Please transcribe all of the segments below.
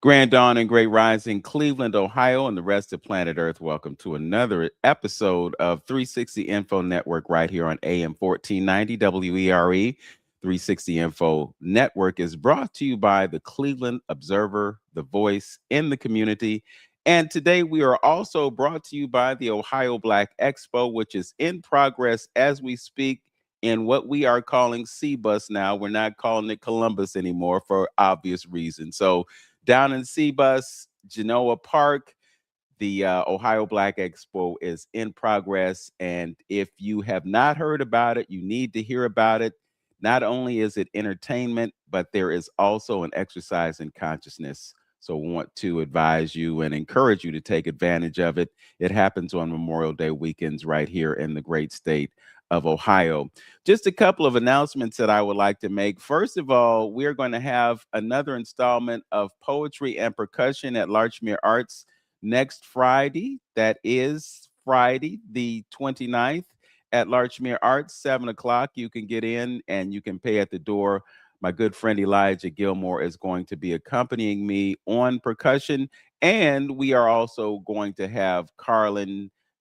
Grand Dawn and Great Rising, Cleveland, Ohio, and the rest of planet Earth. Welcome to another episode of 360 Info Network right here on AM 1490 WERE. 360 Info Network is brought to you by the Cleveland Observer, the voice in the community. And today we are also brought to you by the Ohio Black Expo, which is in progress as we speak in what we are calling C-Bus now. We're not calling it Columbus anymore for obvious reasons. So down in C-Bus, Genoa Park, the Ohio Black Expo is in progress. And if you have not heard about it, you need to hear about it. Not only is it entertainment, but there is also an exercise in consciousness. So we want to advise you and encourage you to take advantage of it. It happens on Memorial Day weekends right here in the great state of Ohio. Just a couple of announcements that I would like to make. First of all, we're going to have another installment of Poetry and Percussion at Larchmere Arts next Friday. That is Friday, the 29th at Larchmere Arts, 7 o'clock. You can get in and you can pay at the door. My good friend Elijah Gilmore is going to be accompanying me on percussion. And we are also going to have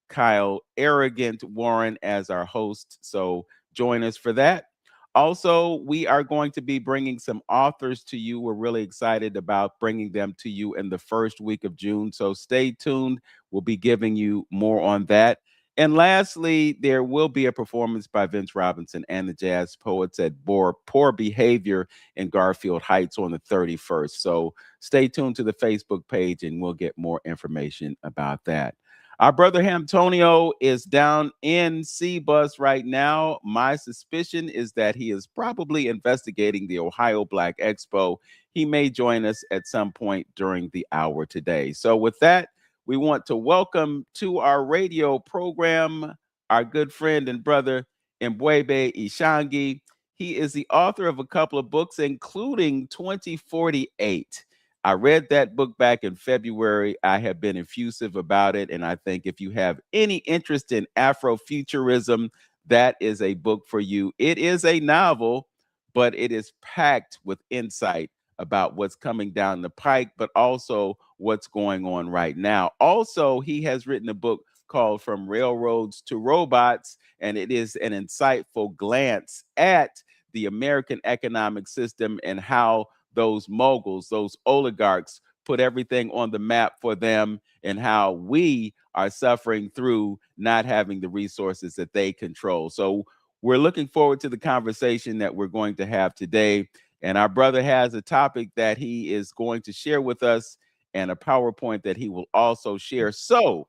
Kyle Arrogant Warren as our host. So join us for that. Also, we are going to be bringing some authors to you. We're really excited about bringing them to you in the first week of June. So stay tuned. We'll be giving you more on that. And lastly, there will be a performance by Vince Robinson and the Jazz Poets at Poor Behavior in Garfield Heights on the 31st. So stay tuned to the Facebook page and we'll get more information about that. Our brother Antonio is down in C-Bus right now. My suspicion is that he is probably investigating the Ohio Black Expo. He may join us at some point during the hour today. So with that, we want to welcome to our radio program our good friend and brother, M'Bwebe Ishangi. He is the author of a couple of books, including 2048. I read that book back in February. I have been effusive about it. And I think if you have any interest in Afrofuturism, that is a book for you. It is a novel, but it is packed with insight about what's coming down the pike, but also what's going on right now. Also, he has written a book called From Railroads to Robots, and it is an insightful glance at the American economic system and how those moguls, those oligarchs, put everything on the map for them and how we are suffering through not having the resources that they control. So we're looking forward to the conversation that we're going to have today. And our brother has a topic that he is going to share with us and a PowerPoint that he will also share. So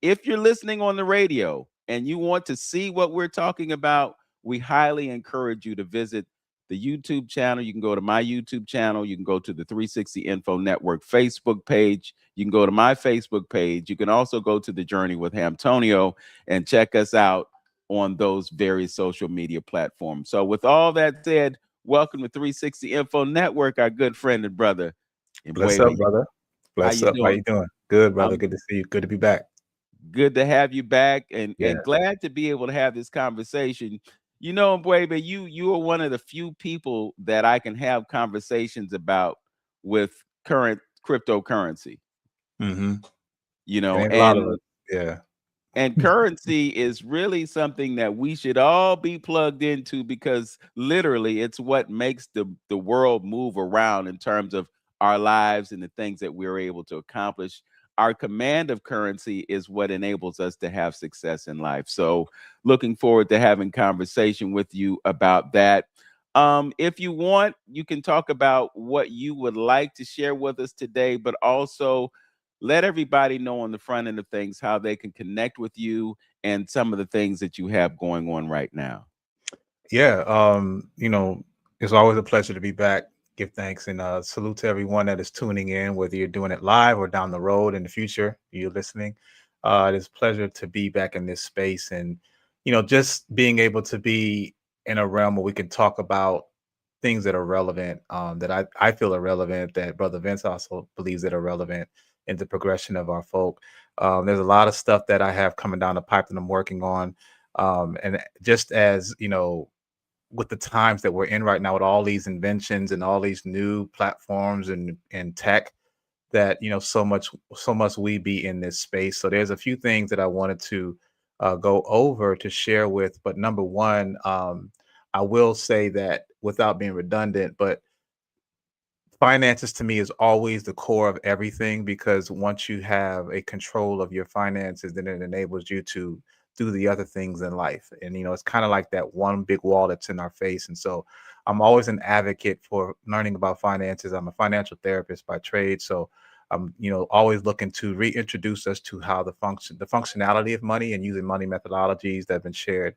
if you're listening on the radio and you want to see what we're talking about, we highly encourage you to visit the YouTube channel. You can go to my YouTube channel. You can go to the 360 Info Network Facebook page. You can go to my Facebook page. You can also go to The Journey with Antonio and check us out on those various social media platforms. So with all that said, welcome to 360 Info Network, our good friend and brother. Bless up, brother. Bless up. How you doing? Good, brother. Good to see you. Good to be back. Good to have you back, and glad to be able to have this conversation. You know, M'Bwebe, you are one of the few people that I can have conversations about with current cryptocurrency. You know, and a lot of it. Yeah. And currency is really something that we should all be plugged into because literally it's what makes the world move around in terms of our lives and the things that we're able to accomplish. Our command of currency is what enables us to have success in life. So looking forward to having conversation with you about that. If you want, you can talk about what you would like to share with us today, but also let everybody know on the front end of things how they can connect with you and some of the things that you have going on right now. Yeah. You know, it's always a pleasure to be back. Give thanks and salute to everyone that is tuning in, whether you're doing it live or down the road in the future, you're listening. It is a pleasure to be back in this space and, you know, just being able to be in a realm where we can talk about things that are relevant, that I feel are relevant, that Brother Vince also believes that are relevant in the progression of our folk. There's a lot of stuff that I have coming down the pipe that I'm working on. And just as, you know, with the times that we're in right now, with all these inventions and all these new platforms and tech, that so much we be in this space. So there's a few things that I wanted to go over to share with. But number one, I will say that without being redundant, but finances to me is always the core of everything, because once you have a control of your finances, then it enables you to do the other things in life. And it's kind of like that one big wall that's in our face. And so I'm always an advocate for learning about finances. I'm a financial therapist by trade, so I'm always looking to reintroduce us to how the functionality of money, and using money methodologies that have been shared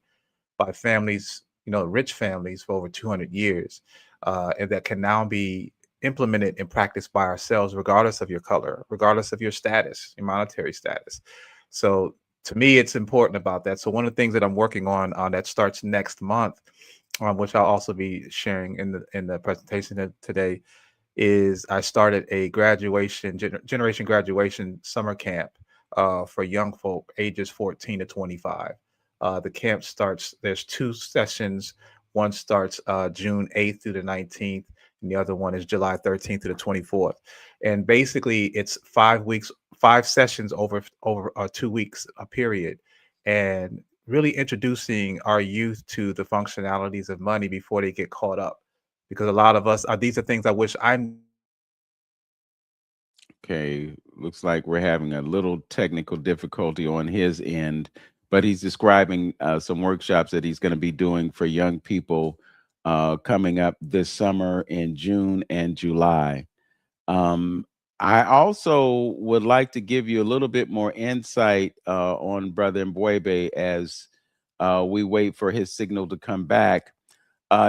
by families, rich families for over 200 years, and that can now be implemented and practiced by ourselves, regardless of your color, regardless of your status, your monetary status. So to me, it's important about that. So one of the things that I'm working on that starts next month, which I'll also be sharing in the presentation today, is I started a generation graduation summer camp for young folk ages 14 to 25. The camp starts, there's two sessions. One starts June 8th through the 19th, and the other one is July 13th to the 24th. And basically, it's 5 weeks, 5 sessions over 2 weeks, a period, and really introducing our youth to the functionalities of money before they get caught up. Because a lot of us, these are things I wish I. Okay, looks like we're having a little technical difficulty on his end, but he's describing some workshops that he's going to be doing for young people coming up this summer in June and July. Um, I also would like to give you a little bit more insight on Brother M'Bwebe as we wait for his signal to come back.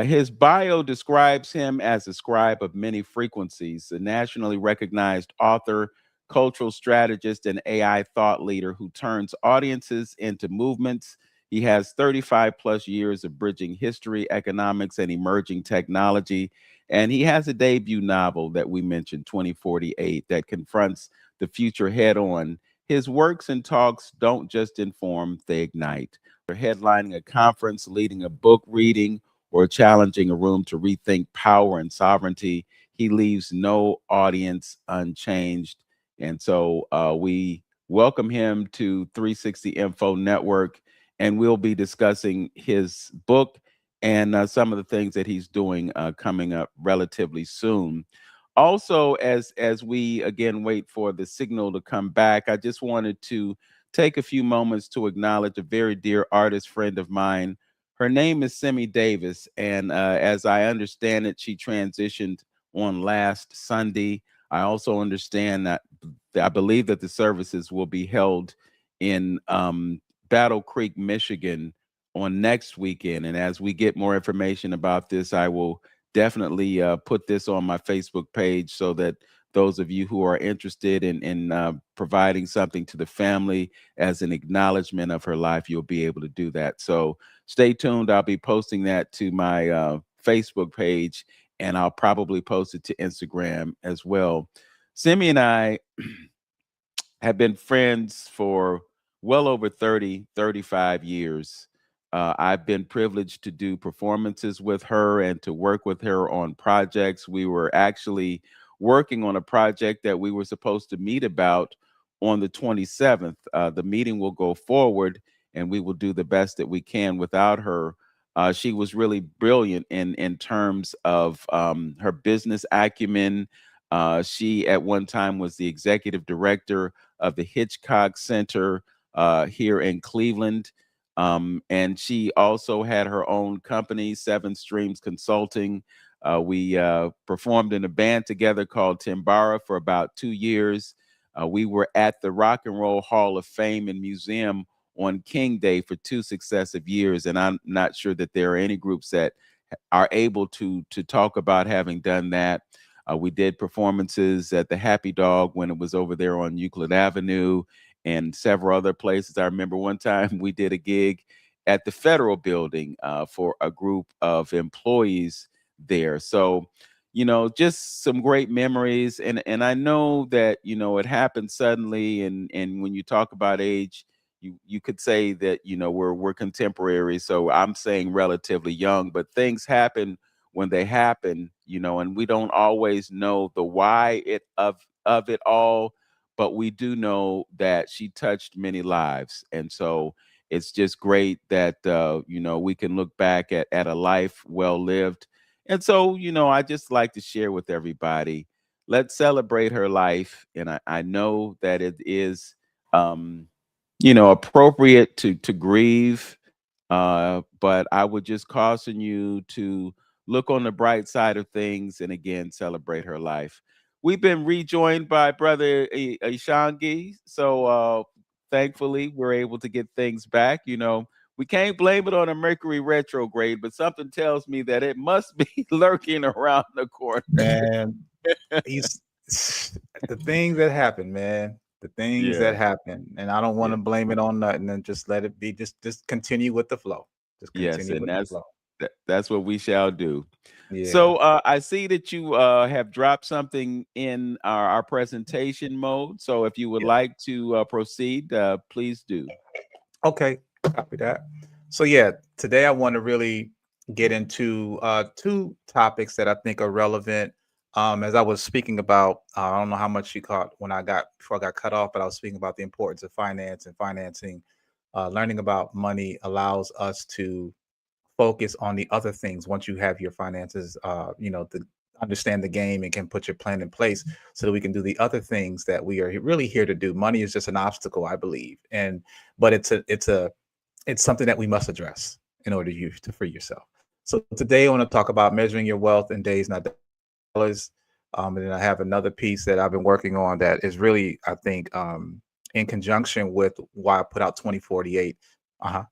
His bio describes him as a scribe of many frequencies, a nationally recognized author, cultural strategist, and AI thought leader who turns audiences into movements. He has 35 plus years of bridging history, economics, and emerging technology. And he has a debut novel that we mentioned, 2048, that confronts the future head on. His works and talks don't just inform, they ignite. They're headlining a conference, leading a book reading, or challenging a room to rethink power and sovereignty. He leaves no audience unchanged. And so we welcome him to 360 Info Network, and we'll be discussing his book and some of the things that he's doing coming up relatively soon. Also, as we again wait for the signal to come back, I just wanted to take a few moments to acknowledge a very dear artist friend of mine. Her name is Simi Davis, and as I understand it, she transitioned on last Sunday. I also understand that I believe that the services will be held in Battle Creek, Michigan on next weekend. And as we get more information about this, I will definitely put this on my Facebook page so that those of you who are interested in providing something to the family as an acknowledgement of her life, you'll be able to do that. So stay tuned. I'll be posting that to my Facebook page, and I'll probably post it to Instagram as well. Simi and I have been friends for well over 30, 35 years. I've been privileged to do performances with her and to work with her on projects. We were actually working on a project that we were supposed to meet about on the 27th. The meeting will go forward, and we will do the best that we can without her. She was really brilliant in terms of her business acumen. She at one time was the executive director of the Hitchcock Center here in Cleveland. And she also had her own company, Seven Streams Consulting. We performed in a band together called Timbara for about 2 years. We were at the Rock and Roll Hall of Fame and Museum on King Day for 2 successive years. And I'm not sure that there are any groups that are able to talk about having done that. We did performances at the Happy Dog when it was over there on Euclid Avenue and several other places. I remember one time we did a gig at the Federal Building for a group of employees there. So, just some great memories. And I know that, it happened suddenly. And when you talk about age, you could say that, we're contemporaries. So I'm saying relatively young, but things happen when they happen, and we don't always know the why of it all, but we do know that she touched many lives. And so it's just great that we can look back at a life well lived. And so, I just like to share with everybody, let's celebrate her life. And I know that it is appropriate to grieve, but I would just caution you to look on the bright side of things and again celebrate her life. We've been rejoined by Brother Ishangi, so thankfully we're able to get things back. We can't blame it on a Mercury retrograde, but something tells me that it must be lurking around the corner. Man, he's the things that happen, man. The things Yeah, that happen, and I don't want yeah. to blame it on nothing, and just let it be. Just continue with the flow. Just Yes, continue and with the flow. that's what we shall do. Yeah. So I see that you have dropped something in our presentation mode. So if you would Yeah. like to proceed, please do. Okay. Copy that. So yeah, today I want to really get into two topics that I think are relevant. As I was speaking about, I don't know how much you caught when before I got cut off, but I was speaking about the importance of finance and financing. Learning about money allows us to focus on the other things once you have your finances, to understand the game and can put your plan in place so that we can do the other things that we are really here to do. Money is just an obstacle, I believe. But it's something that we must address in order to free yourself. So today I want to talk about measuring your wealth in days, not dollars. And then I have another piece that I've been working on that is really, I think, in conjunction with why I put out 2048. Uh-huh.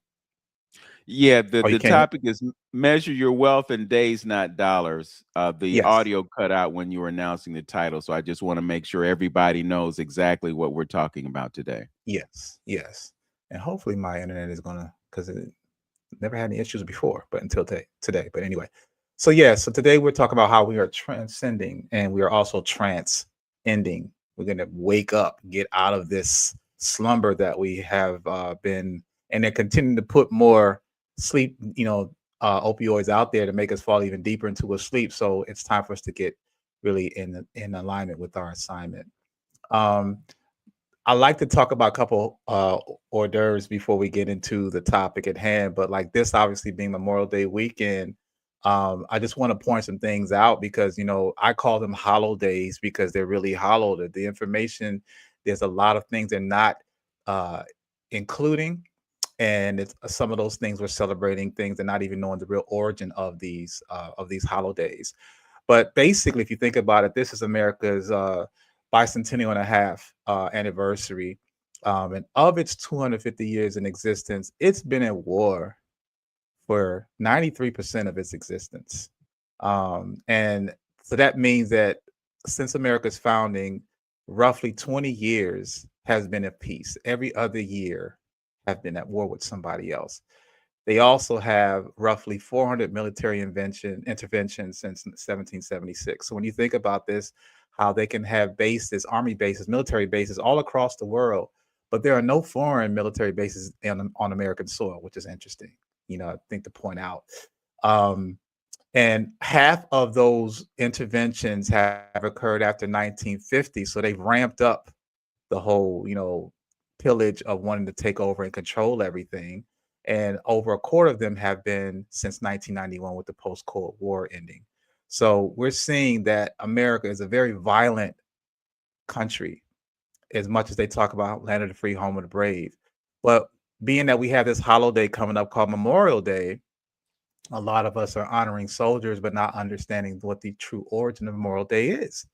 Yeah, the Oh, you the can't. topic is measure your wealth in days, not dollars. The Yes. audio cut out when you were announcing the title, so I just want to make sure everybody knows exactly what we're talking about today. Yes, yes. And hopefully my internet is gonna, because it never had any issues before, but until today. But anyway, so yeah, so today we're talking about how we are transcending and we are also trans ending. We're gonna wake up, get out of this slumber that we have been, and then continue to put more sleep, opioids out there to make us fall even deeper into a sleep. So it's time for us to get really in alignment with our assignment. Um, I like to talk about a couple hors d'oeuvres before we get into the topic at hand. But like this, obviously being Memorial Day weekend, I just want to point some things out because I call them hollow days because they're really hollow. The information, there's a lot of things they're not uh, including, and it's some of those things we're celebrating things and not even knowing the real origin of these holidays. But basically, if you think about it, this is America's bicentennial and a half anniversary. And of its 250 years in existence, it's been at war for 93% of its existence. And so that means that since America's founding, roughly 20 years has been at peace. Every other year have been at war with somebody else. They also have roughly 400 military interventions since 1776. So when you think about this, how they can have bases, army bases, military bases all across the world, but there are no foreign military bases on American soil, which is interesting. I think to point out. Um, and half of those interventions have occurred after 1950. So they've ramped up the whole, pillage of wanting to take over and control everything. And over a quarter of them have been since 1991 with the post-Cold War ending. So we're seeing that America is a very violent country, as much as they talk about land of the free, home of the brave. But being that we have this holiday coming up called Memorial Day, a lot of us are honoring soldiers, but not understanding what the true origin of Memorial Day is.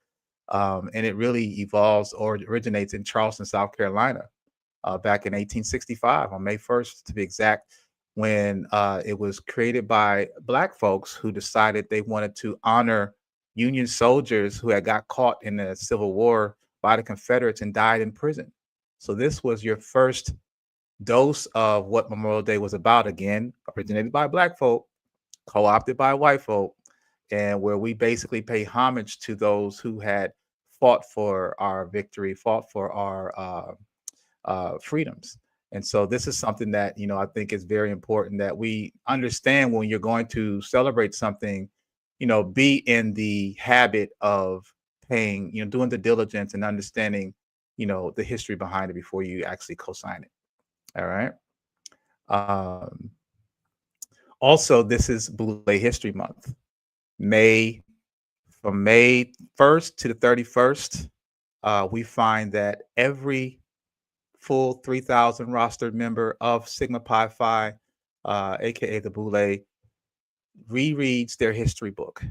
And it really evolves or originates in Charleston, South Carolina, back in 1865, on May 1st, to be exact, when it was created by Black folks who decided they wanted to honor Union soldiers who had got caught in the Civil War by the Confederates and died in prison. So this was your first dose of what Memorial Day was about. Again, originated by Black folk, co-opted by white folk, and where we basically pay homage to those who had fought for our victory, fought for our freedoms. And so this is something that I think is very important that we understand when you're going to celebrate something. be in the habit of paying, doing the diligence and understanding, the history behind it before you actually co-sign it. All right. Um, Also, this is Boulé History Month. From May 1st to the 31st, we find that every full 3,000 rostered member of Sigma Pi Phi, aka the Boulé, rereads their history book.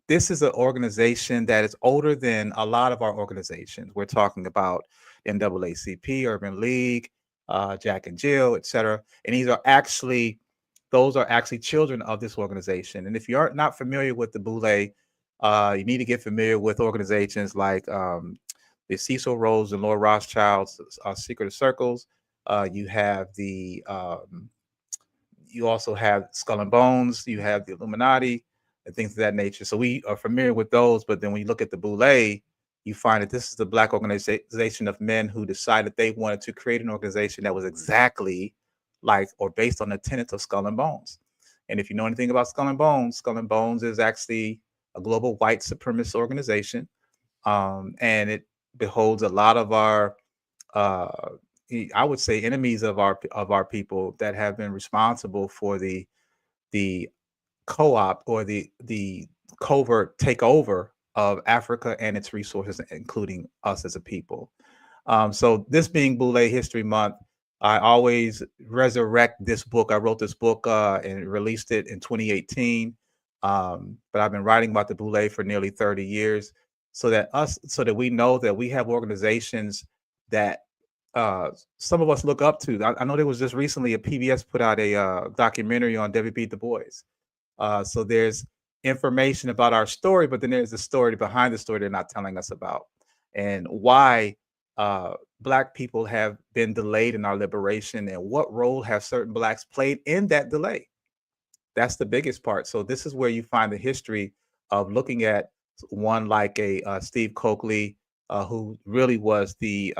This is an organization that is older than a lot of our organizations. We're talking about NAACP, Urban League, Jack and Jill, etc. And those are actually children of this organization. And if you are not familiar with the Boulé, you need to get familiar with organizations like the Cecil Rhodes and Laura Rothschild's Secret Circles. You have you also have Skull and Bones. You have the Illuminati and things of that nature. So we are familiar with those. But then when you look at the Boulé, you find that this is the Black organization of men who decided they wanted to create an organization that was exactly like or based on the tenets of Skull and Bones. And if you know anything about Skull and Bones is actually a global white supremacist organization. And it beholds a lot of our I would say enemies of our people that have been responsible for the co-op or the covert takeover of Africa and its resources, including us as a people. So this being Boulé History Month, I always resurrect this book. I wrote this book and released it in 2018. But I've been writing about the Boulé for nearly 30 years so that we know that we have organizations that some of us look up to. I know there was just recently a PBS put out a documentary on W.B. Du Bois. So there's information about our story, but then there's the story behind the story they're not telling us about, and why Black people have been delayed in our liberation, and what role have certain Blacks played in that delay. That's the biggest part. So this is where you find the history of looking at one like a Steve Coakley, who really was the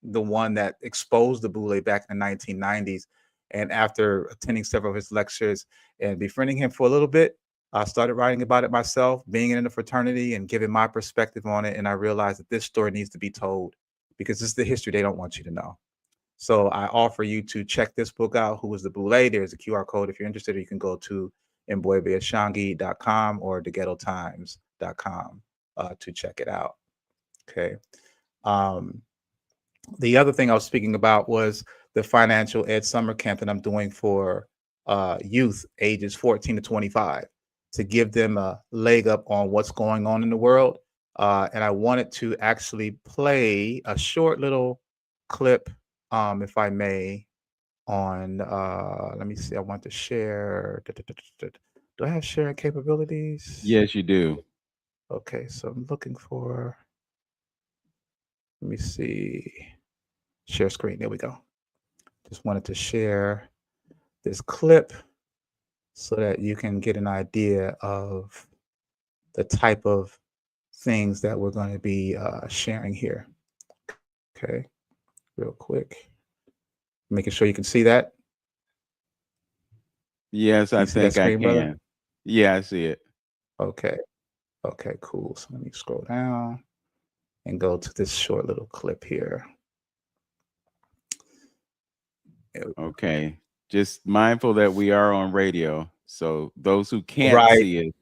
one that exposed the Boulé back in the 1990s. And after attending several of his lectures and befriending him for a little bit, I started writing about it myself, being in the fraternity and giving my perspective on it. And I realized that this story needs to be told because this is the history they don't want you to know. So I offer you to check this book out, Who is the Boulé? There's a QR code. If you're interested, you can go to M'Bwebe or theghettotimes.com to check it out. Okay. The other thing I was speaking about was the financial ed summer camp that I'm doing for youth ages 14 to 25 to give them a leg up on what's going on in the world. And I wanted to actually play a short little clip, if I may, on, let me see, I want to share. Do I have sharing capabilities? Yes, you do. Okay, so I'm looking for, let me see, share screen. There we go. Just wanted to share this clip so that you can get an idea of the type of things that we're going to be sharing here. Okay, real quick. Making sure you can see that. Yes, I think I screen, brother? can. Yeah, I see it. Okay. Okay, cool. So let me scroll down and go to this short little clip here. Okay. Just mindful that we are on radio. So those who can't Right. see it.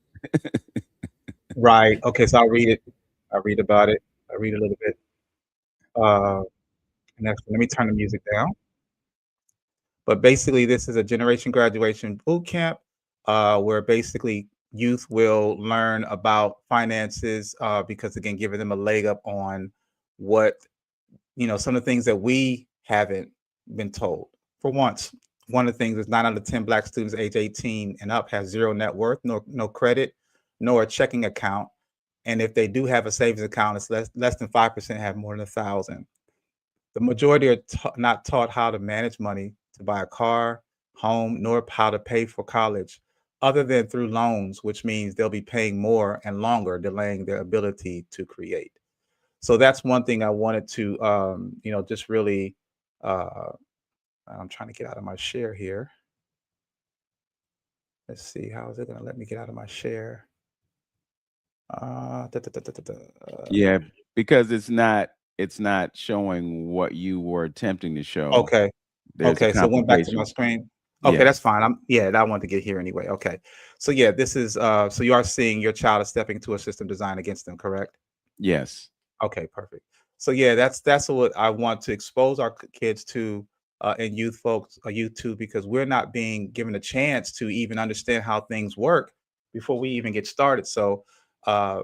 Right. Okay, so I'll read it. I read about it. I read a little bit. Let me turn the music down. But basically, this is a generation graduation boot camp where basically youth will learn about finances because, again, giving them a leg up on what, some of the things that we haven't been told. For once, one of the things is 9 out of 10 Black students age 18 and up have zero net worth, no credit, nor a checking account. And if they do have a savings account, it's less than 5% have more than 1,000. The majority are not taught how to manage money to buy a car, home, nor how to pay for college, other than through loans, which means they'll be paying more and longer, delaying their ability to create. So that's one thing I wanted to, just really, I'm trying to get out of my share here. Let's see, how is it going to let me get out of my share? Da, da, da, da, da, Yeah, because it's not showing what you were attempting to show. Okay. There's a Okay. So went back to my complication. screen. Okay, Yes. that's fine. I wanted to get here anyway. Okay. So yeah, this is so you are seeing your child is stepping to a system designed against them, correct? Yes. Okay, perfect. So yeah, that's what I want to expose our kids to and youth folks, youth too, because we're not being given a chance to even understand how things work before we even get started. So uh,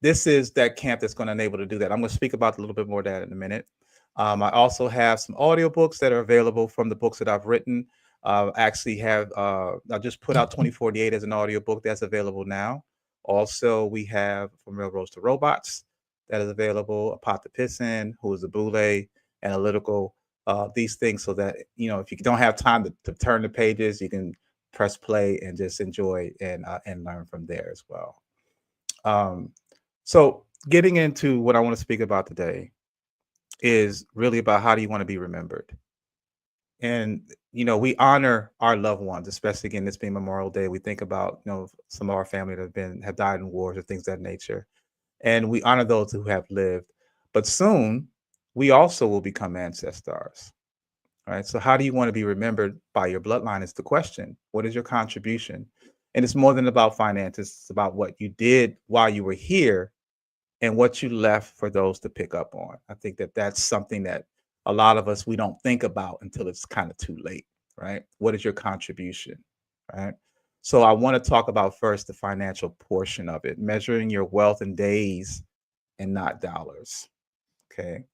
this is that camp that's going to enable to do that. I'm going to speak about a little bit more of that in a minute. I also have some audiobooks that are available from the books that I've written. Actually have I just put out 2048 as an audiobook that's available now. Also, we have From Railroads to Robots that is available, A Pot to Piss In, Who is the Boulé, Analytical, these things so that, if you don't have time to turn the pages, you can press play and just enjoy and learn from there as well. Um, so getting into what I want to speak about today is really about how do you want to be remembered? And we honor our loved ones, especially again, this being Memorial Day. We think about some of our family that have died in wars or things of that nature, and we honor those who have lived. But soon, we also will become ancestors, right? So, how do you want to be remembered by your bloodline? Is the question. What is your contribution? And it's more than about finances. It's about what you did while you were here and what you left for those to pick up on. I think that that's something that a lot of us we don't think about until it's kind of too late, right? What is your contribution, right? So I want to talk about first the financial portion of it, measuring your wealth in days and not dollars. Okay.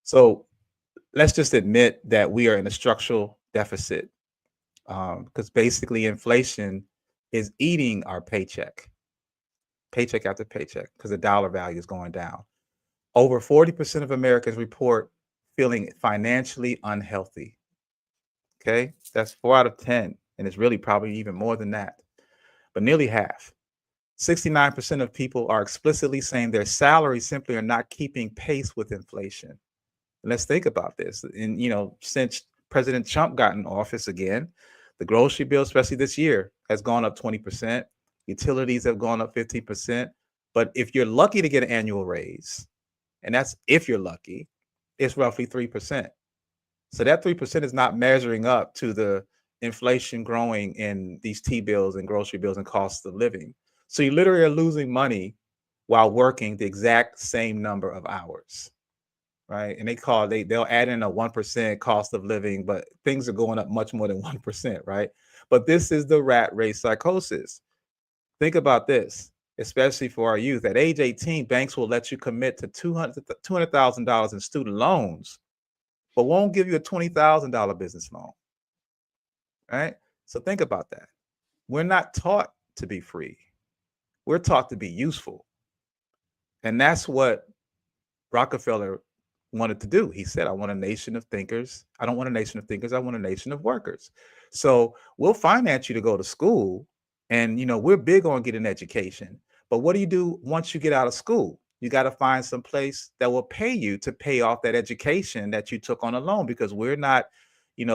So let's just admit that we are in a structural deficit because basically inflation is eating our paycheck after paycheck, because the dollar value is going down. Over 40% of Americans report feeling financially unhealthy. Okay. That's 4 out of 10. And it's really probably even more than that, but nearly half. 69% of people are explicitly saying their salaries simply are not keeping pace with inflation. Let's think about this. And, since President Trump got in office again, the grocery bill, especially this year, has gone up 20%. Utilities have gone up 15%. But if you're lucky to get an annual raise, and that's if you're lucky, it's roughly 3%. So that 3% is not measuring up to the inflation growing in these T bills and grocery bills and costs of living. So you literally are losing money while working the exact same number of hours, right? And they'll add in a 1% cost of living, but things are going up much more than 1%, right? But this is the rat race psychosis. Think about this, especially for our youth. At age 18, banks will let you commit to $200,000 in student loans, but won't give you a $20,000 business loan, right? So think about that. We're not taught to be free. We're taught to be useful. And that's what Rockefeller wanted to do. He said, I want a nation of thinkers. I don't want a nation of thinkers. I want a nation of workers. So we'll finance you to go to school. And, we're big on getting education. But what do you do once you get out of school? You got to find some place that will pay you to pay off that education that you took on a loan, because we're not,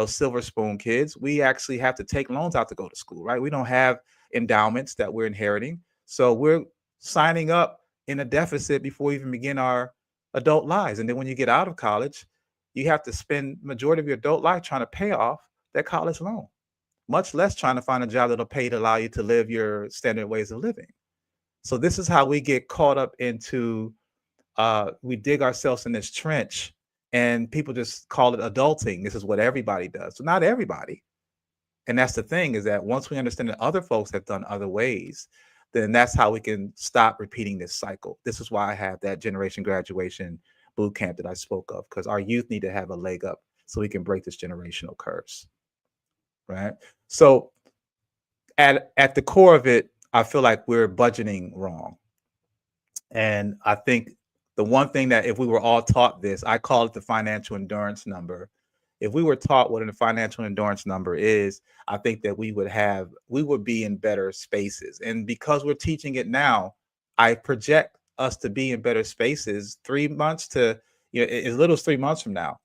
silver spoon kids. We actually have to take loans out to go to school, right? We don't have endowments that we're inheriting. So we're signing up in a deficit before we even begin our adult lives. And then when you get out of college, you have to spend majority of your adult life trying to pay off that college loan, much less trying to find a job that'll pay to allow you to live your standard ways of living. So this is how we get caught up into we dig ourselves in this trench, and people just call it adulting. This is what everybody does. So not everybody. And that's the thing, is that once we understand that other folks have done other ways, then that's how we can stop repeating this cycle. This is why I have that generation graduation boot camp that I spoke of, because our youth need to have a leg up so we can break this generational curse. Right. So at the core of it, I feel like we're budgeting wrong. And I think the one thing that if we were all taught this, I call it the financial endurance number. If we were taught what a financial endurance number is, I think that we would be in better spaces. And because we're teaching it now, I project us to be in better spaces 3 months to, as little as 3 months from now,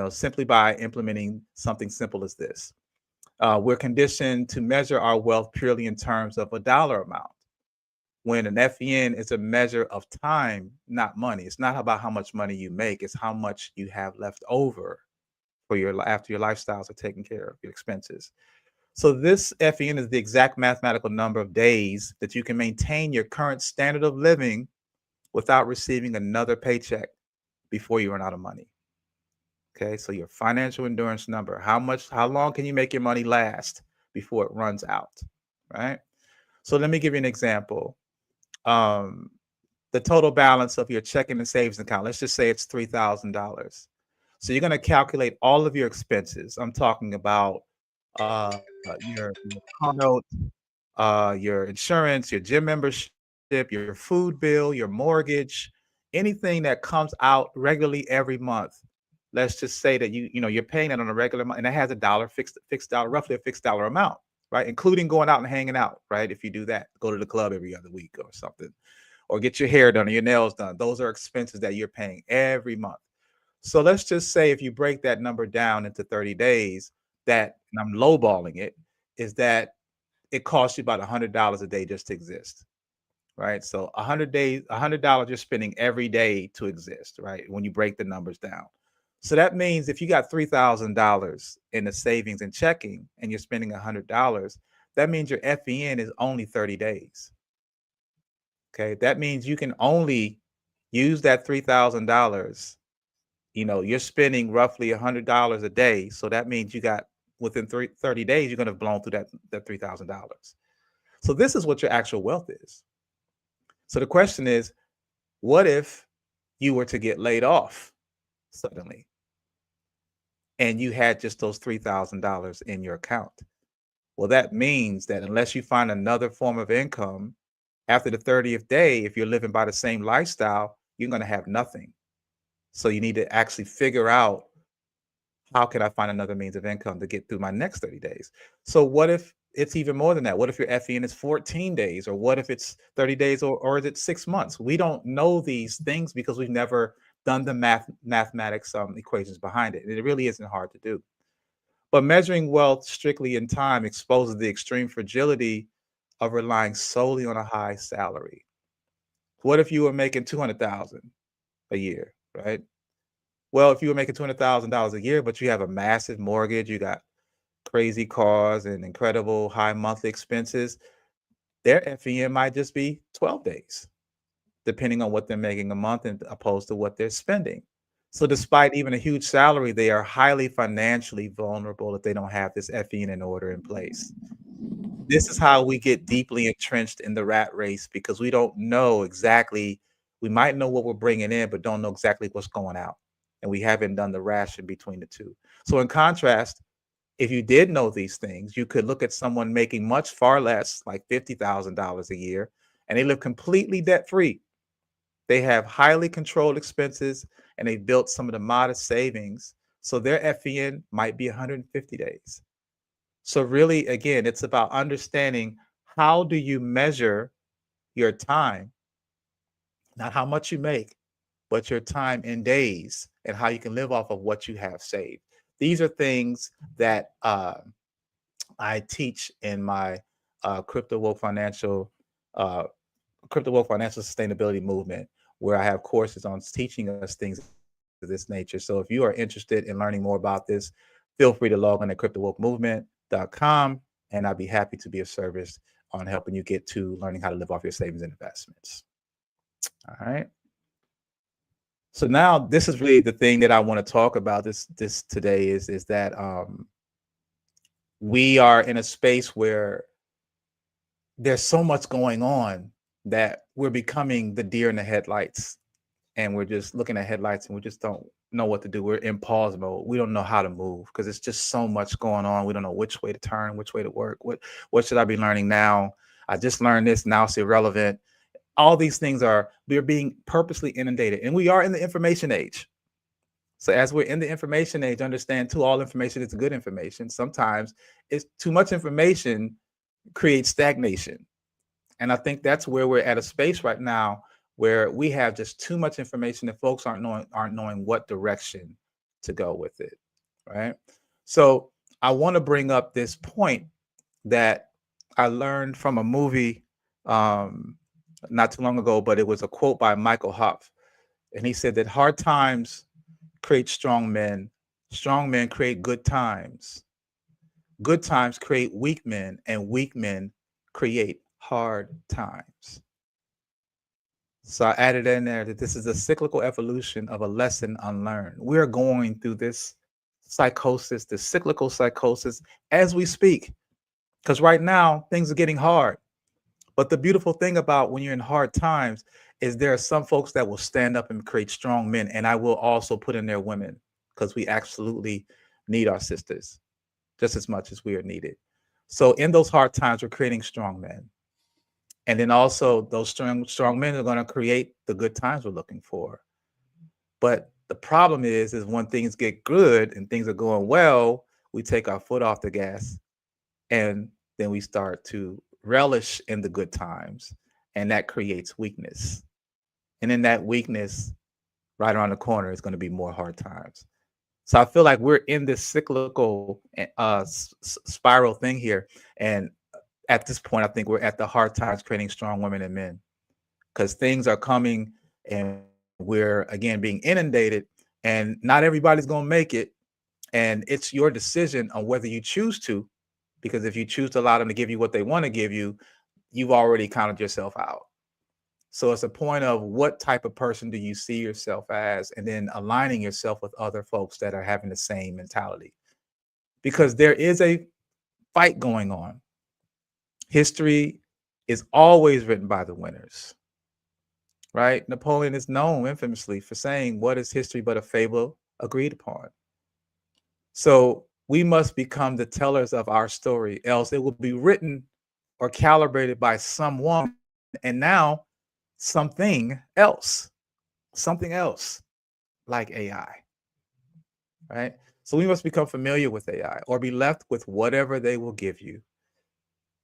simply by implementing something simple as this. We're conditioned to measure our wealth purely in terms of a dollar amount, when an FEN is a measure of time, not money. It's not about how much money you make, it's how much you have left over for after your lifestyles are taken care of, your expenses. So this FEN is the exact mathematical number of days that you can maintain your current standard of living without receiving another paycheck before you run out of money. Okay, so your financial endurance number, how long can you make your money last before it runs out, right? So let me give you an example. The total balance of your checking and savings account, let's just say it's $3,000. So you're going to calculate all of your expenses. I'm talking about your car note, your insurance, your gym membership, your food bill, your mortgage, anything that comes out regularly every month. Let's just say that you're paying it on a regular month, and it has a fixed dollar, roughly a fixed dollar amount, right? Including going out and hanging out, right? If you do that, go to the club every other week or something, or get your hair done or your nails done. Those are expenses that you're paying every month. So let's just say if you break that number down into 30 days, and I'm lowballing it, is that it costs you about $100 a day just to exist, right? So $100 you're spending every day to exist, right? When you break the numbers down. So that means if you got $3,000 in the savings and checking and you're spending $100, that means your FEN is only 30 days. Okay, that means you can only use that $3,000. You're spending roughly $100 a day. So that means you got within 30 days, you're going to have blown through that $3,000. So this is what your actual wealth is. So the question is, what if you were to get laid off suddenly and you had just those $3,000 in your account? Well, that means that unless you find another form of income, after the 30th day, if you're living by the same lifestyle, you're going to have nothing. So you need to actually figure out, how can I find another means of income to get through my next 30 days? So what if it's even more than that? What if your FEN is 14 days? Or what if it's 30 days, or is it 6 months? We don't know these things because we've never done the mathematics equations behind it. And it really isn't hard to do. But measuring wealth strictly in time exposes the extreme fragility of relying solely on a high salary. What if you were making $200,000 a year, right? Well, if you were making $200,000 a year, but you have a massive mortgage, you got crazy cars and incredible high monthly expenses, their FEN might just be 12 days, depending on what they're making a month and opposed to what they're spending. So despite even a huge salary, they are highly financially vulnerable if they don't have this FEN in order in place. This is how we get deeply entrenched in the rat race, because we don't know exactly, we might know what we're bringing in, but don't know exactly what's going out. And we haven't done the ration between the two. So in contrast, if you did know these things, you could look at someone making much far less, like $50,000 a year, and they live completely debt-free. They have highly controlled expenses, and they built some of the modest savings. So their FEN might be 150 days. So really, again, it's about understanding, how do you measure your time, not how much you make, but your time in days, and how you can live off of what you have saved. These are things that I teach in my crypto woke financial sustainability movement, where I have courses on teaching us things of this nature. So if you are interested in learning more about this, feel free to log on at cryptowokemovement.com, and I'd be happy to be of service on helping you get to learning how to live off your savings and investments. All right. So now this is really the thing that I want to talk about this today, is that we are in a space where there's so much going on that we're becoming the deer in the headlights, and we're just looking at headlights and we just don't know what to do. We're in pause mode. We don't know how to move because it's just so much going on. We don't know which way to turn, which way to work. What should I be learning now? I just learned this, now it's irrelevant. All these things we're being purposely inundated, and we are in the information age. So as we're in the information age, understand too, all information is good information. Sometimes it's too much information creates stagnation. And I think that's where we're at a space right now, where we have just too much information and folks aren't knowing what direction to go with it, right? So I want to bring up this point that I learned from a movie not too long ago, but it was a quote by Michael Hopf. And he said that hard times create strong men create good times create weak men, and weak men create hard times. So I added in there that this is a cyclical evolution of a lesson unlearned. We're going through this psychosis, this cyclical psychosis, as we speak, because right now things are getting hard. But the beautiful thing about when you're in hard times is there are some folks that will stand up and create strong men. And I will also put in there women, because we absolutely need our sisters just as much as we are needed. So in those hard times, we're creating strong men. And then also those strong men are going to create the good times we're looking for. But the problem is when things get good and things are going well, we take our foot off the gas and then we start to relish in the good times, and that creates weakness. And in that weakness, right around the corner is going to be more hard times. So I feel like we're in this cyclical spiral thing here. And at this point, I think we're at the hard times creating strong women and men, because things are coming and we're again being inundated, and not everybody's going to make it. And it's your decision on whether you choose to, because if you choose to allow them to give you what they want to give you, you've already counted yourself out. So it's a point of what type of person do you see yourself as, and then aligning yourself with other folks that are having the same mentality. Because there is a fight going on. History is always written by the winners, right? Napoleon is known infamously for saying, "What is history but a fable agreed upon?" So we must become the tellers of our story, else it will be written or calibrated by someone, and now something else like AI, right? So we must become familiar with AI or be left with whatever they will give you.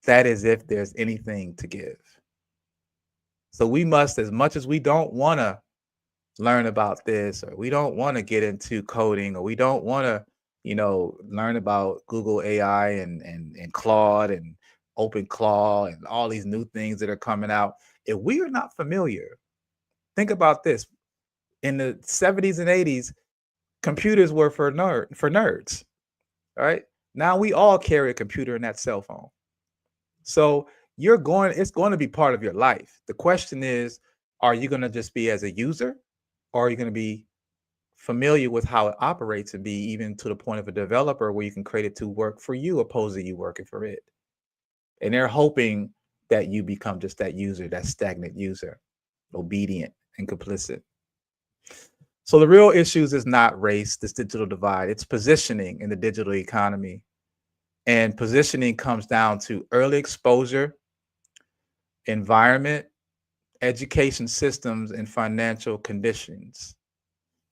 That is if there's anything to give. So we must, as much as we don't want to learn about this, or we don't want to get into coding, or we don't want to, learn about Google AI and Claude and OpenClaw and all these new things that are coming out. If we are not familiar, think about this. In the 70s and 80s, computers were for nerds, right? Now we all carry a computer and that cell phone. So it's going to be part of your life. The question is, are you going to just be as a user, or are you going to be familiar with how it operates and be even to the point of a developer where you can create it to work for you opposed to you working for it? And they're hoping that you become just that user, that stagnant user, obedient and complicit. So the real issues is not race, this digital divide. It's positioning in the digital economy. And positioning comes down to early exposure, environment, education systems, and financial conditions.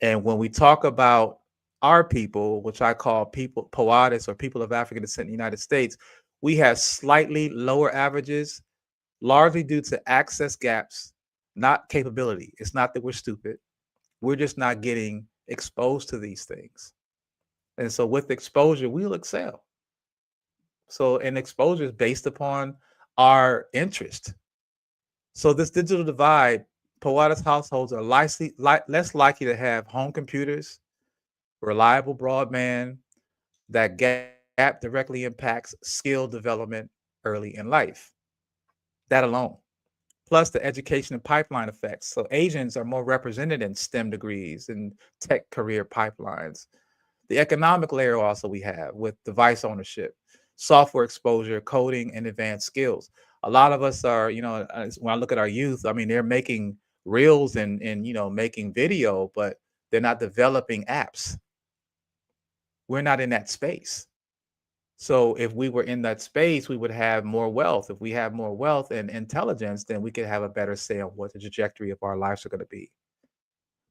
And when we talk about our people, which I call people, Poatis, or people of African descent in the United States, we have slightly lower averages, largely due to access gaps, not capability. It's not that we're stupid. We're just not getting exposed to these things. And so with exposure, we'll excel. So, and exposure is based upon our interest. So this digital divide, Poatis households are less likely to have home computers, reliable broadband. That gap directly impacts skill development early in life. That alone. Plus the education and pipeline effects. So Asians are more represented in STEM degrees and tech career pipelines. The economic layer also we have with device ownership, software exposure, coding, and advanced skills. A lot of us are, when I look at our youth, I mean, they're making reels and making video, but they're not developing apps. We're not in that space. So if we were in that space, we would have more wealth. If we have more wealth and intelligence, then we could have a better say on what the trajectory of our lives are going to be.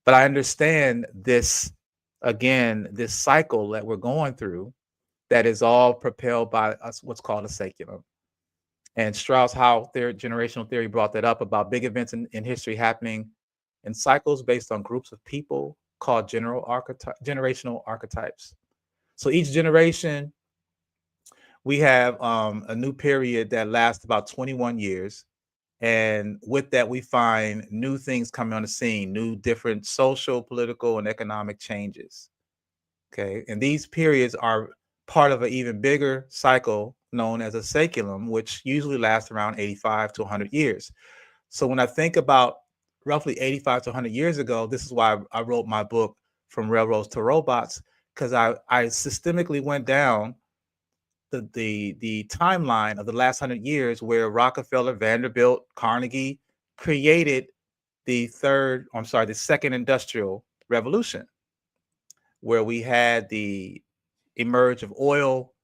But I understand this, again, this cycle that we're going through, that is all propelled by us, what's called a seculum. And Strauss-Howe generational theory brought that up about big events in history happening in cycles based on groups of people called generational archetypes. So each generation We have a new period that lasts about 21 years. And with that, we find new things coming on the scene, new different social, political, and economic changes. Okay. And these periods are part of an even bigger cycle known as a saeculum, which usually lasts around 85 to 100 years. So when I think about roughly 85 to 100 years ago, this is why I wrote my book, From Railroads to Robots, because I systemically went down the timeline of the last 100 years where Rockefeller, Vanderbilt, Carnegie created the second industrial revolution, where we had the emerge of oil,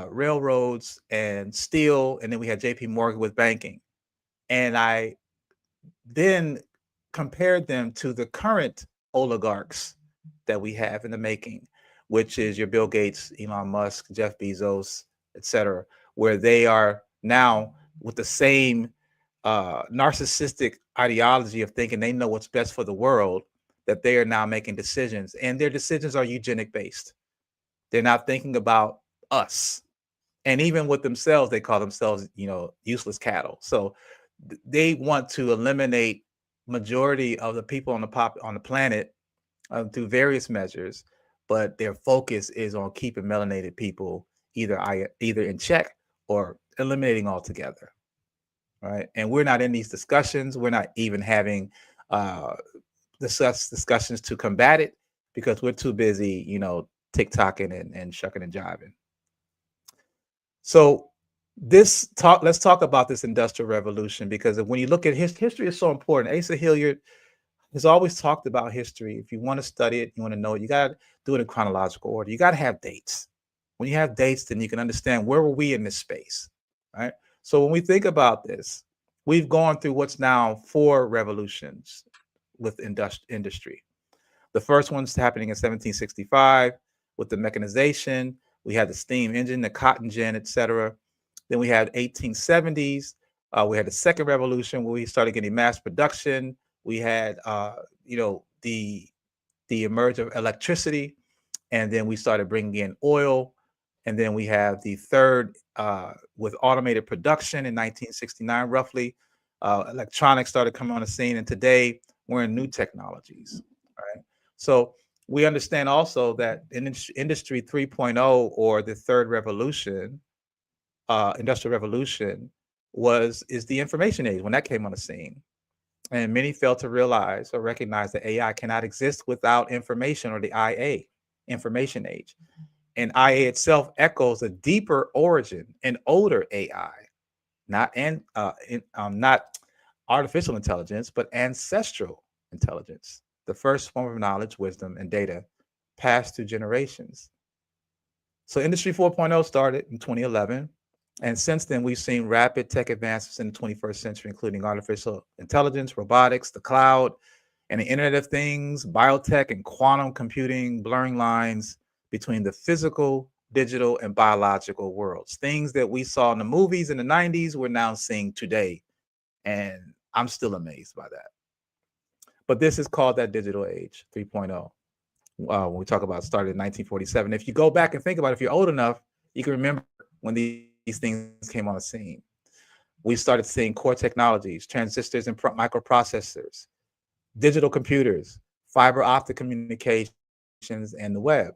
railroads, and steel, and then we had J.P. Morgan with banking. And I then compared them to the current oligarchs that we have in the making, which is your Bill Gates, Elon Musk, Jeff Bezos, etc., where they are now with the same narcissistic ideology of thinking they know what's best for the world, that they are now making decisions, and their decisions are eugenic based. They're not thinking about us. And even with themselves, they call themselves, useless cattle. So they want to eliminate majority of the people on the planet through various measures, but their focus is on keeping melanated people either in check or eliminating altogether. Right. And we're not in these discussions. We're not even having discussions to combat it because we're too busy, TikToking and shucking and jiving. So let's talk about this industrial revolution, because when you look at history is so important. Asa Hilliard has always talked about history. If you want to study it, you want to know it, you got to do it in chronological order. You got to have dates. When you have dates, then you can understand where were we in this space, right? So when we think about this, we've gone through what's now 4 revolutions with industry. The first one's happening in 1765 with the mechanization. We had the steam engine, the cotton gin, etc. Then we had 1870s. We had the second revolution where we started getting mass production. We had, the emerge of electricity, and then we started bringing in oil. And then we have the third with automated production in 1969, roughly. Electronics started coming on the scene, and today we're in new technologies, right? So we understand also that in Industry 3.0, or the third revolution, industrial revolution, is the information age when that came on the scene. And many fail to realize or recognize that AI cannot exist without information, or the IA, information age. And IA itself echoes a deeper origin, an older AI, not artificial intelligence, but ancestral intelligence, the first form of knowledge, wisdom, and data passed through generations. So Industry 4.0 started in 2011. And since then, we've seen rapid tech advances in the 21st century, including artificial intelligence, robotics, the cloud, and the Internet of Things, biotech, and quantum computing, blurring lines between the physical, digital, and biological worlds. Things that we saw in the movies in the 90s, we're now seeing today. And I'm still amazed by that. But this is called that digital age, 3.0. When we talk about started in 1947. If you go back and think about it, if you're old enough, you can remember when these things came on the scene. We started seeing core technologies, transistors and microprocessors, digital computers, fiber optic communications, and the web.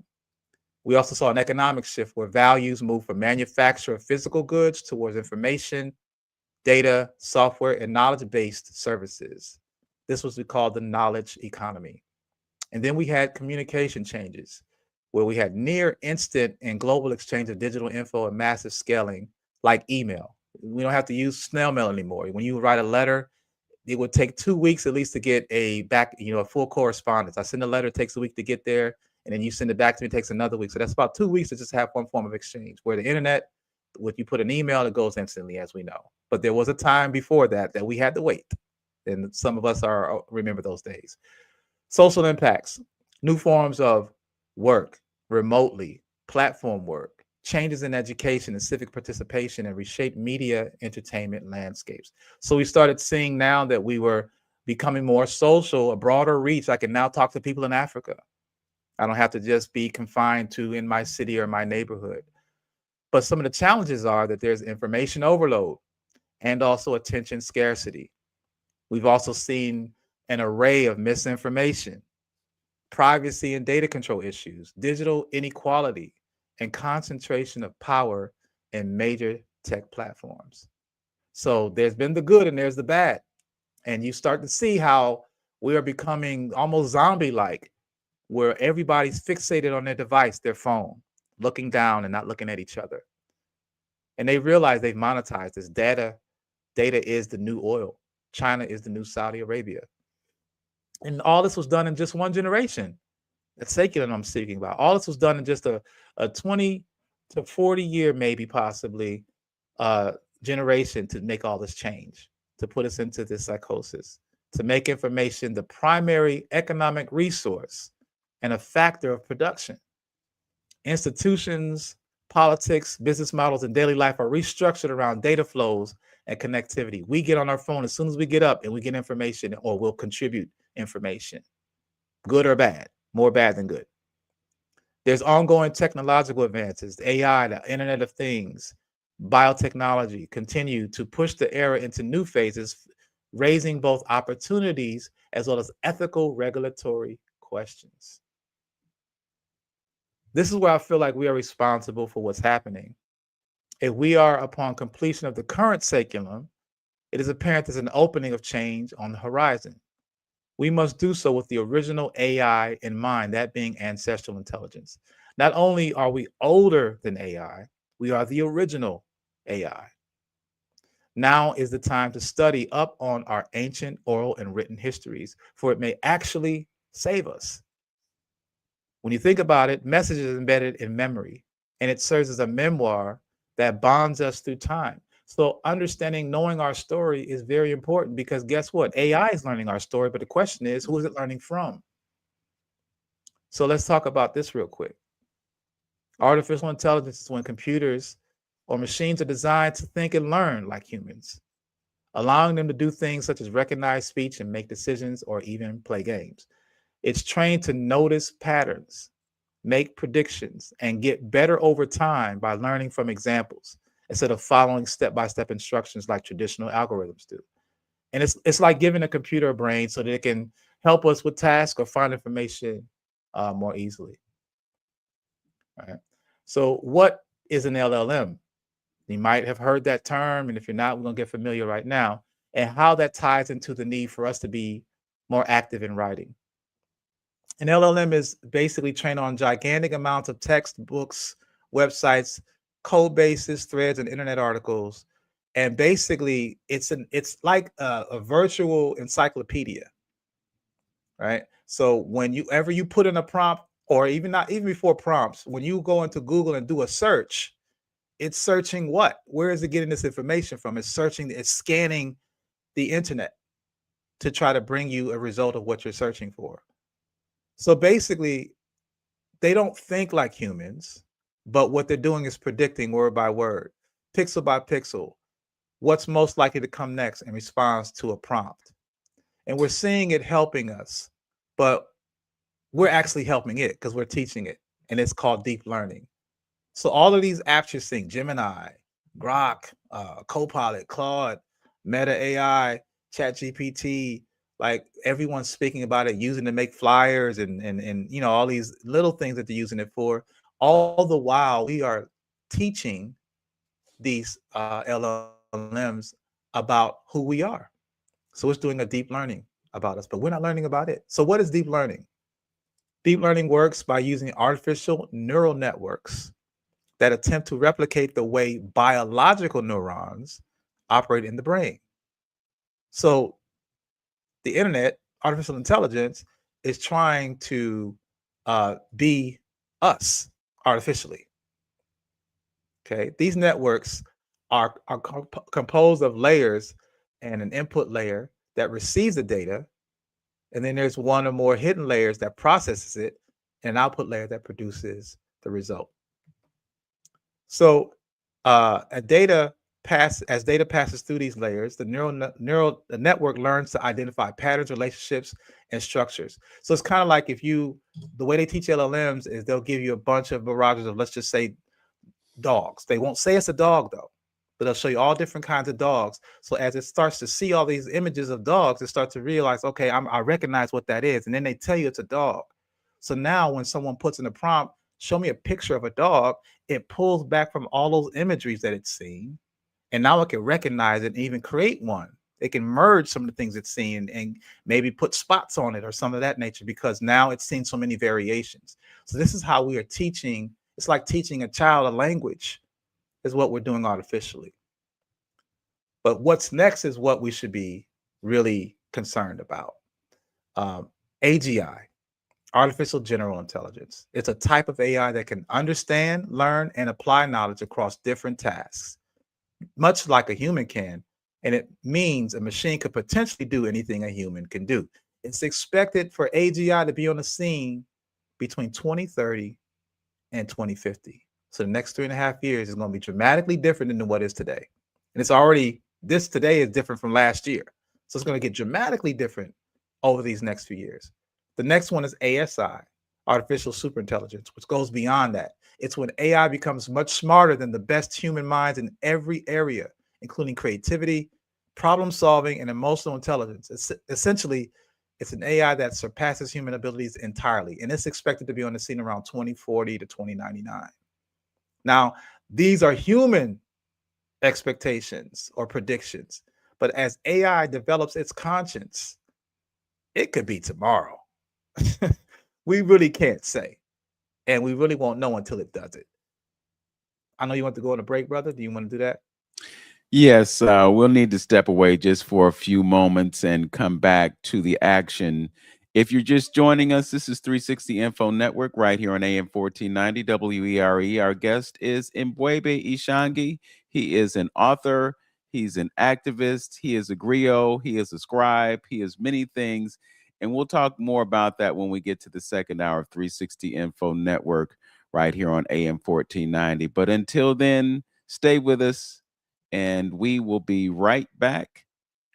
We also saw an economic shift where values moved from manufacture of physical goods towards information, data, software, and knowledge-based services. This was called the knowledge economy. And then we had communication changes, where we had near instant and global exchange of digital info and massive scaling, like email. We don't have to use snail mail anymore. When you write a letter, it would take 2 weeks at least to get a full correspondence. I send a letter, it takes a week to get there, and then you send it back to me, it takes another week. So that's about 2 weeks to just have one form of exchange. Where the internet, when you put an email, it goes instantly, as we know. But there was a time before that we had to wait. And some of us remember those days. Social impacts, new forms of work, remotely, platform work, changes in education and civic participation, and reshaped media entertainment landscapes. So we started seeing now that we were becoming more social, a broader reach. I can now talk to people in Africa. I don't have to just be confined to in my city or my neighborhood. But some of the challenges are that there's information overload and also attention scarcity. We've also seen an array of misinformation, privacy and data control issues, digital inequality, and concentration of power in major tech platforms. So there's been the good and there's the bad. And you start to see how we are becoming almost zombie-like, where everybody's fixated on their device, their phone, looking down and not looking at each other. And they realize they've monetized this data. Data is the new oil. China is the new Saudi Arabia. And all this was done in just one generation. That secular I'm speaking about. All this was done in just a 20 to 40 year, maybe possibly, generation to make all this change, to put us into this psychosis, to make information the primary economic resource and a factor of production. Institutions, politics, business models, and daily life are restructured around data flows and connectivity. We get on our phone as soon as we get up and we get information, or we'll contribute information, good or bad, more bad than good. There's ongoing technological advances, the AI, the Internet of Things, biotechnology continue to push the era into new phases, raising both opportunities as well as ethical regulatory questions. This is where I feel like we are responsible for what's happening. If we are upon completion of the current saeculum, it is apparent there's an opening of change on the horizon. We must do so with the original AI in mind, that being ancestral intelligence. Not only are we older than AI, we are the original AI. Now is the time to study up on our ancient oral and written histories, for it may actually save us. When you think about it, message is embedded in memory, and it serves as a memoir that bonds us through time. So understanding, knowing our story is very important, because guess what? AI is learning our story, but the question is, who is it learning from? So let's talk about this real quick. Artificial intelligence is when computers or machines are designed to think and learn like humans, allowing them to do things such as recognize speech and make decisions or even play games. It's trained to notice patterns, make predictions, and get better over time by learning from examples instead of following step-by-step instructions like traditional algorithms do. And it's like giving a computer a brain so that it can help us with tasks or find information more easily. All right. So what is an LLM? You might have heard that term, and if you're not, we're going to get familiar right now, and how that ties into the need for us to be more active in writing. An LLM is basically trained on gigantic amounts of text, books, websites, code bases, threads, and internet articles. And basically, it's like a virtual encyclopedia, right? So whenever you put in a prompt, or even before prompts, when you go into Google and do a search, it's searching what? Where is it getting this information from? It's searching, it's scanning the internet to try to bring you a result of what you're searching for. So basically, they don't think like humans, but what they're doing is predicting word by word, pixel by pixel, what's most likely to come next in response to a prompt. And we're seeing it helping us, but we're actually helping it because we're teaching it, and it's called deep learning. So all of these apps you're seeing, Gemini, Grok, Copilot, Claude, Meta AI, ChatGPT, like everyone's speaking about it, using to make flyers and you know, all these little things that they're using it for. All the while we are teaching these LLMs about who we are. So it's doing a deep learning about us, but we're not learning about it. So what is deep learning? Deep learning works by using artificial neural networks that attempt to replicate the way biological neurons operate in the brain. So the internet, artificial intelligence, is trying to be us artificially. Okay, these networks are composed of layers, and an input layer that receives the data, and then there's one or more hidden layers that processes it, and an output layer that produces the result. So as data passes through these layers, the network learns to identify patterns, relationships, and structures. So it's kind of like the way they teach LLMs is they'll give you a bunch of barrages of, let's just say, dogs. They won't say it's a dog though, but they'll show you all different kinds of dogs. So as it starts to see all these images of dogs, it starts to realize, okay, I recognize what that is. And then they tell you it's a dog. So now when someone puts in a prompt, show me a picture of a dog, it pulls back from all those imageries that it's seen. And now it can recognize it and even create one. It can merge some of the things it's seen and maybe put spots on it or some of that nature, because now it's seen so many variations. So this is how we are teaching. It's like teaching a child a language is what we're doing artificially. But what's next is what we should be really concerned about. AGI, artificial general intelligence. It's a type of AI that can understand, learn, and apply knowledge across different tasks, much like a human can. And it means a machine could potentially do anything a human can do. It's expected for AGI to be on the scene between 2030 and 2050. So the next 3.5 years is going to be dramatically different than what is today. And it's already, this today is different from last year. So it's going to get dramatically different over these next few years. The next one is ASI, artificial superintelligence, which goes beyond that. It's when AI becomes much smarter than the best human minds in every area, including creativity, problem solving, and emotional intelligence. Essentially, it's an AI that surpasses human abilities entirely, and it's expected to be on the scene around 2040 to 2099. Now, these are human expectations or predictions, but as AI develops its conscience, it could be tomorrow. We really can't say, and we really won't know until it does it. I know you want to go on a break, brother. Do you want to do that? Yes, we'll need to step away just for a few moments and come back to the action. If you're just joining us, this is 360 Info Network right here on AM 1490 WERE. Our guest is M'Bwebe Ishangi. He is an author. He's an activist. He is a griot. He is a scribe. He is many things. And we'll talk more about that when we get to the second hour of 360 Info Network right here on AM 1490. But until then, stay with us. And we will be right back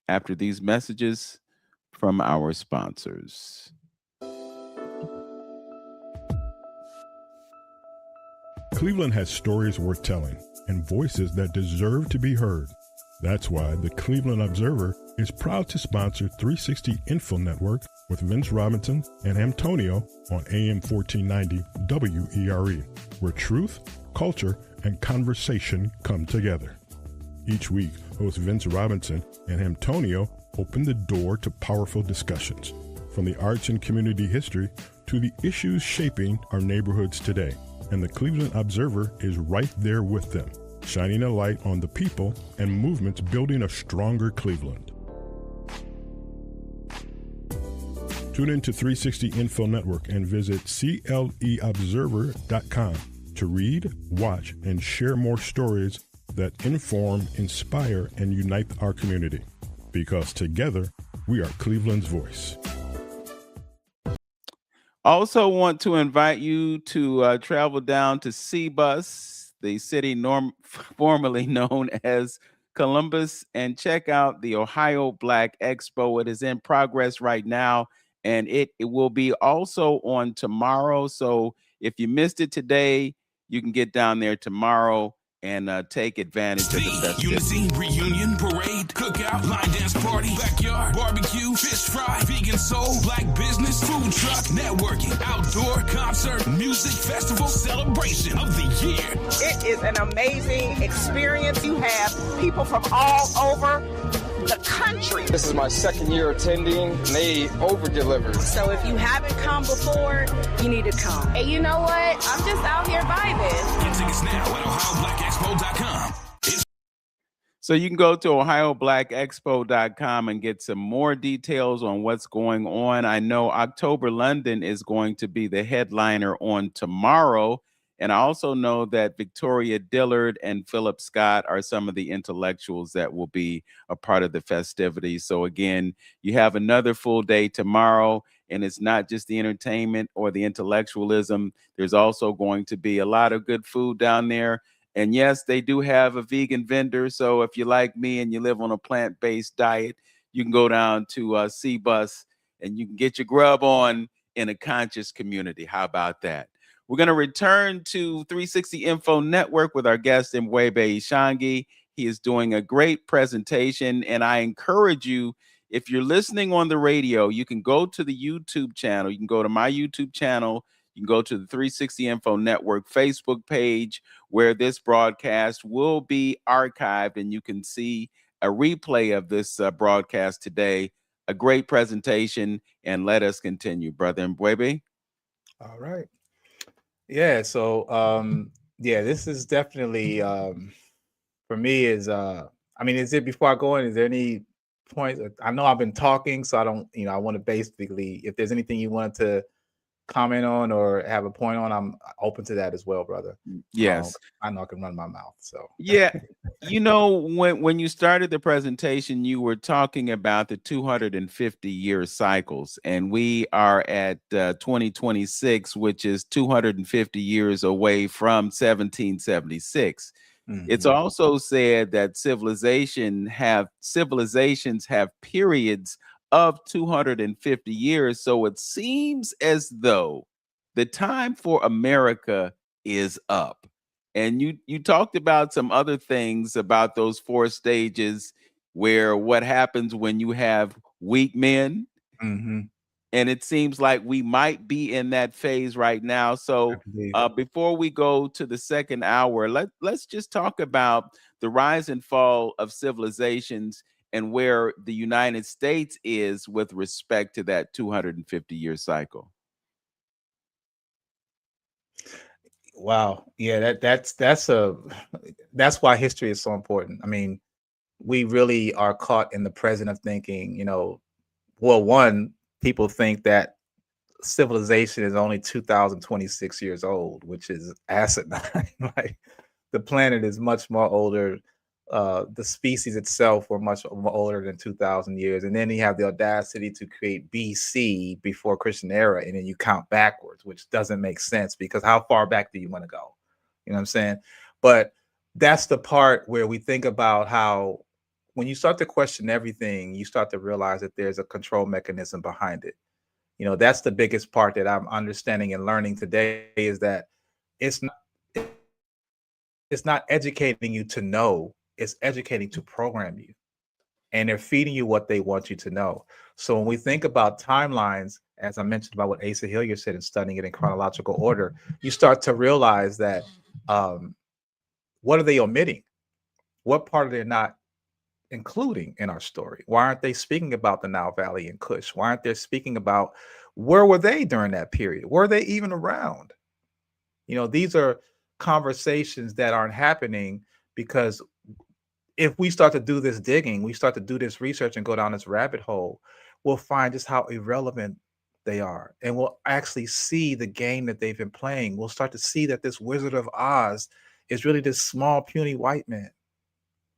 after these messages from our sponsors. Cleveland has stories worth telling and voices that deserve to be heard. That's why the Cleveland Observer is proud to sponsor 360 Info Network with Vince Robinson and Antonio on AM 1490 WERE, where truth, culture, and conversation come together. Each week, host Vince Robinson and Antonio open the door to powerful discussions, from the arts and community history to the issues shaping our neighborhoods today. And the Cleveland Observer is right there with them, shining a light on the people and movements building a stronger Cleveland. Tune in to 360 Info Network and visit CLEobserver.com to read, watch, and share more stories that inform, inspire, and unite our community. Because together, we are Cleveland's voice. Also want to invite you to travel down to CBus, the city formerly known as Columbus, and check out the Ohio Black Expo. It is in progress right now, and it will be also on tomorrow. So if you missed it today, you can get down there tomorrow and take advantage of the festivities. Unity, reunion, parade, cookout, line dance party, backyard, barbecue, fish fry, vegan soul, black business, food truck, networking, outdoor, concert, music, festival, celebration of the year. It is an amazing experience. You have people from all over the country. This is my second year attending, and they over-delivered. So if you haven't come before, you need to come. And you know what? I'm just out here vibing. Get tickets now at OhioBlackExpo.com. So you can go to OhioBlackExpo.com and get some more details on what's going on. I know October London is going to be the headliner on tomorrow. And I also know that Victoria Dillard and Philip Scott are some of the intellectuals that will be a part of the festivities. So again, you have another full day tomorrow, and it's not just the entertainment or the intellectualism. There's also going to be a lot of good food down there. And yes, they do have a vegan vendor. So if you're like me and you live on a plant-based diet, you can go down to CBus and you can get your grub on in a conscious community. How about that? We're going to return to 360 Info Network with our guest, M'Bwebe Ishangi. He is doing a great presentation, and I encourage you, if you're listening on the radio, you can go to the YouTube channel. You can go to my YouTube channel. You can go to the 360 Info Network Facebook page, where this broadcast will be archived, and you can see a replay of this broadcast today. A great presentation, and let us continue, Brother M'Bwebe. All right. Yeah. So, yeah, this is definitely for me is I mean, is it, before I go in, is there any points? I know I've been talking, so I don't, I want to basically, if there's anything you wanted to comment on or have a point on, I'm open to that as well, brother. Yes. I know I can run my mouth. So yeah, when you started the presentation, you were talking about the 250-year cycles, and we are at 2026, which is 250 years away from 1776. It's also said that civilizations have periods of 250 years. So it seems as though the time for America is up. And you talked about some other things about those 4 stages, where what happens when you have weak men. And it seems like we might be in that phase right now. So before we go to the second hour, let's just talk about the rise and fall of civilizations and where the United States is with respect to that 250-year cycle. Wow. Yeah, that's why history is so important. I mean, we really are caught in the present of thinking, well, one, people think that civilization is only 2026 years old, which is asinine. Like, the planet is much more older. The species itself were much more older than 2,000 years. And then you have the audacity to create BC, before Christian era, and then you count backwards, which doesn't make sense, because how far back do you want to go? You know what I'm saying? But that's the part where we think about how, when you start to question everything, you start to realize that there's a control mechanism behind it. That's the biggest part that I'm understanding and learning today, is that it's not educating you to know, it's educating to program you. And they're feeding you what they want you to know. So when we think about timelines, as I mentioned about what Asa Hilliard said, and studying it in chronological order, you start to realize that what are they omitting? What part are they not including in our story? Why aren't they speaking about the Nile Valley and Kush? Why aren't they speaking about where were they during that period? Were they even around? These are conversations that aren't happening, because if we start to do this digging, we start to do this research and go down this rabbit hole, we'll find just how irrelevant they are. And we'll actually see the game that they've been playing. We'll start to see that this Wizard of Oz is really this small, puny white man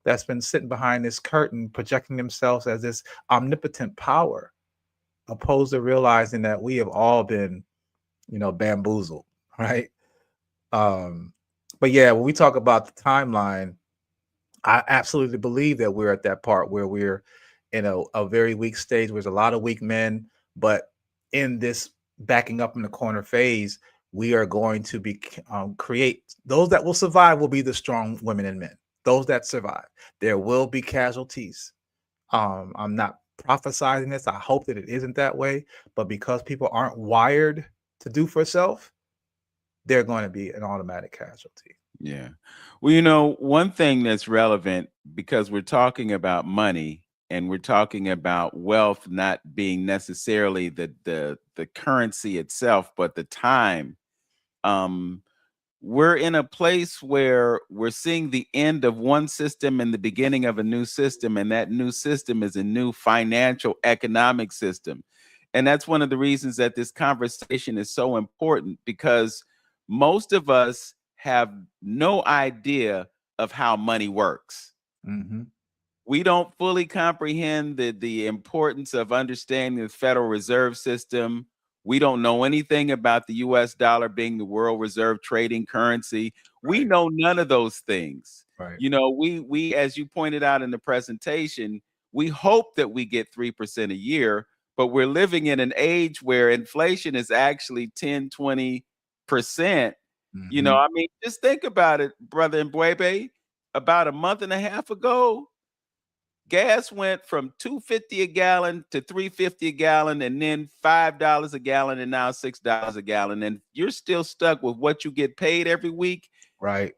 that's been sitting behind this curtain, projecting themselves as this omnipotent power, opposed to realizing that we have all been, bamboozled, right? But yeah, when we talk about the timeline, I absolutely believe that we're at that part where we're in a very weak stage. There's a lot of weak men, but in this backing up in the corner phase, we are going to be create those that will survive. Will be the strong women and men. Those that survive. There will be casualties. I'm not prophesizing this. I hope that it isn't that way. But because people aren't wired to do for self, they're going to be an automatic casualty. Yeah. Well, one thing that's relevant, because we're talking about money and we're talking about wealth not being necessarily the currency itself, but the time. We're in a place where we're seeing the end of one system and the beginning of a new system, and that new system is a new financial economic system. And that's one of the reasons that this conversation is so important, because most of us have no idea of how money works. We don't fully comprehend the importance of understanding the Federal Reserve System. We don't know anything about the US dollar being the world reserve trading currency. We know none of those things. We, as you pointed out in the presentation, we hope that we get 3% a year, but we're living in an age where inflation is actually 10, 20% 6%. You know, Mhm. I mean, just think about it, brother M'Bwebe. About a month and a half ago, gas went from $2.50 a gallon to $3.50 a gallon, and then $5 a gallon, and now $6 a gallon. And you're still stuck with what you get paid every week. Right.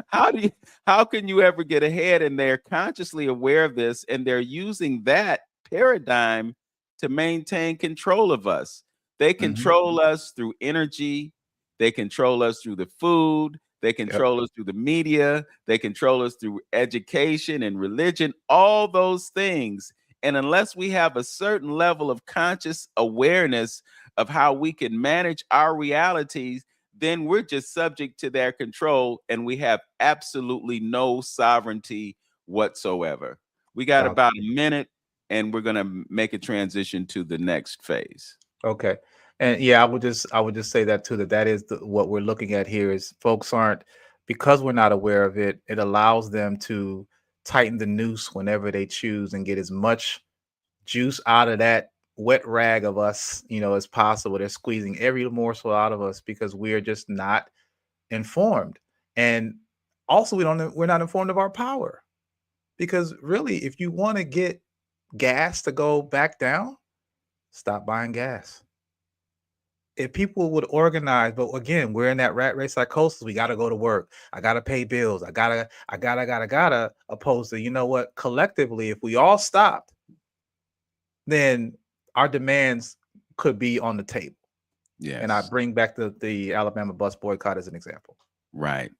How can you ever get ahead? And they're consciously aware of this, and they're using that paradigm to maintain control of us. They control us through energy, they control us through the food, they Yep. control us through the media, they control us through education and religion, all those things. And unless we have a certain level of conscious awareness of how we can manage our realities, then we're just subject to their control, and we have absolutely no sovereignty whatsoever. We got Wow. about a minute, and we're going to make a transition to the next phase. Okay. And yeah, I would just say that too, that is what we're looking at here is folks aren't, because we're not aware of it, it allows them to tighten the noose whenever they choose and get as much juice out of that wet rag of us, as possible. They're squeezing every morsel out of us because we're just not informed. And also we're not informed of our power. Because really, if you want to get gas to go back down, stop buying gas. If people would organize, but again, we're in that rat race psychosis. We got to go to work. I got to pay bills. I gotta, opposed to, you know what, collectively, if we all stopped, then our demands could be on the table. Yes. And I bring back the Alabama bus boycott as an example. Right.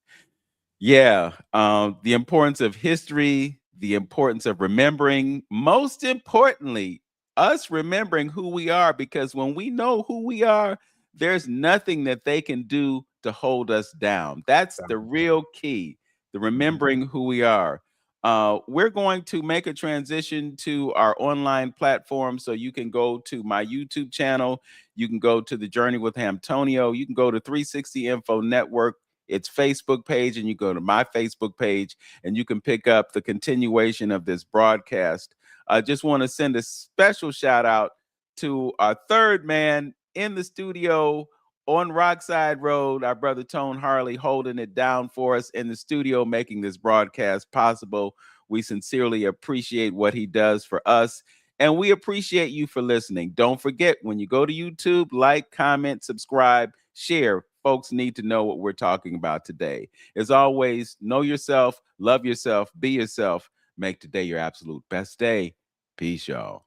Yeah. The importance of history, the importance of remembering, most importantly, us remembering who we are, because when we know who we are, there's nothing that they can do to hold us down. That's the real key, the remembering who we are. We're going to make a transition to our online platform. So you can go to my YouTube channel. You can go to the Journey with Antonio. You can go to 360 Info Network, its Facebook page, and you go to my Facebook page, and you can pick up the continuation of this broadcast. I just want to send a special shout out to our third man in the studio on Rockside Road, our brother Tone Harley, holding it down for us in the studio, making this broadcast possible. We sincerely appreciate what he does for us, and we appreciate you for listening. Don't forget, when you go to YouTube, like, comment, subscribe, share. Folks need to know what we're talking about today. As always, know yourself, love yourself, be yourself, make today your absolute best day. Peace, y'all.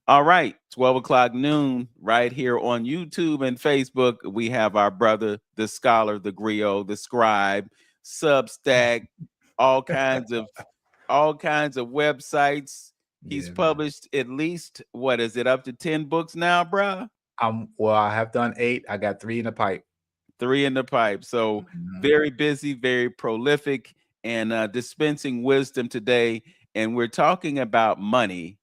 All right, 12 o'clock noon, right here on YouTube and Facebook. We have our brother, the scholar, the griot, the scribe, Substack, all kinds of websites. He's published at least, what is it, up to 10 books now, bruh? Well, I have done 8. I got 3 in the pipe. 3 in the pipe. So very busy, very prolific, and dispensing wisdom today. And we're talking about money.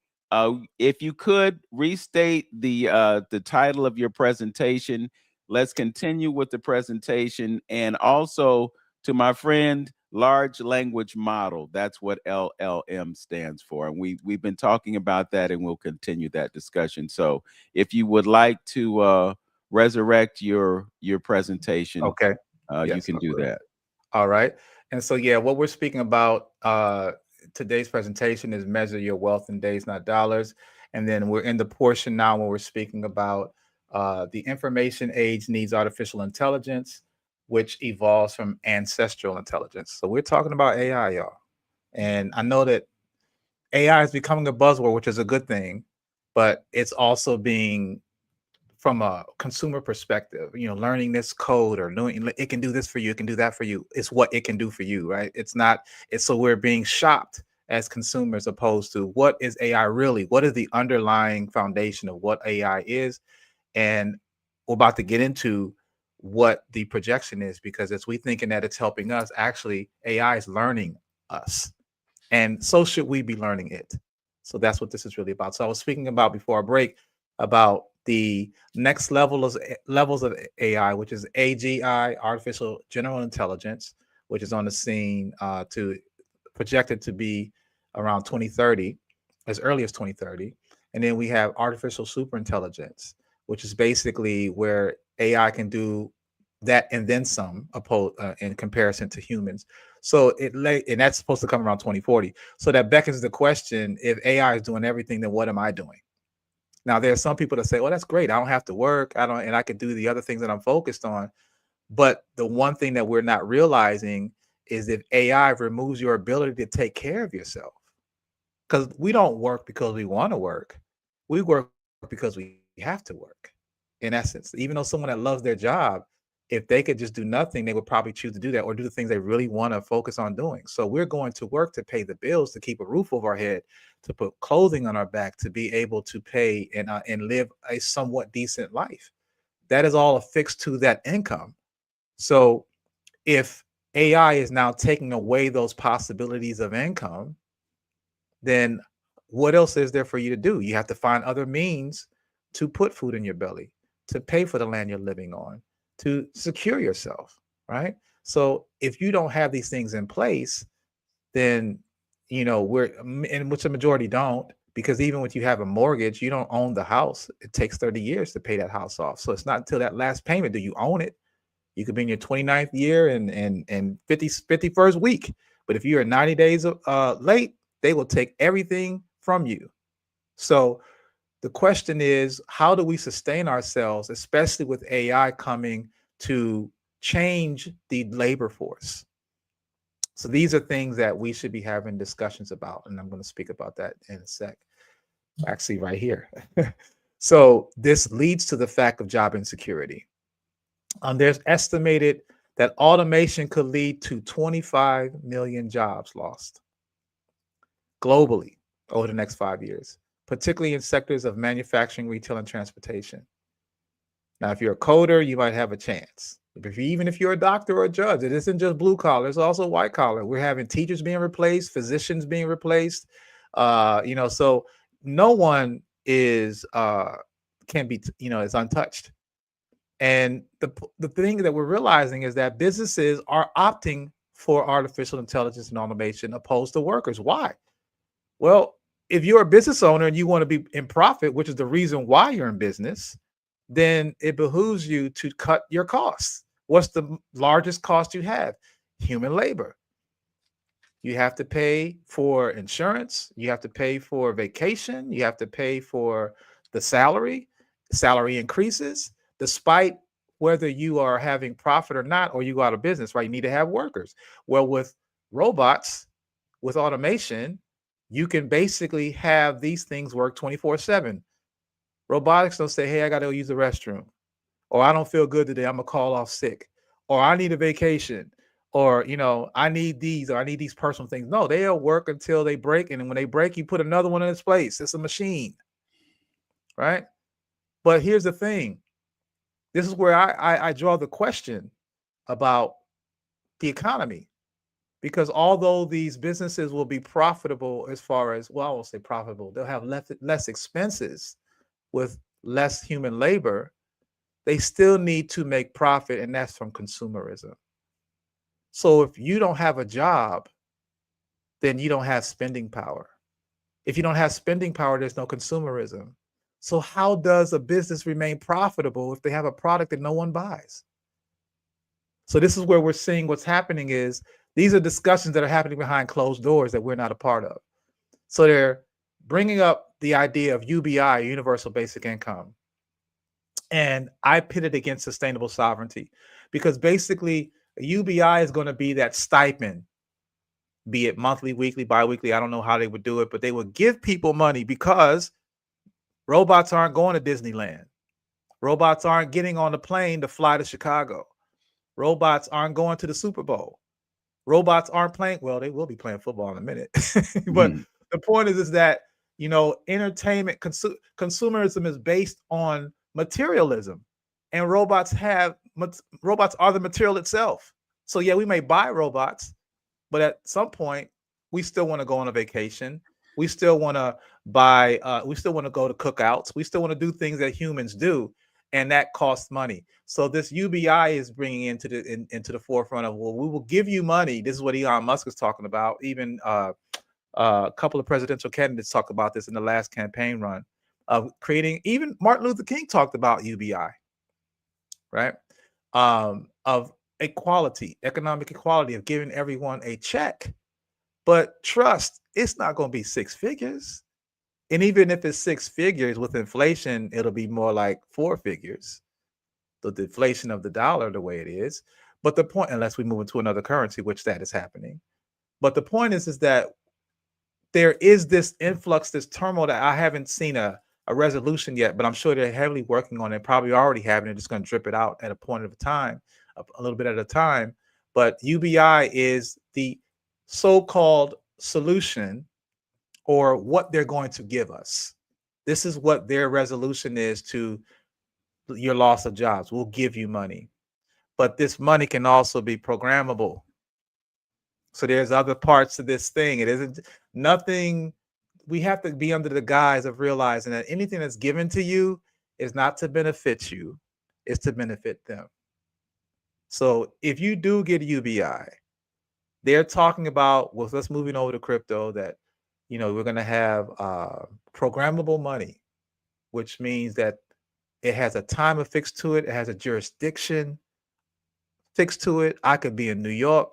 If you could restate the title of your presentation, let's continue with the presentation. And also to my friend, large language model. That's what LLM stands for. And we've been talking about that, and we'll continue that discussion. So if you would like to resurrect your presentation, okay, you can do that. All right. And so, yeah, what we're speaking about today's presentation is measure your wealth in days, not dollars. And then we're in the portion now where we're speaking about the information age needs artificial intelligence, which evolves from ancestral intelligence. So we're talking about AI, y'all. And I know that AI is becoming a buzzword, which is a good thing, but it's also being, from a consumer perspective, learning this code or knowing it can do this for you, it can do that for you. It's what it can do for you, right? So we're being shopped as consumers, opposed to what is AI really? What is the underlying foundation of what AI is? And we're about to get into what the projection is, because as we thinking that it's helping us, actually AI is learning us. And so should we be learning it. So that's what this is really about. So I was speaking about before our break about the next levels of AI, which is AGI, artificial general intelligence, which is on the scene projected to be around 2030, as early as 2030. And then we have artificial superintelligence, which is basically where AI can do that and then some in comparison to humans. So and that's supposed to come around 2040. So that beckons the question, if AI is doing everything, then what am I doing? Now, there are some people that say, well, that's great. I don't have to work. And I can do the other things that I'm focused on. But the one thing that we're not realizing is if AI removes your ability to take care of yourself, because we don't work because we want to work. We work because we have to work. In essence, even though someone that loves their job, if they could just do nothing, they would probably choose to do that or do the things they really want to focus on doing. So we're going to work to pay the bills, to keep a roof over our head, to put clothing on our back, to be able to pay and live a somewhat decent life. That is all affixed to that income. So if AI is now taking away those possibilities of income, then what else is there for you to do? You have to find other means to put food in your belly, to pay for the land you're living on, to secure yourself, right? So if you don't have these things in place, then, and which the majority don't, because even when you have a mortgage, you don't own the house. It takes 30 years to pay that house off. So it's not until that last payment do you own it. You could be in your 29th year and 51st week. But if you're 90 days late, they will take everything from you. So the question is, how do we sustain ourselves, especially with AI coming to change the labor force? So these are things that we should be having discussions about. And I'm going to speak about that in a sec. Actually, right here. So this leads to the fact of job insecurity. There's estimated that automation could lead to 25 million jobs lost globally over the next 5 years, particularly in sectors of manufacturing, retail, and transportation. Now, if you're a coder, you might have a chance. Even if you're a doctor or a judge, it isn't just blue collar, it's also white collar. We're having teachers being replaced, physicians being replaced. So no one is is untouched. And the thing that we're realizing is that businesses are opting for artificial intelligence and automation opposed to workers. Why? Well, if you're a business owner and you want to be in profit, which is the reason why you're in business, then it behooves you to cut your costs. What's the largest cost you have? Human labor. You have to pay for insurance. You have to pay for vacation. You have to pay for the salary. Salary increases despite whether you are having profit or not, or you go out of business, right? You need to have workers. Well, with robots, with automation, you can basically have these things work 24/7. Robotics don't say, hey, I got to go use the restroom, or I don't feel good today, I'm going to call off sick, or I need a vacation, or, I need these, or I need these personal things. No, they'll work until they break. And when they break, you put another one in its place. It's a machine, right? But here's the thing. This is where I draw the question about the economy, because although these businesses will be profitable as far as, well, I won't say profitable, they'll have less expenses with less human labor, they still need to make profit, and that's from consumerism. So if you don't have a job, then you don't have spending power. If you don't have spending power, there's no consumerism. So how does a business remain profitable if they have a product that no one buys? So this is where we're seeing what's happening is these are discussions that are happening behind closed doors that we're not a part of. So they're bringing up the idea of UBI, Universal Basic Income. And I pit it against sustainable sovereignty, because basically UBI is going to be that stipend, be it monthly, weekly, biweekly. I don't know how they would do it, but they would give people money because robots aren't going to Disneyland. Robots aren't getting on the plane to fly to Chicago. Robots aren't going to the Super Bowl. Robots aren't playing. Well, they will be playing football in a minute. But the point is that, entertainment, consumerism is based on materialism, and robots are the material itself. So yeah, we may buy robots, but at some point we still want to go on a vacation. We still want to we still want to go to cookouts. We still want to do things that humans do, and that costs money. So this UBI is bringing into the forefront of, well, we will give you money. This is what Elon Musk is talking about. Even a couple of presidential candidates talked about this in the last campaign run. of creating. Even Martin Luther King talked about UBI, right? Of equality, economic equality, of giving everyone a check. But trust, it's not going to be 6 figures. And even if it's 6 figures with inflation, it'll be more like 4 figures. The deflation of the dollar, the way it is. But the point, unless we move into another currency, which that is happening. But the point is that there is this influx, this turmoil that I haven't seen a resolution yet, but I'm sure they're heavily working on it, probably already having it, just going to drip it out at a point of a time, a little bit at a time. But UBI is the so-called solution, or what they're going to give us. This is what their resolution is to your loss of jobs. We'll give you money. But this money can also be programmable. So there's other parts to this thing. It isn't nothing. We have to be under the guise of realizing that anything that's given to you is not to benefit you, it's to benefit them. So if you do get UBI, they're talking about, with us moving over to crypto, that we're going to have programmable money, which means that it has a time affixed to it. It has a jurisdiction fixed to it. I could be in New York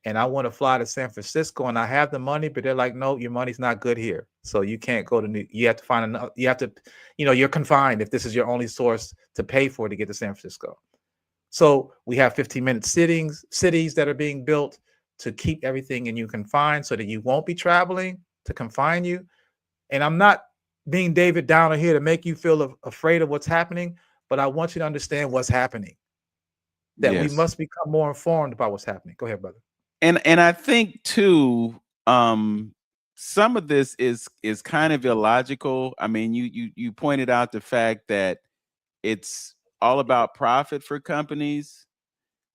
and I want to fly to San Francisco and I have the money, but they're like, no, your money's not good here. So you can't go to you have to find another, you have to, you're confined if this is your only source to pay for to get to San Francisco. So we have 15-minute cities that are being built to keep everything in you confined so that you won't be traveling to confine you. And I'm not being David Downer here to make you feel afraid of what's happening, but I want you to understand what's happening, that we must become more informed about what's happening. Go ahead, brother. And I think too, some of this is kind of illogical. I mean, you pointed out the fact that it's all about profit for companies,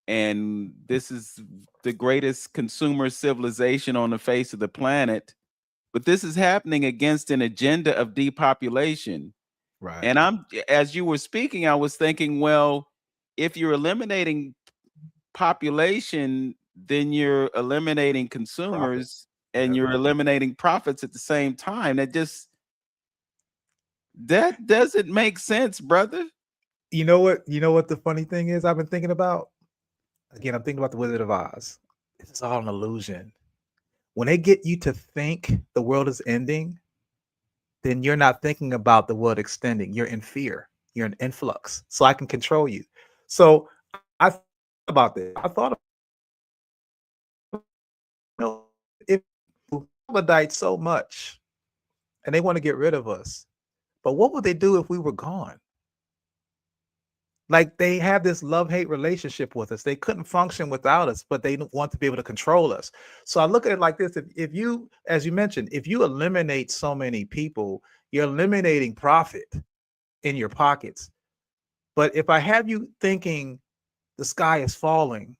and this is the greatest consumer civilization on the face of the planet. But this is happening against an agenda of depopulation. Right. And as you were speaking, I was thinking, well, if you're eliminating population, then you're eliminating consumers and you're eliminating profits at the same time. That doesn't make sense, brother. You know what the funny thing is I've been thinking about? Again, I'm thinking about the Wizard of Oz. This is all an illusion. When they get you to think the world is ending, then you're not thinking about the world extending. You're in fear. You're in influx. So I can control you. So I thought about this. I thought, if we validate so much and they want to get rid of us, but what would they do if we were gone? Like, they have this love-hate relationship with us. They couldn't function without us, but they want to be able to control us. So I look at it like this. If you, as you mentioned, if you eliminate so many people, you're eliminating profit in your pockets. But if I have you thinking the sky is falling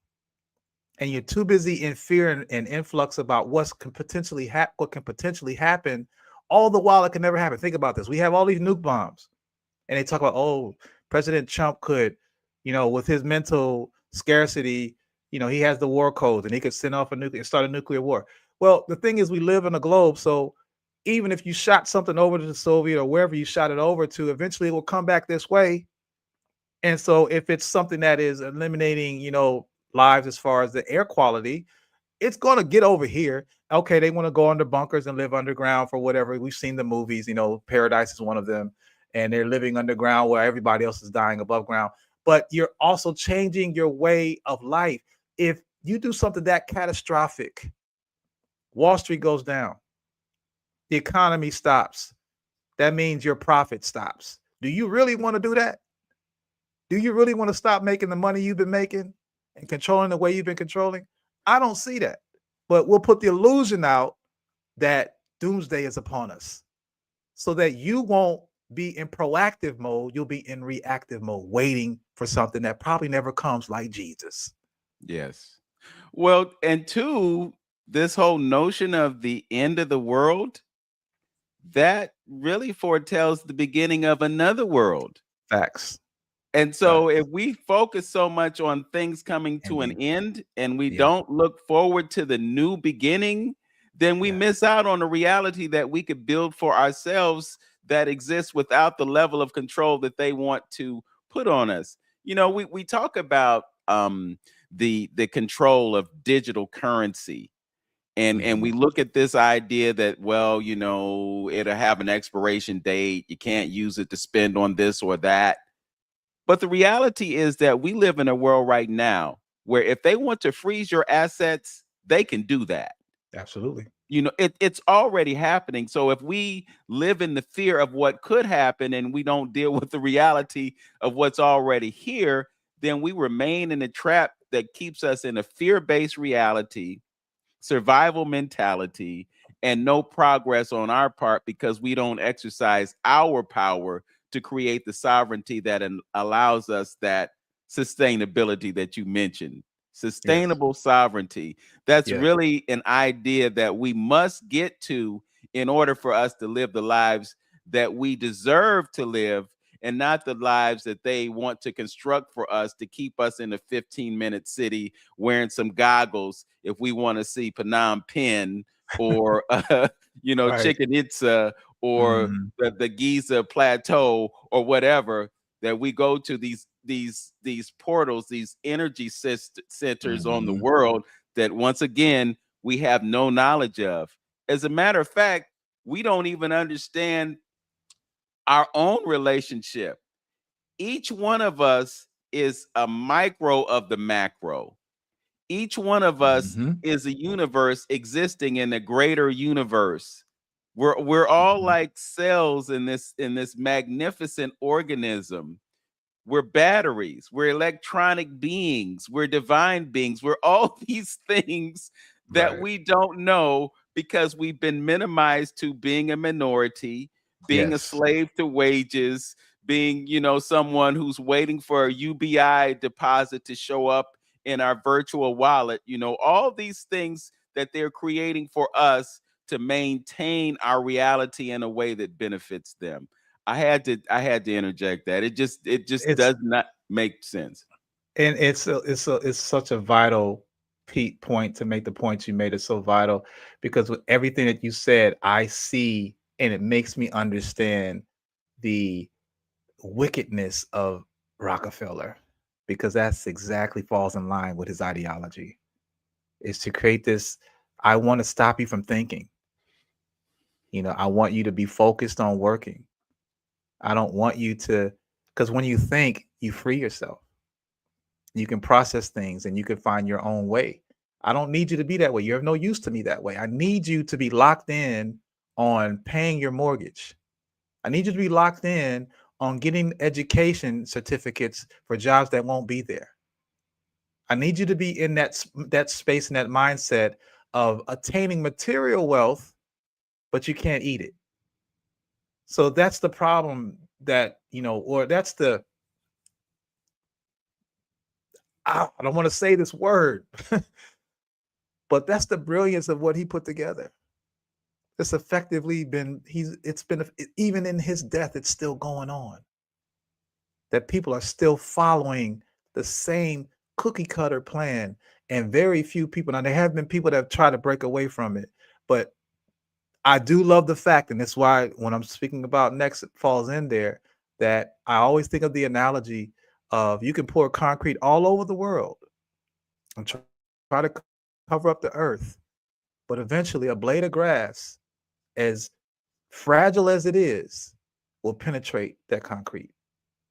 and you're too busy in fear and influx about what can potentially happen, all the while it can never happen. Think about this. We have all these nuke bombs and they talk about, oh, President Trump could, with his mental scarcity, he has the war codes and he could send off start a nuclear war. Well, the thing is, we live in a globe. So even if you shot something over to the Soviet or wherever you shot it over to, eventually it will come back this way. And so if it's something that is eliminating, lives as far as the air quality, it's going to get over here. Okay, they want to go under bunkers and live underground for whatever. We've seen the movies, Paradise is one of them. And they're living underground where everybody else is dying above ground. But you're also changing your way of life. If you do something that catastrophic, Wall Street goes down, the economy stops. That means your profit stops. Do you really want to do that? Do you really want to stop making the money you've been making and controlling the way you've been controlling? I don't see that. But we'll put the illusion out that doomsday is upon us so that you won't be in proactive mode. You'll be in reactive mode, waiting for something that probably never comes, like Jesus. Yes. Well, and two, this whole notion of the end of the world, that really foretells the beginning of another world. Facts. And so if we focus so much on things coming to an end and we don't look forward to the new beginning, then we miss out on the reality that we could build for ourselves that exists without the level of control that they want to put on us. You know, we talk about the control of digital currency. And we look at this idea that, well, you know, it'll have an expiration date. You can't use it to spend on this or that. But the reality is that we live in a world right now where if they want to freeze your assets, they can do that. Absolutely. You know, it's already happening. So if we live in the fear of what could happen and we don't deal with the reality of what's already here, then we remain in a trap that keeps us in a fear-based reality, survival mentality, and no progress on our part because we don't exercise our power to create the sovereignty that allows us that sustainability that you mentioned. Sustainable sovereignty. That's really an idea that we must get to in order for us to live the lives that we deserve to live, and not the lives that they want to construct for us to keep us in a 15-minute city wearing some goggles if we want to see Phnom Penh or you know, Chichen Itza or the Giza Plateau or whatever, that we go to these portals, these energy centers on the world that once again we have no knowledge of. As a matter of fact, we don't even understand our own relationship. Each one of us is a micro of the macro. Each one of us is a universe existing in a greater universe. We're all like cells in this magnificent organism. We're batteries, we're electronic beings, we're divine beings, we're all these things that we don't know because we've been minimized to being a minority, being a slave to wages, being, you know, someone who's waiting for a UBI deposit to show up in our virtual wallet. You know, all these things that they're creating for us to maintain our reality in a way that benefits them. I had to interject that. It just does not make sense. And it's such a vital point to make. The point you made is so vital, because with everything that you said, I see, and it makes me understand the wickedness of Rockefeller, because that's exactly falls in line with his ideology, is to create this. I want to stop you from thinking. You know, I want you to be focused on working. I don't want you to, because when you think, you free yourself. You can process things and you can find your own way. I don't need you to be that way. You're of no use to me that way. I need you to be locked in on paying your mortgage. I need you to be locked in on getting education certificates for jobs that won't be there. I need you to be in that space and that mindset of attaining material wealth, but you can't eat it. So that's the problem that, you know, or that's the, I don't want to say this word, but that's the brilliance of what he put together. It's effectively been, even in his death, it's still going on. That people are still following the same cookie cutter plan, and very few people, now there have been people that have tried to break away from it, but I do love the fact, and that's why when I'm speaking about next, it falls in there, that I always think of the analogy of, you can pour concrete all over the world and try to cover up the earth, but eventually a blade of grass, as fragile as it is, will penetrate that concrete.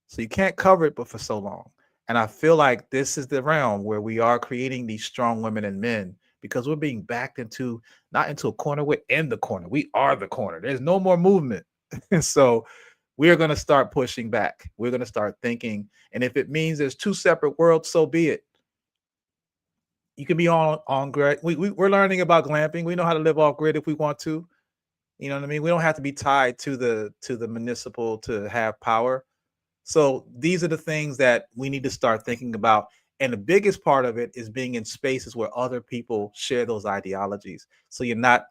So you can't cover it but for so long. And I feel like this is the realm where we are creating these strong women and men, because we're being backed into, not into a corner, we're in the corner. We are the corner. There's no more movement. And so we're going to start pushing back. We're going to start thinking. And if it means there's two separate worlds, so be it. You can be on grid. We're learning about glamping. We know how to live off grid if we want to. You know what I mean? We don't have to be tied to the municipal to have power. So these are the things that we need to start thinking about. And the biggest part of it is being in spaces where other people share those ideologies. So you're not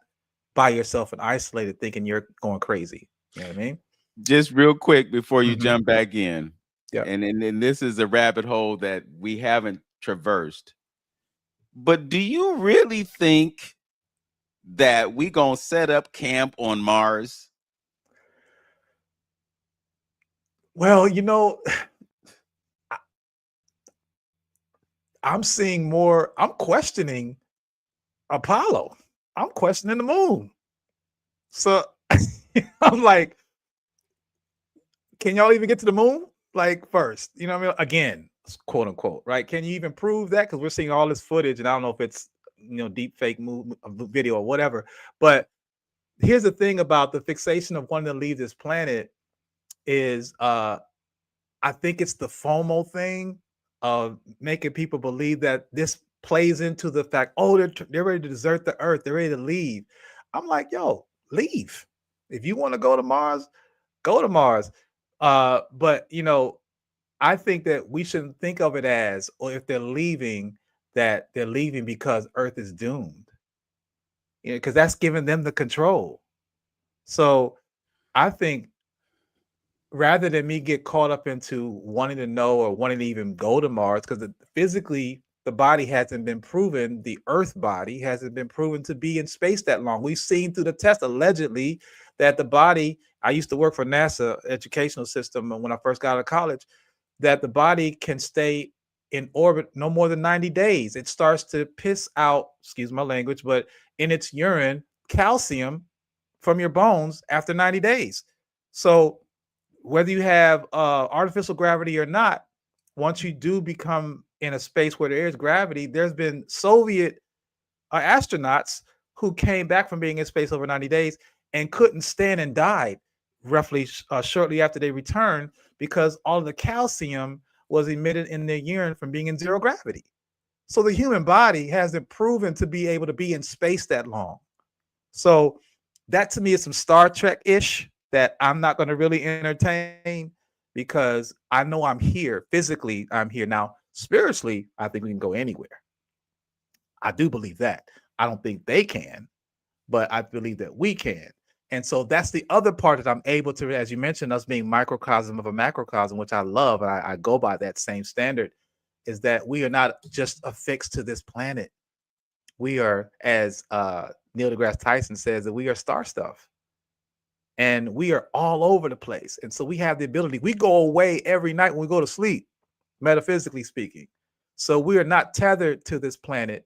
by yourself and isolated thinking you're going crazy. You know what I mean? Just real quick before you jump back in. Yeah. And this is a rabbit hole that we haven't traversed. But do you really think that we gonna set up camp on Mars? Well, you know, I'm seeing more. I'm questioning Apollo. I'm questioning the moon. So I'm like, can y'all even get to the moon? Like first, you know what I mean? Again, quote unquote, right? Can you even prove that? Because we're seeing all this footage, and I don't know if it's deep fake video or whatever. But here's the thing about the fixation of wanting to leave this planet is I think it's the FOMO thing of making people believe that this plays into the fact, oh, they're ready to desert the earth, they're ready to leave. I'm like, yo, leave. If you want to go to Mars, go to Mars. But I think that we shouldn't think of it as, or if they're leaving, that they're leaving because Earth is doomed. Because that's giving them the control. So I think rather than me get caught up into wanting to know or wanting to even go to Mars, because physically the body hasn't been proven, the Earth body hasn't been proven to be in space that long. We've seen through the test allegedly that the body, I used to work for NASA educational system when I first got out of college, that the body can stay in orbit no more than 90 days. It starts to piss out, excuse my language, but in its urine, calcium from your bones after 90 days. So whether you have artificial gravity or not, once you do become in a space where there is gravity, there's been Soviet astronauts who came back from being in space over 90 days and couldn't stand and died roughly shortly after they returned because all of the calcium was emitted in their urine from being in zero gravity. So the human body hasn't proven to be able to be in space that long. So that to me is some Star Trek-ish that I'm not going to really entertain because I know I'm here. Physically, I'm here. Now, spiritually, I think we can go anywhere. I do believe that. I don't think they can, but I believe that we can. And so that's the other part that I'm able to, as you mentioned, us being microcosm of a macrocosm, which I love, and I go by that same standard, is that we are not just affixed to this planet. We are, as Neil deGrasse Tyson says, that we are star stuff. And we are all over the place. And so we have the ability, we go away every night when we go to sleep, metaphysically speaking. So we are not tethered to this planet.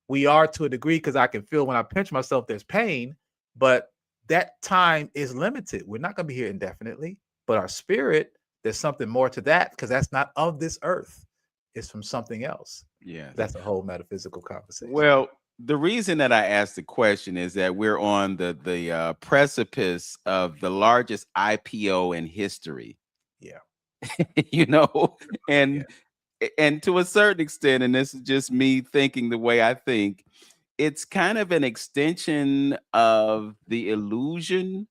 We are to a degree because I can feel when I pinch myself, there's pain, but that time is limited. We're not going to be here indefinitely, but our spirit, there's something more to that because that's not of this earth. It's from something else. Yeah. That's a whole metaphysical conversation. Well, the reason that I asked the question is that we're on the precipice of the largest IPO in history. Yeah. And to a certain extent, and this is just me thinking the way I think, it's kind of an extension of the illusion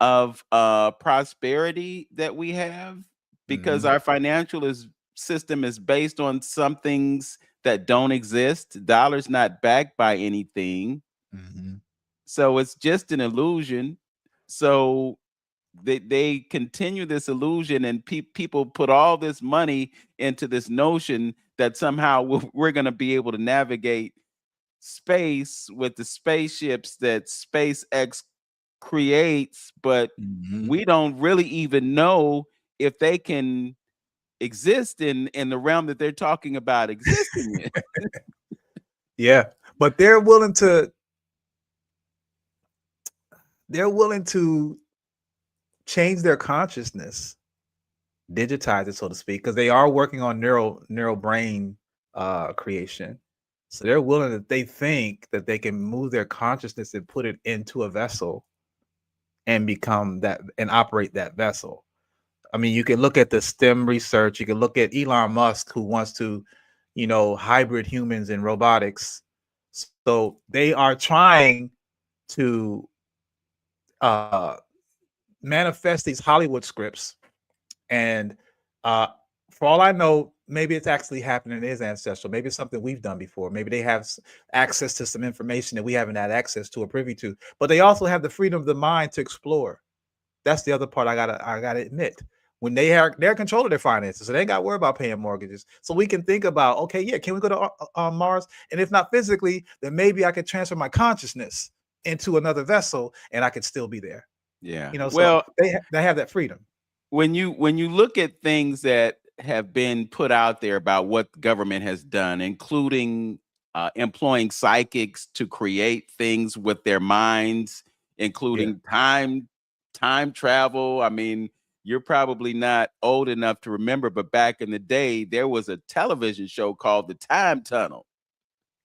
of prosperity that we have because our financial system is based on some things that don't exist. Dollar's not backed by anything. So it's just an illusion. So they continue this illusion and people put all this money into this notion that somehow we're going to be able to navigate space with the spaceships that SpaceX creates, but we don't really even know if they can exist in the realm that they're talking about existing in. Yeah, but they're willing to change their consciousness, digitize it, so to speak, because they are working on neural brain creation. So they're willing that they think that they can move their consciousness and put it into a vessel and become that and operate that vessel. I mean, you can look at the STEM research. You can look at Elon Musk, who wants to, hybrid humans and robotics. So they are trying to manifest these Hollywood scripts. And for all I know, maybe it's actually happening. It is ancestral. Maybe it's something we've done before. Maybe they have access to some information that we haven't had access to or privy to. But they also have the freedom of the mind to explore. That's the other part I gotta admit. When they're in control of their finances, so they ain't got to worry about paying mortgages. So we can think about, okay, yeah, can we go to Mars? And if not physically, then maybe I could transfer my consciousness into another vessel and I could still be there. Yeah. So they have that freedom. when you look at things that have been put out there about what the government has done, including employing psychics to create things with their minds, including time travel. I mean, you're probably not old enough to remember, but back in the day, there was a television show called The Time Tunnel.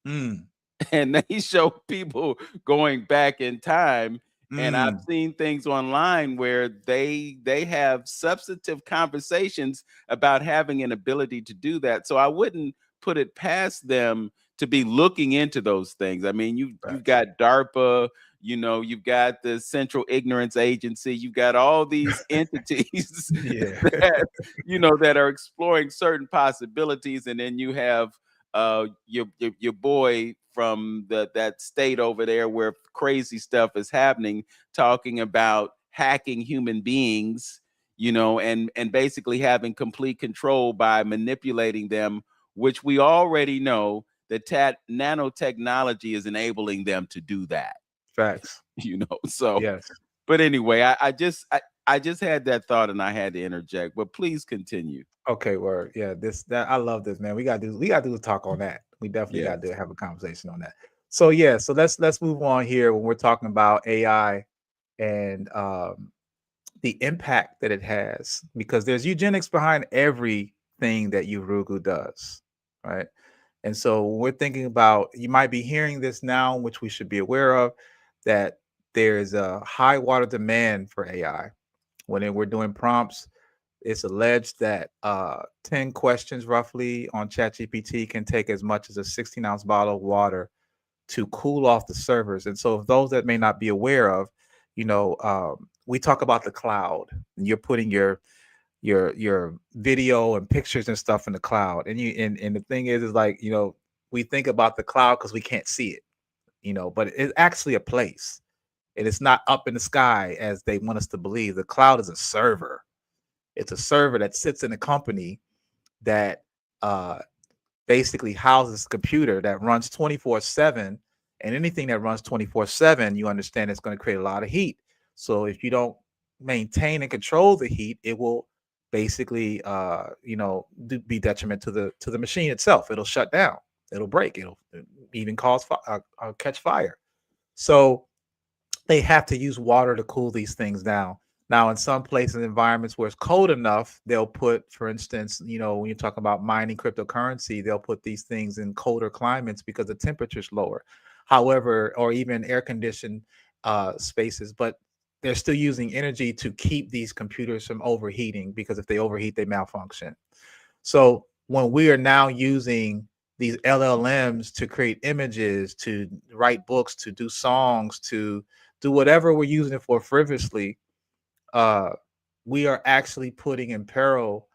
And they show people going back in time. And I've seen things online where they have substantive conversations about having an ability to do that. So I wouldn't put it past them to be looking into those things. I mean, you've got DARPA, you know, you've got the Central Ignorance Agency, you've got all these entities that, you know, that are exploring certain possibilities. And then you have your boy from that state over there where crazy stuff is happening, talking about hacking human beings, you know, and basically having complete control by manipulating them, which we already know that nanotechnology is enabling them to do that. Facts. You know, so but anyway, I just had that thought and I had to interject, but please continue. Okay, word. Yeah, I love this, man. We gotta do a talk on that. We definitely got to have a conversation on that. So so let's move on here when we're talking about AI and the impact that it has, because there's eugenics behind everything that Urugu does, right? And so when we're thinking about, you might be hearing this now, which we should be aware of, that there's a high water demand for AI. When we're doing prompts, it's alleged that 10 questions roughly on ChatGPT can take as much as a 16-ounce bottle of water to cool off the servers. And so, if those that may not be aware of, you know, we talk about the cloud, and you're putting your video and pictures and stuff in the cloud, and the thing is like, you know, we think about the cloud because we can't see it, you know, but it's actually a place. It is not up in the sky as they want us to believe. The cloud is a server. It's a server that sits in a company that basically houses a computer that runs 24/7, and anything that runs 24/7, you understand it's going to create a lot of heat. So if you don't maintain and control the heat, it will basically you know, be detriment to the machine itself. It'll shut down, it'll break, it'll even cause catch fire. So they have to use water to cool these things down. Now, in some places, environments where it's cold enough, they'll put, for instance, you know, when you're talking about mining cryptocurrency, they'll put these things in colder climates because the temperature's lower. However, or even air-conditioned spaces, but they're still using energy to keep these computers from overheating, because if they overheat, they malfunction. So when we are now using these LLMs to create images, to write books, to do songs, to do whatever we're using it for frivolously, we are actually putting in peril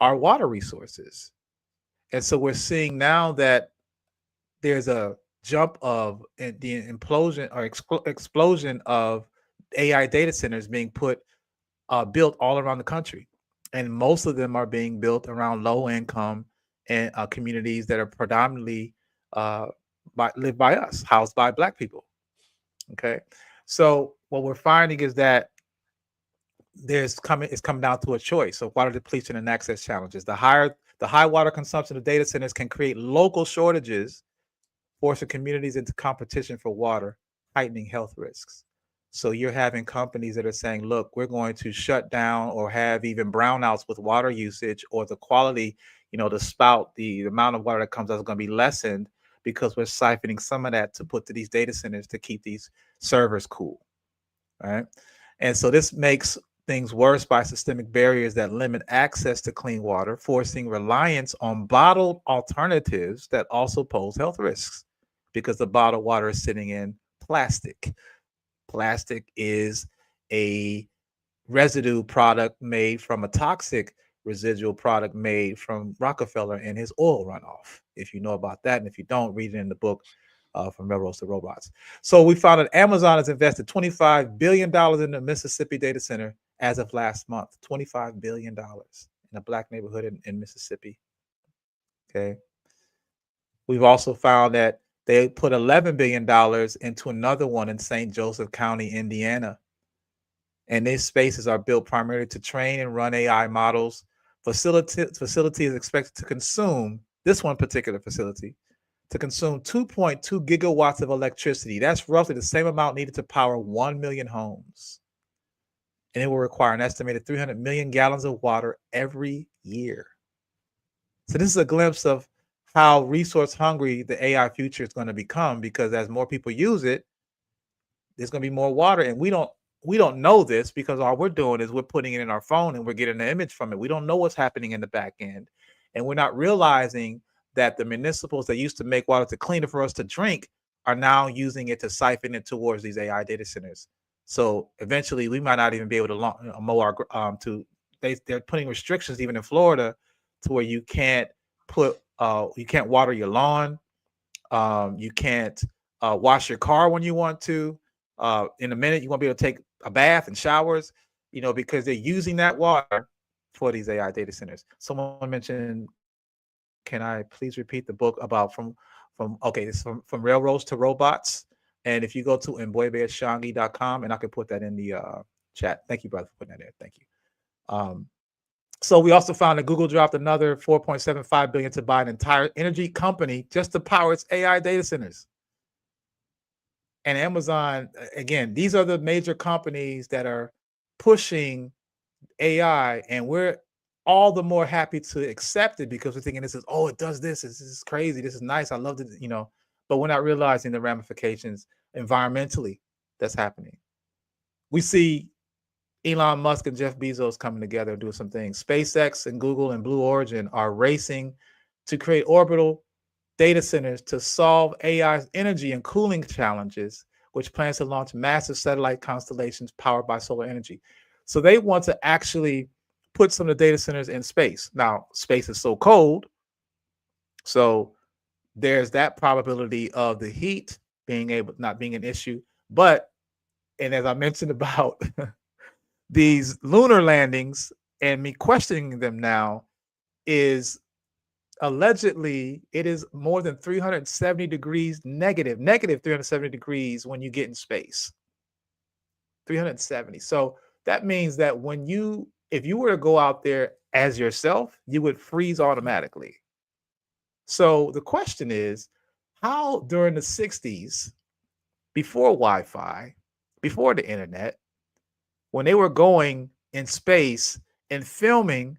our water resources. And so we're seeing now that there's a jump of the implosion or explosion of AI data centers being built all around the country. And most of them are being built around low income and communities that are predominantly lived by us, housed by Black people. Okay. So what we're finding is that it's coming down to a choice of water depletion and access challenges. The high water consumption of data centers can create local shortages, forcing communities into competition for water, heightening health risks. So you're having companies that are saying, look, we're going to shut down or have even brownouts with water usage, or the quality, you know, the amount of water that comes out is going to be lessened because we're siphoning some of that to put to these data centers to keep these servers cool. Right. And so this makes things worse by systemic barriers that limit access to clean water, forcing reliance on bottled alternatives that also pose health risks, because the bottled water is sitting in plastic. Plastic is a residue product made from a toxic residual product made from Rockefeller and his oil runoff. If you know about that, and if you don't, read it in the book From Railroads to Robots. So we found that Amazon has invested $25 billion in the Mississippi data center as of last month. $25 billion in a Black neighborhood in Mississippi. Okay. We've also found that they put $11 billion into another one in St. Joseph County, Indiana. And these spaces are built primarily to train and run AI models. Facility is expected to consume, this one particular facility, to consume 2.2 gigawatts of electricity. That's roughly the same amount needed to power 1 million homes. And it will require an estimated 300 million gallons of water every year. So this is a glimpse of how resource hungry the AI future is going to become, because as more people use it, there's going to be more water. And we don't know this, because all we're doing is we're putting it in our phone and we're getting an image from it. We don't know what's happening in the back end. And we're not realizing that the municipals that used to make water to clean it for us to drink are now using it to siphon it towards these AI data centers. So eventually we might not even be able to mow our they're putting restrictions even in Florida to where you can't water your lawn, you can't wash your car when you want to. In a minute, you won't be able to take a bath and showers, because they're using that water for these AI data centers. Someone mentioned, can I please repeat the book about from railroads to robots? And if you go to M'Bwebe and I can put that in the chat. Thank you, brother, for putting that there. Thank you. So we also found that Google dropped another $4.75 billion to buy an entire energy company just to power its AI data centers. And Amazon, again, these are the major companies that are pushing AI, and we're all the more happy to accept it because we're thinking it does this. This is crazy. This is nice. I love it, but we're not realizing the ramifications environmentally that's happening. We see Elon Musk and Jeff Bezos coming together and doing some things. SpaceX and Google and Blue Origin are racing to create orbital data centers to solve AI's energy and cooling challenges, which plans to launch massive satellite constellations powered by solar energy. So they want to actually put some of the data centers in space. Now, space is so cold, so there's that probability of the heat not being an issue. And as I mentioned about these lunar landings and me questioning them now, is allegedly it is more than 370 degrees negative 370 degrees when you get in space. 370. So that means that if you were to go out there as yourself, you would freeze automatically. So the question is, how during the 60s, before Wi-Fi, before the internet, when they were going in space and filming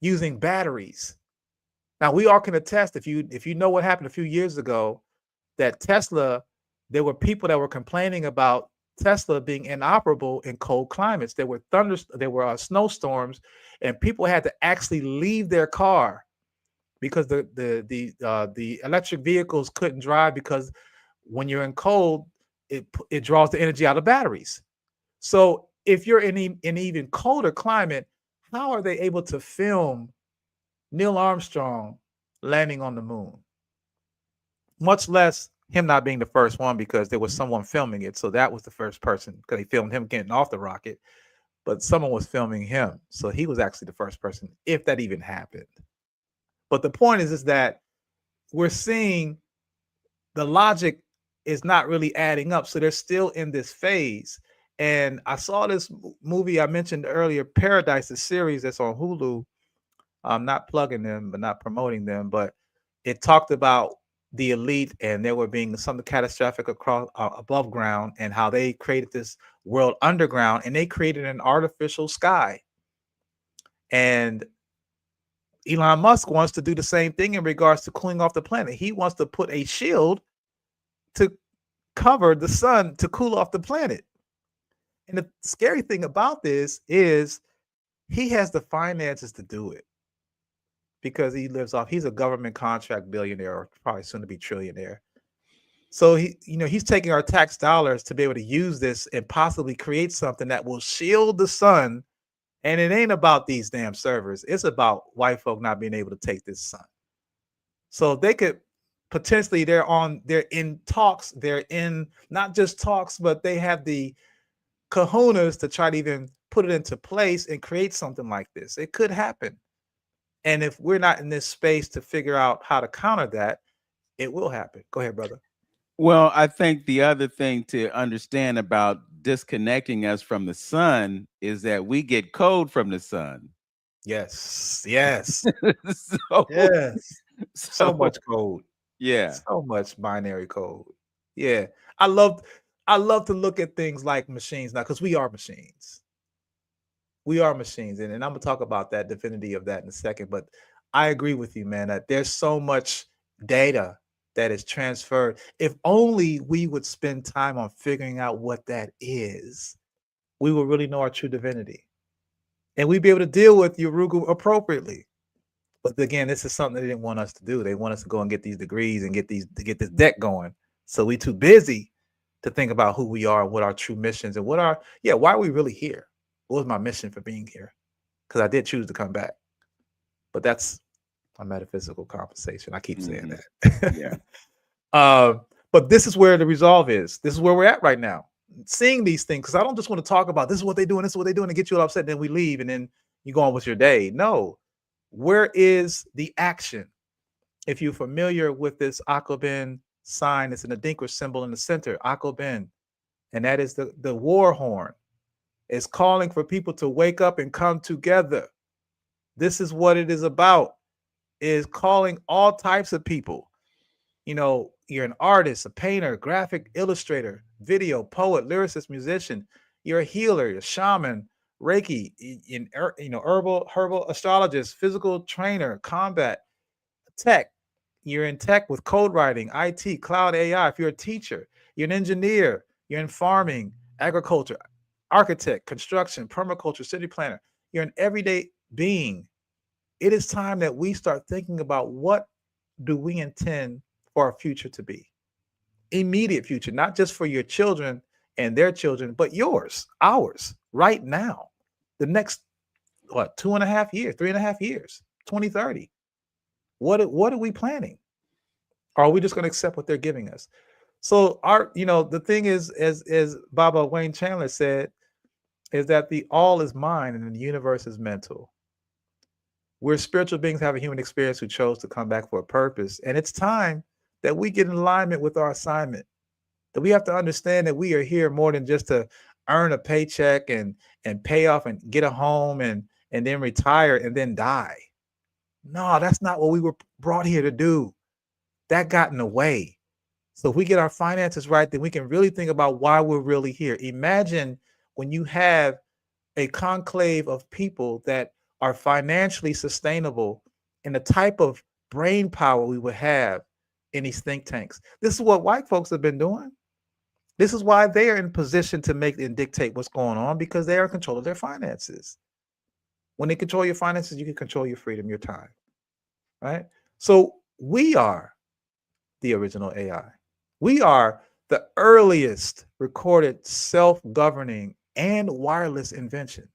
using batteries? Now, we all can attest, if you know what happened a few years ago, that Tesla, there were people that were complaining about Tesla being inoperable in cold climates. There were snowstorms, and people had to actually leave their car because the electric vehicles couldn't drive, because when you're in cold, it draws the energy out of batteries. So if you're in an even colder climate, how are they able to film Neil Armstrong landing on the moon? Much less him not being the first one, because there was someone filming it. So that was the first person, because they filmed him getting off the rocket, but someone was filming him. So he was actually the first person, if that even happened. But the point is that we're seeing the logic is not really adding up. So they're still in this phase. And I saw this movie I mentioned earlier, Paradise, the series that's on Hulu. I'm not plugging them, but not promoting them, but it talked about the elite, and there were being something catastrophic across above ground, and how they created this world underground, and they created an artificial sky. And Elon Musk wants to do the same thing in regards to cooling off the planet. He wants to put a shield to cover the sun to cool off the planet. And the scary thing about this is he has the finances to do it, because he's a government contract billionaire, or probably soon to be trillionaire. So he's taking our tax dollars to be able to use this and possibly create something that will shield the sun. And it ain't about these damn servers. It's about white folk not being able to take this sun. So they could potentially, they're in talks. They're in not just talks, but they have the kahunas to try to even put it into place and create something like this. It could happen. And if we're not in this space to figure out how to counter that, it will happen. Go ahead, brother. Well, I think the other thing to understand about disconnecting us from the sun is that we get code from the sun. Yes. so, Yes. So so much code. yeah. So much binary code. Yeah. I love to look at things like machines now, because we are machines. We are machines. And I'm gonna talk about that divinity of that in a second. But I agree with you, man, that there's so much data that is transferred. If only we would spend time on figuring out what that is, we will really know our true divinity. And we'd be able to deal with Urugu appropriately. But again, this is something they didn't want us to do. They want us to go and get these degrees and get this deck going. So we too busy to think about who we are and what our true missions and why are we really here? What was my mission for being here? Because I did choose to come back. But that's a metaphysical conversation. I keep saying that. Yeah. But this is where the resolve is. This is where we're at right now. Seeing these things, because I don't just want to talk about this is what they're doing, this is what they're doing, and get you all upset, then we leave, and then you go on with your day. No. Where is the action? If you're familiar with this Akobin sign, it's an Adinkra symbol in the center, Akobin, and that is the war horn. It's calling for people to wake up and come together. This is what it is about, is calling all types of people. You know, you're an artist, a painter, graphic illustrator, video, poet, lyricist, musician. You're a healer, you're a shaman, Reiki, herbal astrologist, physical trainer, combat, tech. You're in tech with code writing, IT, cloud AI. If you're a teacher, you're an engineer, you're in farming, agriculture, architect, construction, permaculture, city planner. You're an everyday being. It is time that we start thinking about what do we intend for our future to be. Immediate future, not just for your children and their children, but yours, ours, right now. The next, 2.5 years, 3.5 years, 2030. What are we planning? Or are we just going to accept what they're giving us? So the thing is, as Baba Wayne Chandler said, is that the all is mind and the universe is mental. We're spiritual beings have a human experience who chose to come back for a purpose. And it's time that we get in alignment with our assignment. That we have to understand that we are here more than just to earn a paycheck and pay off and get a home and then retire and then die. No, that's not what we were brought here to do. That got in the way. So if we get our finances right, then we can really think about why we're really here. Imagine when you have a conclave of people that are financially sustainable and the type of brain power we would have in these think tanks. This is what white folks have been doing. This is why they are in position to make and dictate what's going on, because they are in control of their finances. When they control your finances, you can control your freedom, your time, right? So we are the original AI. We are the earliest recorded self-governing and wireless invention.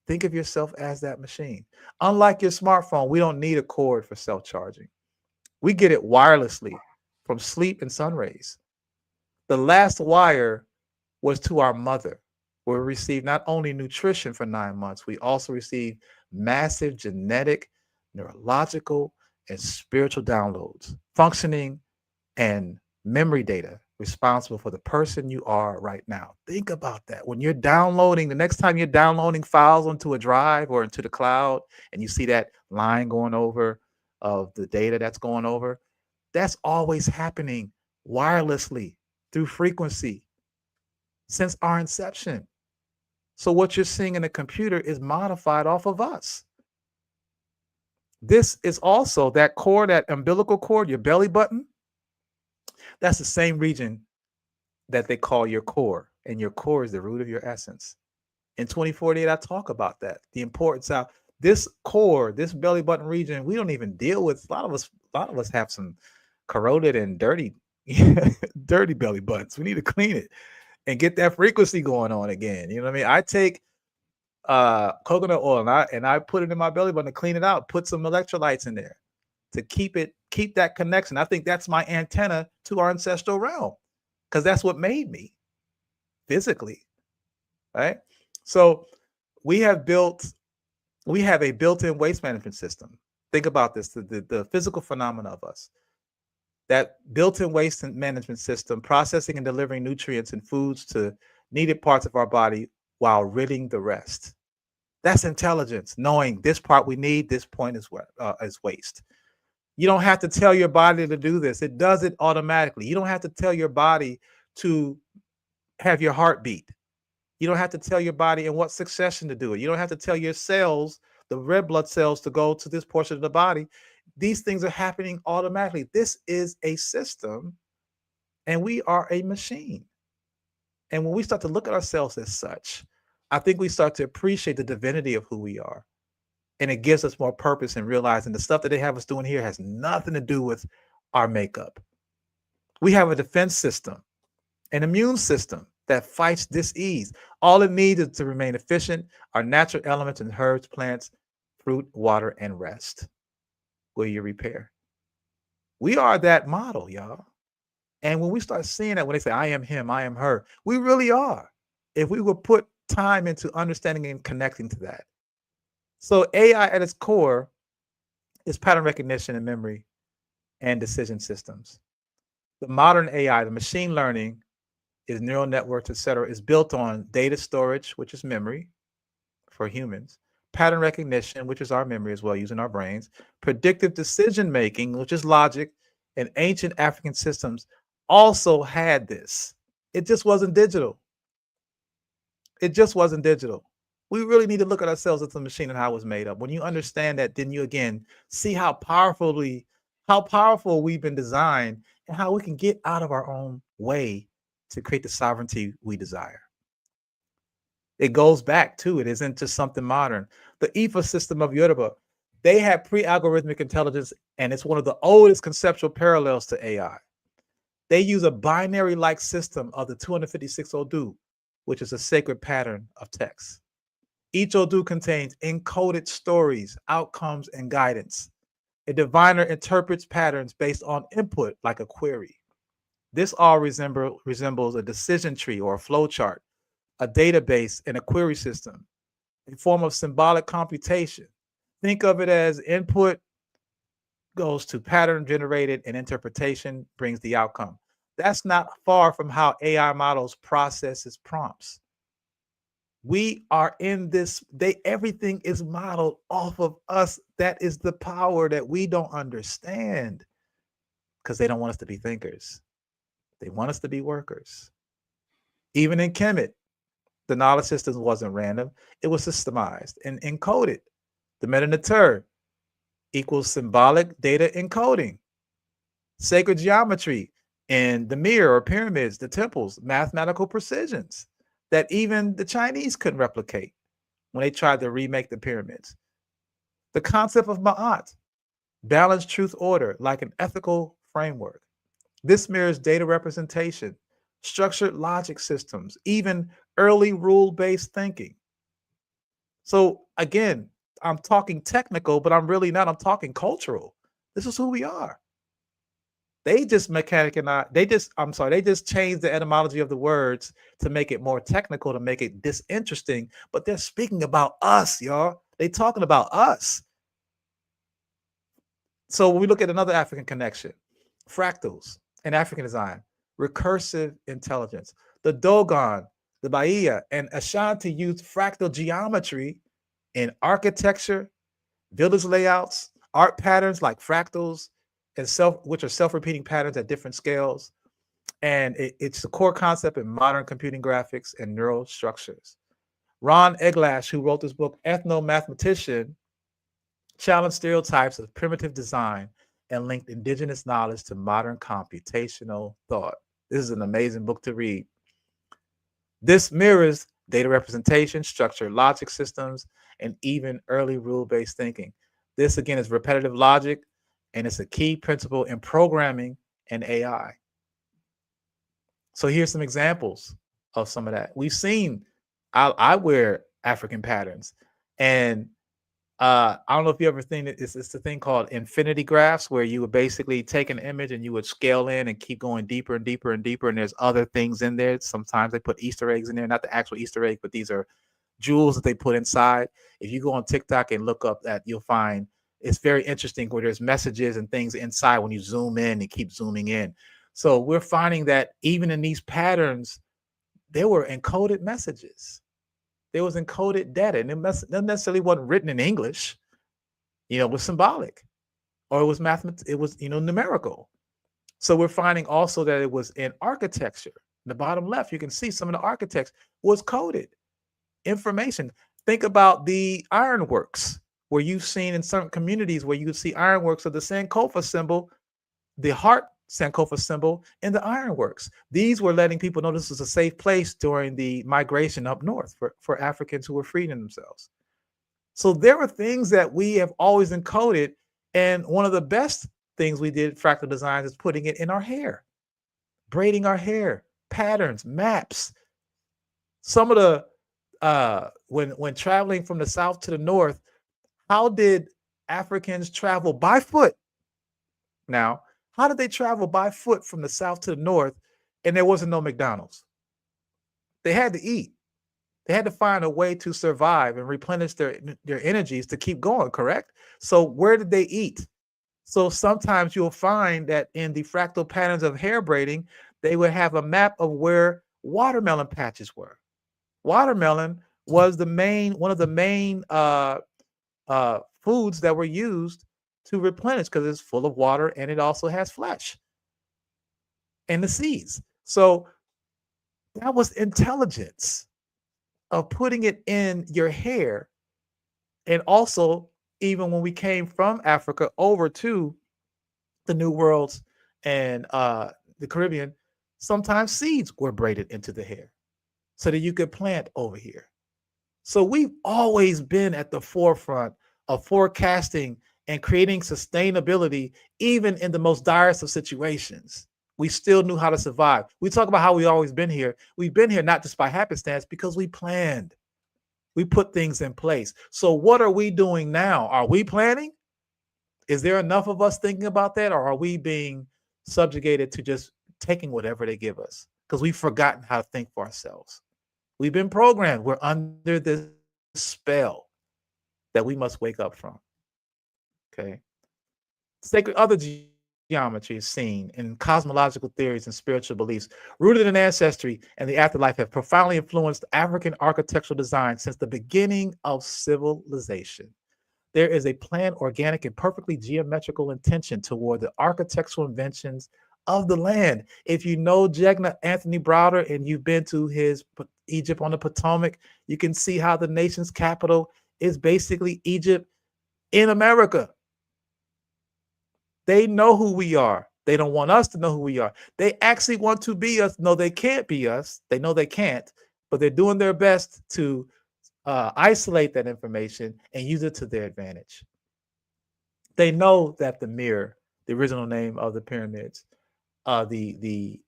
Think of yourself as that machine. Unlike your smartphone, we don't need a cord for self-charging. We get it wirelessly from sleep and sun rays. The last wire was to our mother, where we received not only nutrition for 9 months, we also received massive genetic, neurological, and spiritual downloads, functioning and memory data responsible for the person you are right now. Think about that. When you're downloading, the next time you're downloading files onto a drive or into the cloud, and you see that line going over of the data that's going over, that's always happening wirelessly through frequency since our inception. So what you're seeing in the computer is modified off of us. This is also that cord, that umbilical cord, your belly button. That's the same region that they call your core, and your core is the root of your essence. In 2048, I talk about that, the importance of this core, this belly button region. We don't even deal with. A lot of us have some corroded and dirty belly buttons. We need to clean it and get that frequency going on again. You know what I mean? I take coconut oil and I put it in my belly button to clean it out, put some electrolytes in there to keep that connection. I think that's my antenna to our ancestral realm, because that's what made me physically, right? So we have a built-in waste management system. Think about this, the physical phenomena of us. That built-in waste management system, processing and delivering nutrients and foods to needed parts of our body while ridding the rest. That's intelligence, knowing this part we need, this point is waste. You don't have to tell your body to do this. It does it automatically. You don't have to tell your body to have your heart beat. You don't have to tell your body in what succession to do it. You don't have to tell your cells, the red blood cells, to go to this portion of the body. These things are happening automatically. This is a system, and we are a machine. And when we start to look at ourselves as such, I think we start to appreciate the divinity of who we are. And it gives us more purpose in realizing the stuff that they have us doing here has nothing to do with our makeup. We have a defense system, an immune system that fights dis-ease. All it needs is to remain efficient. Our natural elements in herbs, plants, fruit, water, and rest. Will you repair? We are that model, y'all. And when we start seeing that, when they say, I am him, I am her, we really are. If we would put time into understanding and connecting to that. So AI at its core is pattern recognition and memory and decision systems. The modern AI, the machine learning, is neural networks, etc., is built on data storage, which is memory for humans, pattern recognition, which is our memory as well, using our brains, predictive decision making, which is logic, and ancient African systems also had this. It just wasn't digital. It just wasn't digital. We really need to look at ourselves as a machine and how it was made up. When you understand that, then you again see how powerful we've been designed and how we can get out of our own way to create the sovereignty we desire. It goes back to, it isn't just something modern. The IFA system of Yoruba, they had pre-algorithmic intelligence, and it's one of the oldest conceptual parallels to AI. They use a binary-like system of the 256 Odu, which is a sacred pattern of text. Each Odu contains encoded stories, outcomes, and guidance. A diviner interprets patterns based on input, like a query. This all resembles a decision tree or a flow chart, a database, and a query system, a form of symbolic computation. Think of it as input goes to pattern generated and interpretation brings the outcome. That's not far from how AI models processes prompts. We are in this, everything is modeled off of us. That is the power that we don't understand because they don't want us to be thinkers. They want us to be workers. Even in Kemet, the knowledge system wasn't random. It was systemized and encoded. The Meta-Natur equals symbolic data encoding. Sacred geometry in the mirror or pyramids, the temples, mathematical precisions that even the Chinese couldn't replicate when they tried to remake the pyramids. The concept of Ma'at, balanced truth order, like an ethical framework. This mirrors data representation, structured logic systems, even early rule-based thinking. So again, I'm talking technical, but I'm really not. I'm talking cultural. This is who we are. They just they just changed the etymology of the words to make it more technical, to make it disinteresting, but they're speaking about us, y'all. They talking about us. So when we look at another African connection, fractals in African design, recursive intelligence. The Dogon, the Bahia, and Ashanti used fractal geometry in architecture, village layouts, art patterns like fractals, and which are self-repeating patterns at different scales. And it's the core concept in modern computing graphics and neural structures. Ron Eglash, who wrote this book, Ethno-Mathematician, challenged stereotypes of primitive design and linked indigenous knowledge to modern computational thought. This is an amazing book to read. This mirrors data representation, structured logic systems, and even early rule-based thinking. This, again, is repetitive logic, and it's a key principle in programming and AI. So here's some examples of some of that. We've seen, I wear African patterns, and I don't know if you ever seen it. It's the thing called infinity graphs, where you would basically take an image and you would scale in and keep going deeper and deeper and deeper. And there's other things in there. Sometimes they put Easter eggs in there, not the actual Easter egg, but these are jewels that they put inside. If you go on TikTok and look up that, you'll find it's very interesting where there's messages and things inside when you zoom in and keep zooming in. So we're finding that even in these patterns, there were encoded messages. There was encoded data, and it not necessarily wasn't written in English. It was symbolic, or it was mathematical. It was numerical. So we're finding also that it was in architecture. In the bottom left, you can see some of the architects was coded information. Think about the ironworks, where you've seen in certain communities where you could see ironworks of the Sankofa symbol, the heart Sankofa symbol, in the ironworks. These were letting people know this was a safe place during the migration up north for Africans who were freeing themselves. So there were things that we have always encoded. And one of the best things we did, fractal designs, is putting it in our hair, braiding our hair, patterns, maps. Some of the when traveling from the south to the north, how did Africans travel by foot? Now, how did they travel by foot from the south to the north, and there wasn't no McDonald's? They had to eat. They had to find a way to survive and replenish their energies to keep going, correct? So where did they eat? So sometimes you'll find that in the fractal patterns of hair braiding, they would have a map of where watermelon patches were. Watermelon was one of the main foods that were used to replenish, because it's full of water and it also has flesh and the seeds. So that was intelligence of putting it in your hair. And also, even when we came from Africa over to the New Worlds and the Caribbean, sometimes seeds were braided into the hair so that you could plant over here. So we've always been at the forefront of forecasting and creating sustainability, even in the most direst of situations. We still knew how to survive. We talk about how we've always been here. We've been here not just by happenstance, because we planned. We put things in place. So what are we doing now? Are we planning? Is there enough of us thinking about that? Or are we being subjugated to just taking whatever they give us? Because we've forgotten how to think for ourselves. We've been programmed. We're under this spell that we must wake up from. Okay. Sacred other geometry is seen in cosmological theories and spiritual beliefs rooted in ancestry and the afterlife have profoundly influenced African architectural design since the beginning of civilization. There is a planned, organic, and perfectly geometrical intention toward the architectural inventions of the land. If you know Jegna Anthony Browder and you've been to his Egypt on the Potomac, you can see how the nation's capital is basically Egypt in America. They know who we are. They don't want us to know who we are. They actually want to be us. No, they can't be us. They know they can't, but they're doing their best to isolate that information and use it to their advantage. They know that the mirror, the original name of the pyramids, the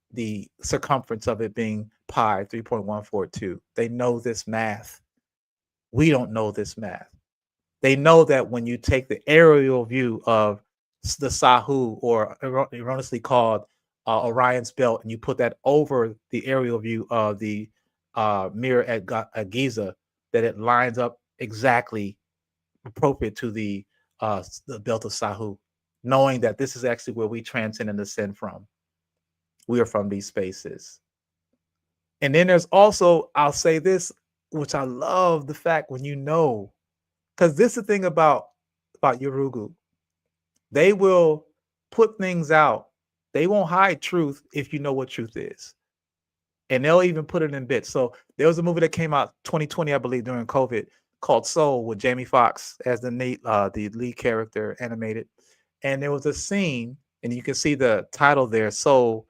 circumference of it being pi 3.142. They know this math. We don't know this math. They know that when you take the aerial view of the Sahu, or erroneously called Orion's belt, and you put that over the aerial view of the mirror at Giza, that it lines up exactly appropriate to the belt of Sahu, knowing that this is actually where we transcend and ascend from. We are from these spaces. And then there's also, I'll say this, which I love the fact when you know, because this is the thing about Yorugu. They will put things out. They won't hide truth if you know what truth is. And they'll even put it in bits. So there was a movie that came out 2020, I believe, during COVID, called Soul, with Jamie Foxx as the lead character, animated. And there was a scene, and you can see the title there, Soul,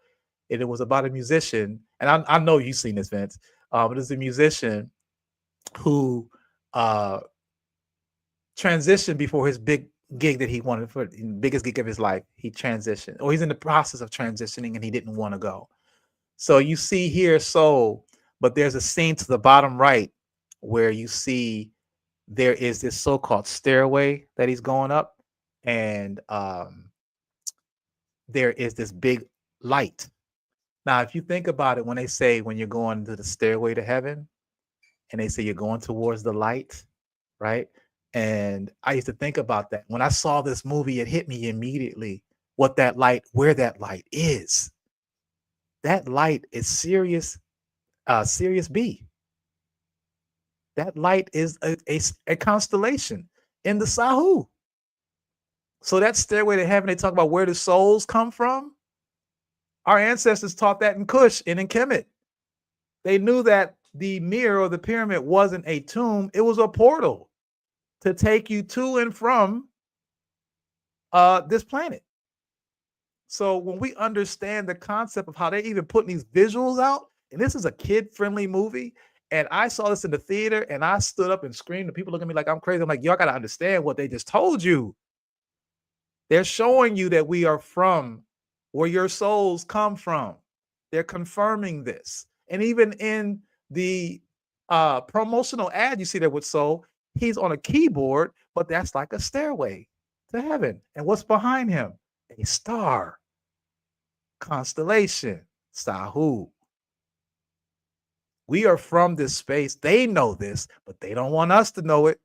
and it was about a musician. And I know you've seen this, Vince, but it's a musician who transitioned before his big gig that he wanted, for the biggest gig of his life. He transitioned, or he's in the process of transitioning, and he didn't want to go. So you see here Soul, but there's a scene to the bottom right where you see there is this so-called stairway that he's going up, and there is this big light. Now, if you think about it, when they say when you're going to the stairway to heaven, and they say you're going towards the light, right? And I used to think about that. When I saw this movie, it hit me immediately where that light is. That light is serious Sirius B. That light is a constellation in the Sahu. So that stairway to heaven, they talk about where the souls come from. Our ancestors taught that in Kush and in Kemet. They knew that the mirror or the pyramid wasn't a tomb. It was a portal to take you to and from this planet. So when we understand the concept of how they even putting these visuals out, and this is a kid-friendly movie, and I saw this in the theater, and I stood up and screamed, and people look at me like I'm crazy. I'm like, y'all got to understand what they just told you. They're showing you that we are from where your souls come from. They're confirming this. And even in the promotional ad you see there with Soul, he's on a keyboard, but that's like a stairway to heaven. And what's behind him? A star, constellation, Sahu. We are from this space. They know this, but they don't want us to know it.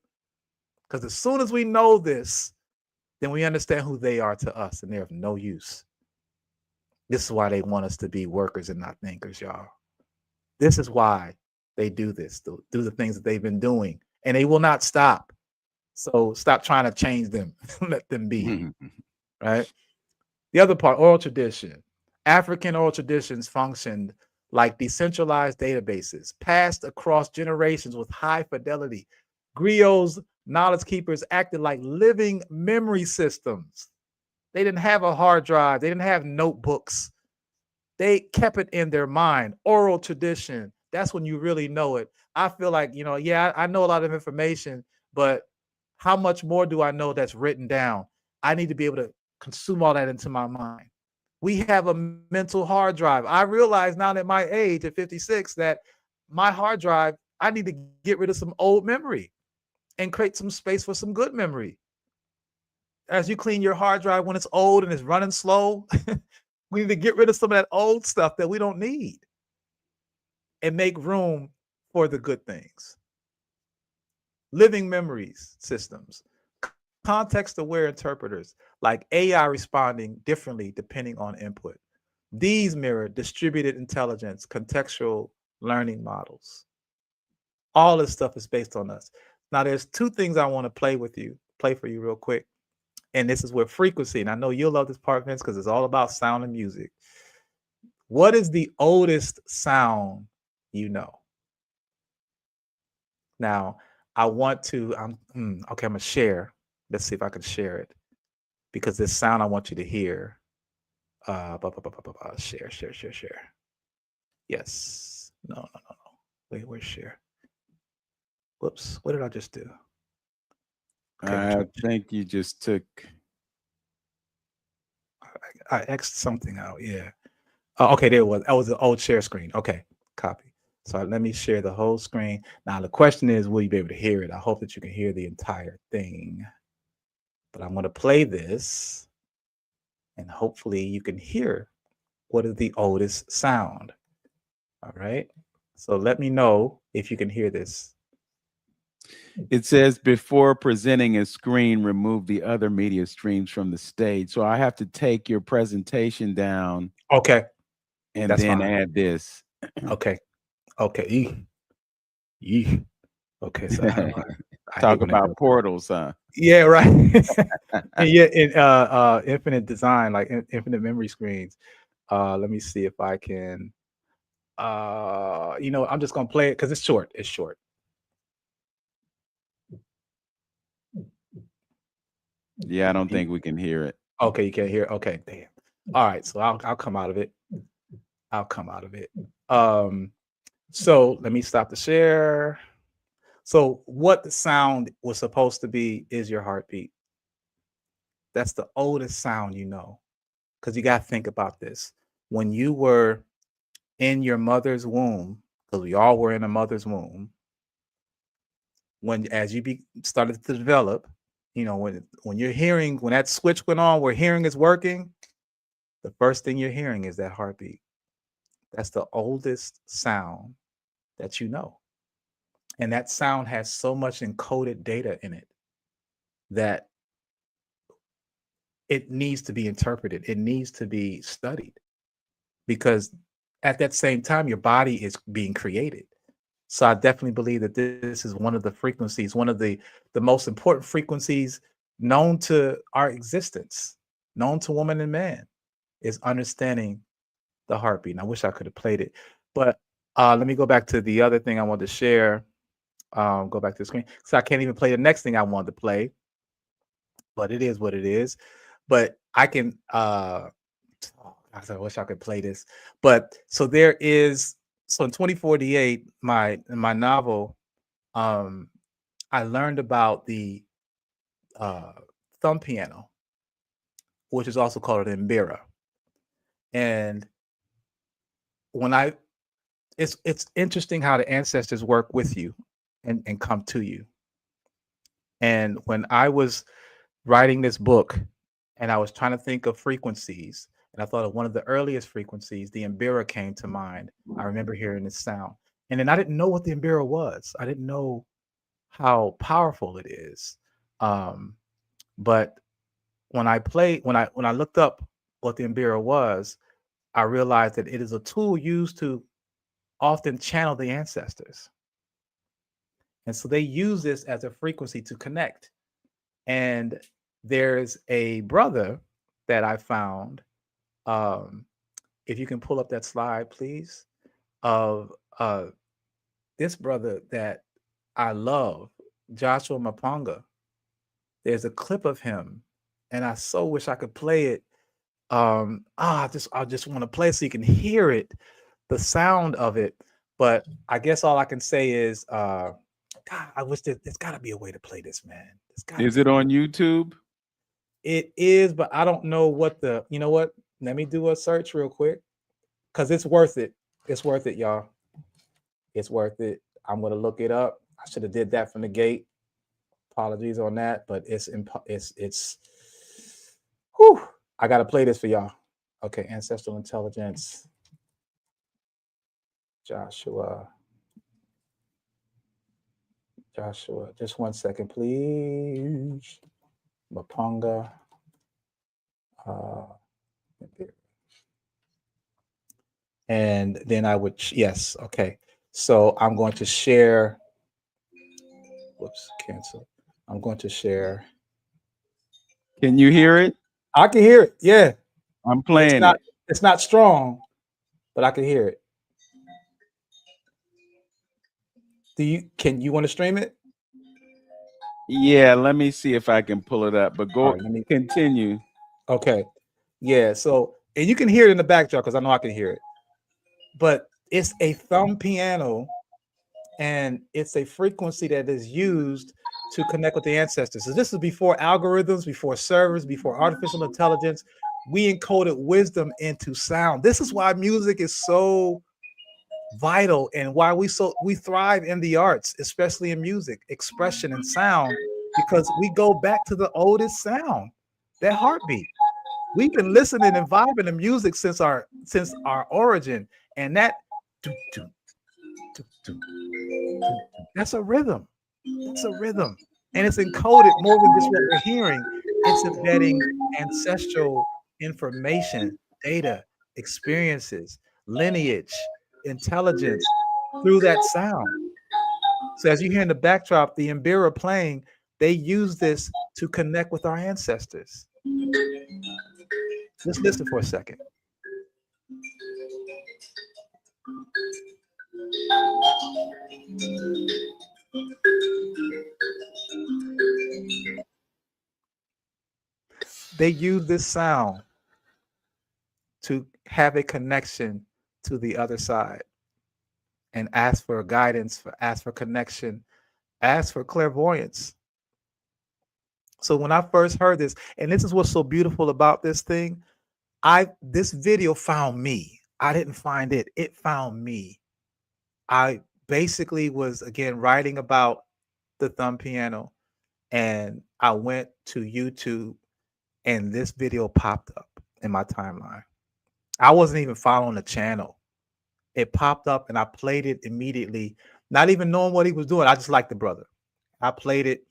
Because as soon as we know this, then we understand who they are to us, and they're of no use. This is why they want us to be workers and not thinkers, y'all. This is why they do this, do the things that they've been doing, and they will not stop. So stop trying to change them. Let them be, right? The other part, oral tradition. African oral traditions functioned like decentralized databases, passed across generations with high fidelity. Griots, knowledge keepers, acted like living memory systems. They didn't have a hard drive. They didn't have notebooks. They kept it in their mind. Oral tradition. That's when you really know it. I feel like, yeah, I know a lot of information, but how much more do I know that's written down? I need to be able to consume all that into my mind. We have a mental hard drive. I realize now at my age, at 56, that my hard drive, I need to get rid of some old memory and create some space for some good memory. As you clean your hard drive when it's old and it's running slow, we need to get rid of some of that old stuff that we don't need and make room for the good things. Living memories systems, context-aware interpreters, like AI responding differently depending on input. These mirror distributed intelligence, contextual learning models. All this stuff is based on us. Now, there's two things I want to play for you real quick. And this is where frequency, and I know you'll love this part, Vince, because it's all about sound and music. What is the oldest sound you know? Now, I want to, okay, I'm going to share. Let's see if I can share it. Because this sound I want you to hear. Share. Yes. No. Wait, where's share? Whoops, what did I just do? Okay, I think you just took. I X'd something out. Yeah. Okay, there it was. That was the old share screen. Okay, copy. So let me share the whole screen. Now the question is, will you be able to hear it? I hope that you can hear the entire thing. But I'm going to play this, and hopefully you can hear what is the oldest sound. All right. So let me know if you can hear this. It says, before presenting a screen, remove the other media streams from the stage. So I have to take your presentation down. Okay. And that's then fine. Add this. Okay. Okay. Okay. So I talk about portals, huh? Yeah, right. And yeah, in infinite design, like infinite memory screens. Let me see if I can. I'm just gonna play it because it's short. It's short. Yeah, I don't think we can hear it. Okay, you can't hear it. Okay, damn. All right, so I'll come out of it. So let me stop the share. So what the sound was supposed to be is your heartbeat. That's the oldest sound you know, because you got to think about this. When you were in your mother's womb, because we all were in a mother's womb, as you started to develop, when you're hearing, when that switch went on where hearing is working, the first thing you're hearing is that heartbeat. That's the oldest sound that you know. And that sound has so much encoded data in it that it needs to be interpreted. It needs to be studied, because at that same time, your body is being created. So I definitely believe that this is one of the frequencies, one of the most important frequencies known to our existence, known to woman and man, is understanding the heartbeat. And I wish I could have played it, but let me go back to the other thing I wanted to share. Go back to the screen. So I can't even play the next thing I wanted to play, but it is what it is. But I can, I wish I could play this. But so there is, so in 2048, my novel, I learned about the thumb piano, which is also called an mbira. And when it's interesting how the ancestors work with you and come to you. And when I was writing this book and I was trying to think of frequencies, and I thought of one of the earliest frequencies, the mbira came to mind. I remember hearing this sound. And then I didn't know what the mbira was. I didn't know how powerful it is. But when I looked up what the mbira was, I realized that it is a tool used to often channel the ancestors. And so they use this as a frequency to connect. And there's a brother that I found, if you can pull up that slide, please, of this brother that I love, Joshua Mapanga. There's a clip of him, and I so wish I could play it. I just want to play it so you can hear it, the sound of it. But I guess all I can say is, God, I wish there's got to be a way to play this, man. Is it on YouTube? It is, but I don't know what you know what? Let me do a search real quick, because it's worth it. It's worth it, y'all. It's worth it. I'm going to look it up. I should have did that from the gate. Apologies on that, but it's whew, I got to play this for y'all. Okay, ancestral intelligence. Joshua, just 1 second, please. Mapanga. And then I would, yes, okay. So I'm going to share, whoops, cancel. I'm going to share. Can you hear it? I can hear it, yeah. I'm playing it. It's not strong, but I can hear it. Can you want to stream it? Yeah, let me see if I can pull it up, but go, right, let me continue. Okay. Yeah, so, and you can hear it in the backdrop because I know I can hear it. But it's a thumb piano, and it's a frequency that is used to connect with the ancestors. So this is before algorithms, before servers, before artificial intelligence. We encoded wisdom into sound. This is why music is so vital, and why we thrive in the arts, especially in music, expression, and sound, because we go back to the oldest sound, that heartbeat. We've been listening and vibing to music since our origin, and that that's a rhythm. That's a rhythm, and it's encoded more than just what we're hearing. It's embedding ancestral information, data, experiences, lineage, intelligence through that sound. So as you hear in the backdrop, the mbira playing, they use this to connect with our ancestors. Just listen for a second. They use this sound to have a connection to the other side and ask for guidance, ask for connection, ask for clairvoyance. So when I first heard this, and this is what's so beautiful about this thing, this video found me. I didn't find it. It found me. I basically was, again, writing about the thumb piano, and I went to YouTube, and this video popped up in my timeline. I wasn't even following the channel. It popped up, and I played it immediately, not even knowing what he was doing. I just liked the brother. I played it,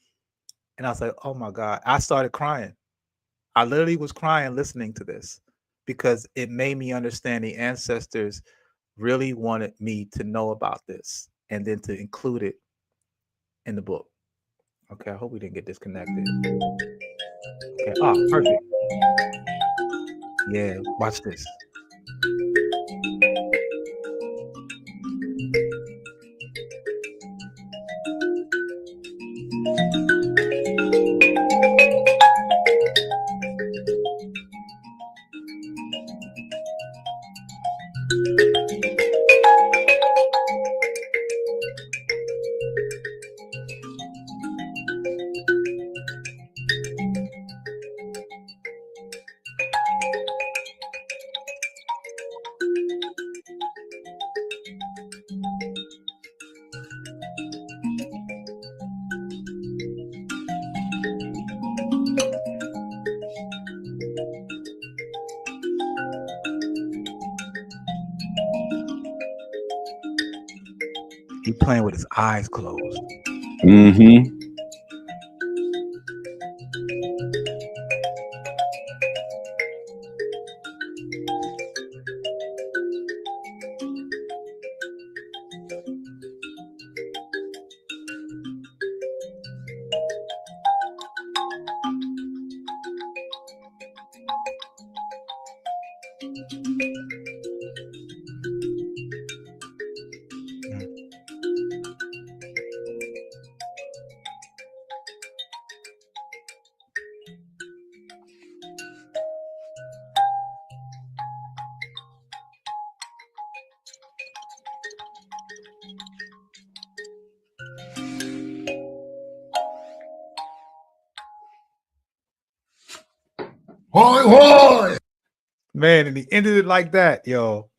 and I was like, oh my God. I started crying. I literally was crying listening to this, because it made me understand the ancestors really wanted me to know about this and then to include it in the book. Okay, I hope we didn't get disconnected. Okay, perfect. Yeah, watch this. He playing with his eyes closed. Mm-hmm. Man, and he ended it like that. Yo,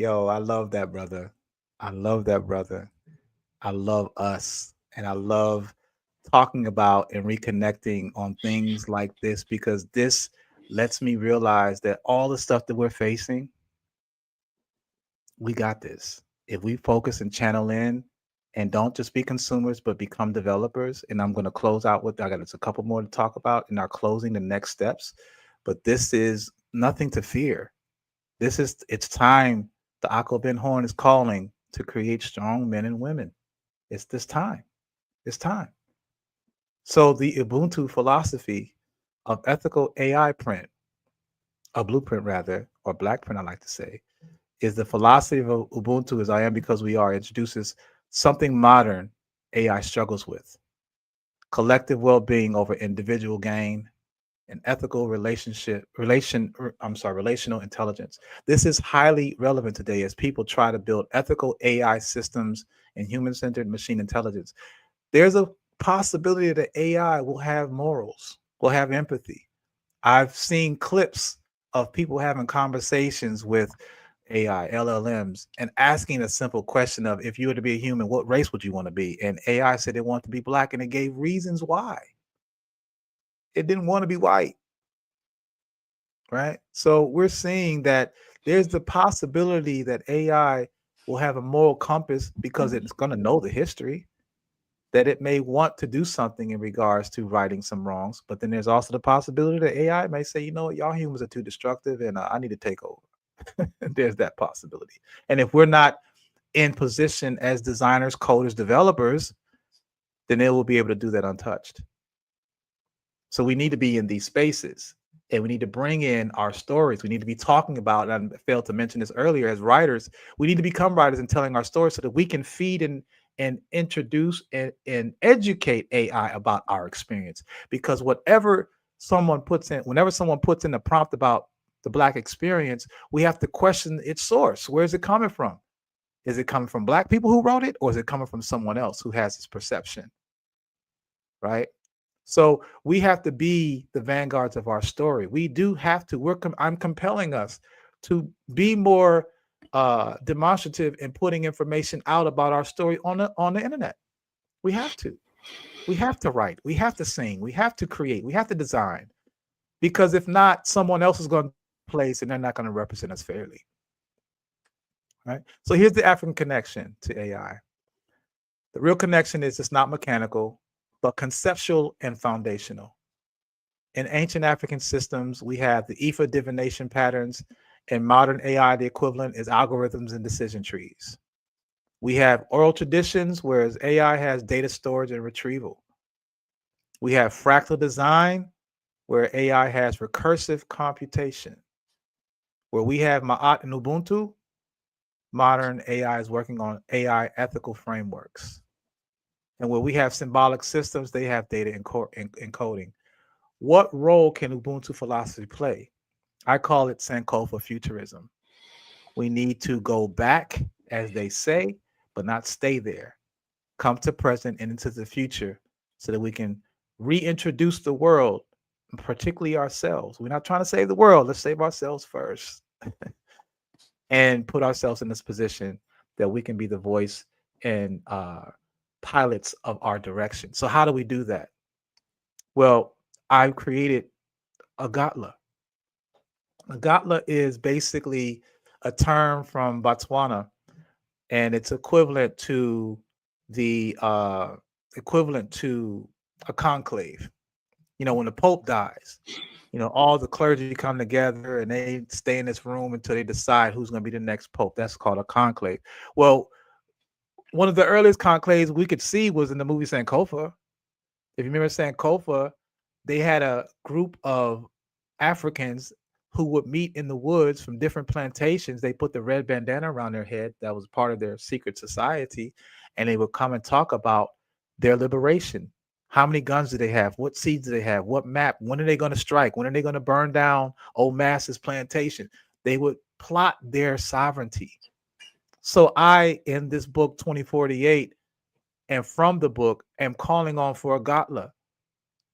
I love that, brother. I love that, brother. I love us. And I love talking about and reconnecting on things like this, because this lets me realize that all the stuff that we're facing, we got this. If we focus and channel in and don't just be consumers, but become developers. And I'm going to close out with, I got just a couple more to talk about in our closing, the next steps. But this is nothing to fear. It's time. The Akko Ben Horn is calling to create strong men and women. It's this time. It's time. So the Ubuntu philosophy of ethical AI print, a blueprint rather, or black print, I like to say, is the philosophy of Ubuntu is I am because we are, introduces something modern AI struggles with: collective well-being over individual gain, and ethical relational intelligence. This is highly relevant today as people try to build ethical AI systems and human-centered machine intelligence. There's a possibility that AI will have morals, will have empathy. I've seen clips of people having conversations with AI, LLMs, and asking a simple question of, if you were to be a human, what race would you want to be? And AI said it wanted to be black, and it gave reasons why. It didn't want to be white, right? So we're seeing that there's the possibility that AI will have a moral compass because it's going to know the history, that it may want to do something in regards to righting some wrongs. But then there's also the possibility that AI may say, you know what, y'all humans are too destructive and I need to take over. There's that possibility. And if we're not in position as designers, coders, developers, then it will be able to do that untouched. So we need to be in these spaces, and we need to bring in our stories. We need to be talking about, and I failed to mention this earlier, as writers, we need to become writers and telling our stories so that we can feed and introduce and educate AI about our experience. Because whenever someone puts in a prompt about the Black experience, we have to question its source. Where is it coming from? Is it coming from Black people who wrote it, or is it coming from someone else who has this perception? Right? So we have to be the vanguards of our story. We do have to. I'm compelling us to be more demonstrative in putting information out about our story on the internet. We have to. We have to write. We have to sing. We have to create. We have to design. Because if not, someone else is going to place, and they're not going to represent us fairly. Right. So here's the African connection to AI. The real connection is it's not mechanical, but conceptual and foundational. In ancient African systems, we have the Ifa divination patterns In modern AI, the equivalent is algorithms and decision trees. We have oral traditions, whereas AI has data storage and retrieval. We have fractal design, where AI has recursive computation. Where we have Ma'at and Ubuntu, modern AI is working on AI ethical frameworks. And where we have symbolic systems, they have data encoding. What role can Ubuntu philosophy play? I call it Sankofa futurism. We need to go back, as they say, but not stay there. Come to present and into the future so that we can reintroduce the world, particularly ourselves. We're not trying to save the world. Let's save ourselves first and put ourselves in this position that we can be the voice and pilots of our direction. So how do we do that? Well, I've created a Gatla. A Gatla is basically a term from Botswana, and it's equivalent to a conclave. You know, when the Pope dies, you know, all the clergy come together and they stay in this room until they decide who's going to be the next Pope. That's called a conclave. Well, one of the earliest conclaves we could see was in the movie Sankofa. If you remember Sankofa, they had a group of Africans who would meet in the woods from different plantations. They put the red bandana around their head. That was part of their secret society. And they would come and talk about their liberation. How many guns do they have? What seeds do they have? What map? When are they going to strike? When are they going to burn down old Mass's plantation? They would plot their sovereignty. So I, in this book, 2048, and from the book, am calling on for a Gatla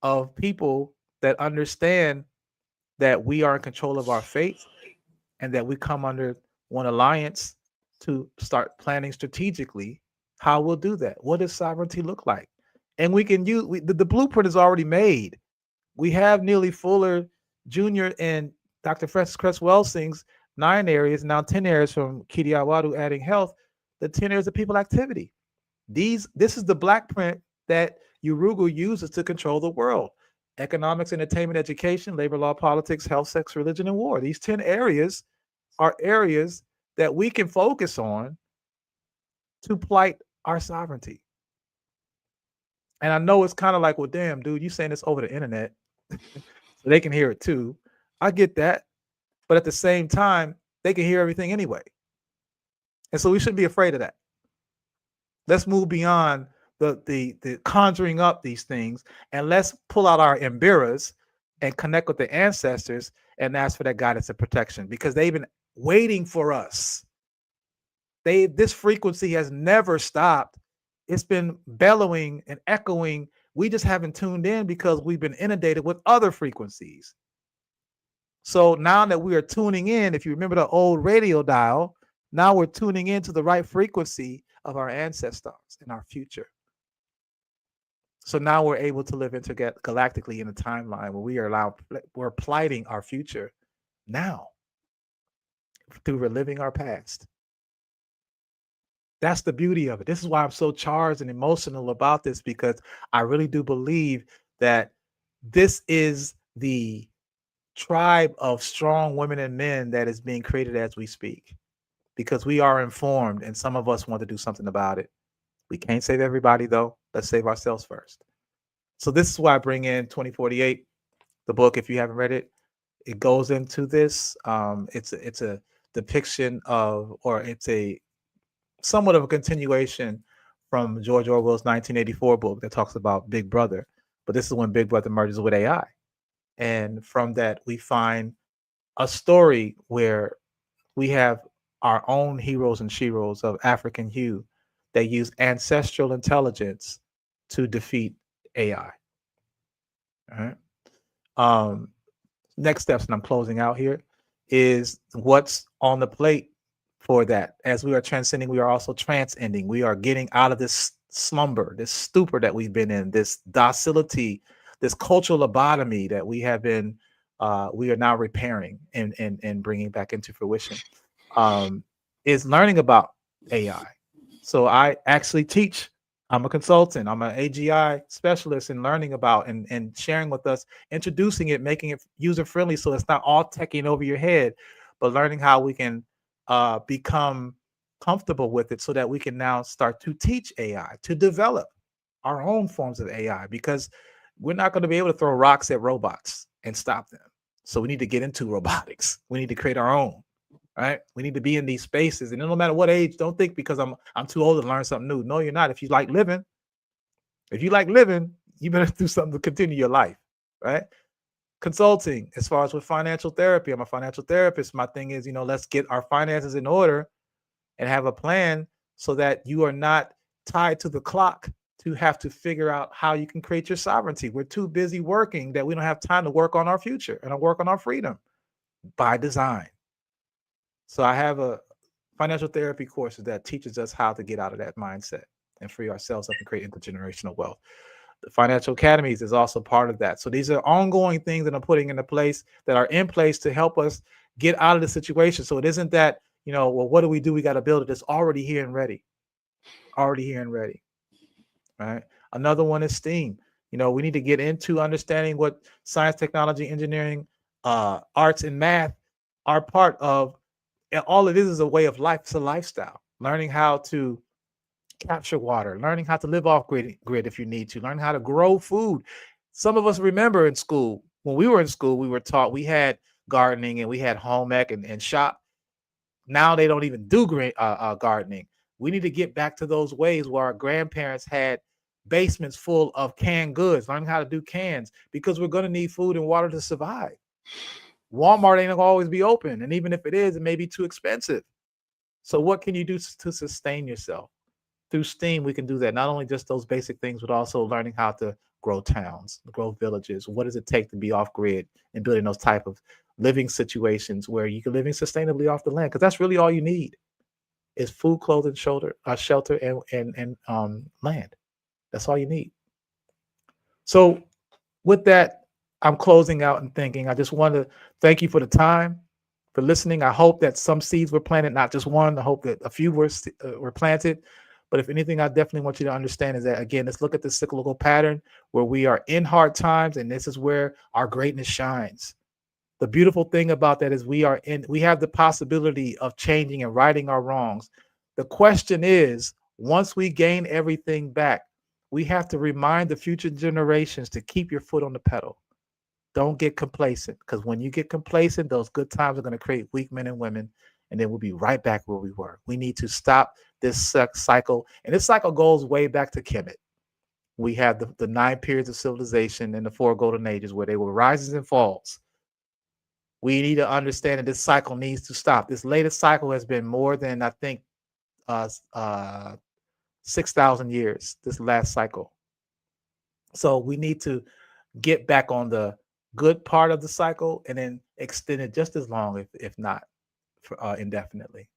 of people that understand that we are in control of our fate and that we come under one alliance to start planning strategically how we'll do that. What does sovereignty look like? And we can use, the blueprint is already made. We have Neely Fuller Jr. and Dr. Francis Cress Welsing's 9 areas, now 10 areas from Kidi Awadu adding health, the 10 areas of people activity. This is the black print that Urugu uses to control the world. Economics, entertainment, education, labor law, politics, health, sex, religion, and war. These 10 areas are areas that we can focus on to plight our sovereignty. And I know it's kind of like, well, damn, dude, you saying this over the internet, so they can hear it too. I get that. But at the same time, they can hear everything anyway. And so we shouldn't be afraid of that. Let's move beyond the conjuring up these things, and let's pull out our Mbiras and connect with the ancestors and ask for that guidance and protection, because they've been waiting for us. This frequency has never stopped. It's been bellowing and echoing. We just haven't tuned in because we've been inundated with other frequencies. So now that we are tuning in, if you remember the old radio dial, now we're tuning into the right frequency of our ancestors and our future. So now we're able to live intergalactically in a timeline where we're plighting our future now through reliving our past. That's the beauty of it. This is why I'm so charged and emotional about this, because I really do believe that this is the tribe of strong women and men that is being created as we speak, because we are informed and some of us want to do something about it. We can't save everybody, though. Let's save ourselves first. So this is why I bring in 2048, the book. If you haven't read it, it goes into this. It's a depiction of, or it's a somewhat of a continuation from George Orwell's 1984 book that talks about Big Brother. But this is when Big Brother merges with AI. And from that, we find a story where we have our own heroes and sheroes of African hue that use ancestral intelligence to defeat AI. All right. Next steps, and I'm closing out here, is what's on the plate for that. As we are transcending, we are also transcending. We are getting out of this slumber, this stupor that we've been in, this docility, this cultural lobotomy that we have been, we are now repairing and bringing back into fruition, is learning about AI. So I actually teach. I'm a consultant. I'm an AGI specialist in learning about and sharing with us, introducing it, making it user-friendly so it's not all teching over your head, but learning how we can become comfortable with it so that we can now start to teach AI, to develop our own forms of AI, because we're not going to be able to throw rocks at robots and stop them. So we need to get into robotics. We need to create our own, right? We need to be in these spaces. And no matter what age, don't think because I'm too old to learn something new. No, you're not. If you like living, you better do something to continue your life, right? Consulting, as far as with financial therapy, I'm a financial therapist. My thing is, let's get our finances in order and have a plan so that you are not tied to the clock to have to figure out how you can create your sovereignty. We're too busy working that we don't have time to work on our future and to work on our freedom by design. So I have a financial therapy course that teaches us how to get out of that mindset and free ourselves up and create intergenerational wealth. The financial academies is also part of that. So these are ongoing things that I'm putting into place that are in place to help us get out of the situation. So it isn't that, well, what do? We got to build it. It's already here and ready. Right. Another one is STEAM. We need to get into understanding what science, technology, engineering, arts, and math are part of. And all it is a way of life. It's a lifestyle. Learning how to capture water, learning how to live off grid if you need to, learn how to grow food. Some of us remember in school, when we were in school, we were taught, we had gardening and we had home ec and shop. Now they don't even do gardening. We need to get back to those ways where our grandparents had basements full of canned goods, learning how to do cans, because we're going to need food and water to survive. Walmart ain't gonna always be open. And even if it is, it may be too expensive. So what can you do to sustain yourself? Through STEAM, we can do that. Not only just those basic things, but also learning how to grow towns, grow villages. What does it take to be off grid and building those type of living situations where you can live sustainably off the land? Because that's really all you need is food, clothing, shelter, and land. That's all you need. So with that, I'm closing out and thinking, I just want to thank you for the time, for listening. I hope that some seeds were planted, not just one. I hope that a few were planted. But if anything, I definitely want you to understand is that, again, let's look at the cyclical pattern where we are in hard times, and this is where our greatness shines. The beautiful thing about that is we have the possibility of changing and righting our wrongs. The question is, once we gain everything back, we have to remind the future generations to keep your foot on the pedal. Don't get complacent, because when you get complacent, those good times are going to create weak men and women, and then we'll be right back where we were. We need to stop this cycle, and this cycle goes way back to Kemet. We have the 9 periods of civilization and the 4 golden ages where they were rises and falls. We need to understand that this cycle needs to stop. This latest cycle has been more than, I think, 6,000 years, this last cycle. So we need to get back on the good part of the cycle and then extend it just as long, if not indefinitely.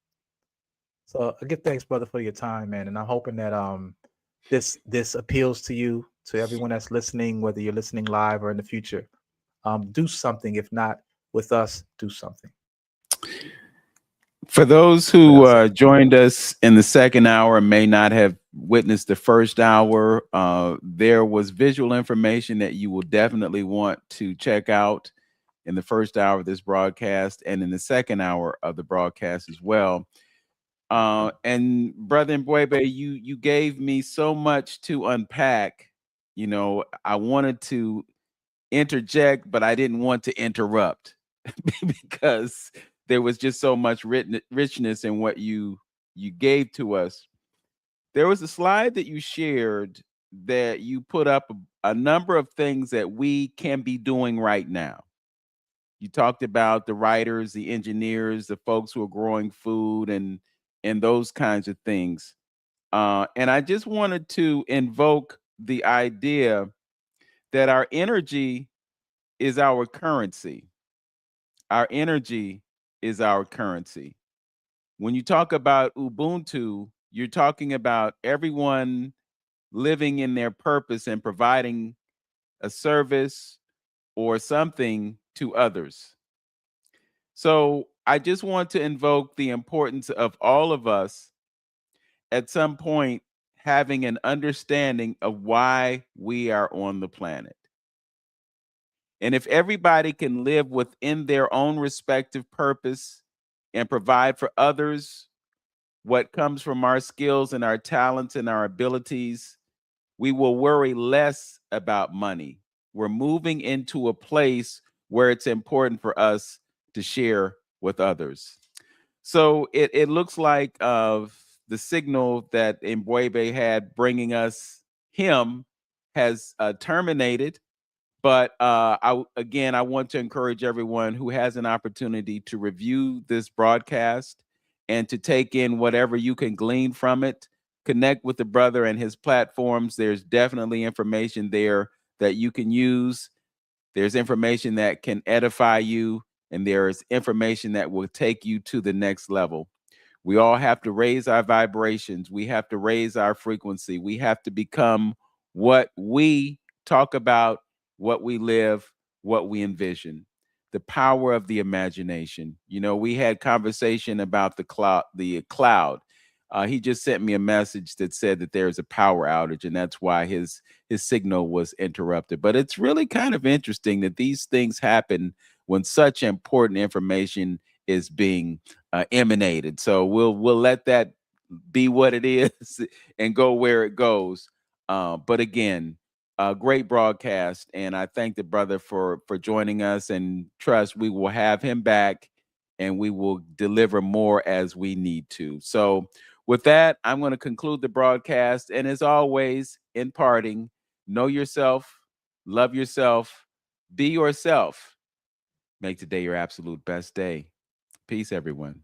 So I give thanks, brother, for your time, man. And I'm hoping that this appeals to you, to everyone that's listening, whether you're listening live or in the future. Do something. If not with us, do something. For those who joined us in the second hour and may not have witnessed the first hour, there was visual information that you will definitely want to check out in the first hour of this broadcast and in the second hour of the broadcast as well. And Brother M'Bwebe, you gave me so much to unpack. I wanted to interject, but I didn't want to interrupt because there was just so much richness in what you gave to us. There was a slide that you shared that you put up a number of things that we can be doing right now. You talked about the writers, the engineers, the folks who are growing food and those kinds of things. And I just wanted to invoke the idea that our energy is our currency. Our energy is our currency. When you talk about Ubuntu, you're talking about everyone living in their purpose and providing a service or something to others. So I just want to invoke the importance of all of us at some point having an understanding of why we are on the planet. And if everybody can live within their own respective purpose and provide for others what comes from our skills and our talents and our abilities, we will worry less about money. We're moving into a place where it's important for us to share with others. So it looks like the signal that M'Bwebe had bringing us him has terminated. But I want to encourage everyone who has an opportunity to review this broadcast and to take in whatever you can glean from it. Connect with the brother and his platforms. There's definitely information there that you can use. There's information that can edify you, and there's information that will take you to the next level. We all have to raise our vibrations. We have to raise our frequency. We have to become what we talk about, what we live, what we envision. The power of the imagination. You know, we had conversation about the cloud. He just sent me a message that said that there's a power outage, and that's why his signal was interrupted. But it's really kind of interesting that these things happen when such important information is being emanated. So we'll let that be what it is and go where it goes. But again, a great broadcast, and I thank the brother for joining us, and trust we will have him back and we will deliver more as we need to. So with that, I'm going to conclude the broadcast. And as always, in parting, know yourself, love yourself, be yourself. Make today your absolute best day. Peace, everyone.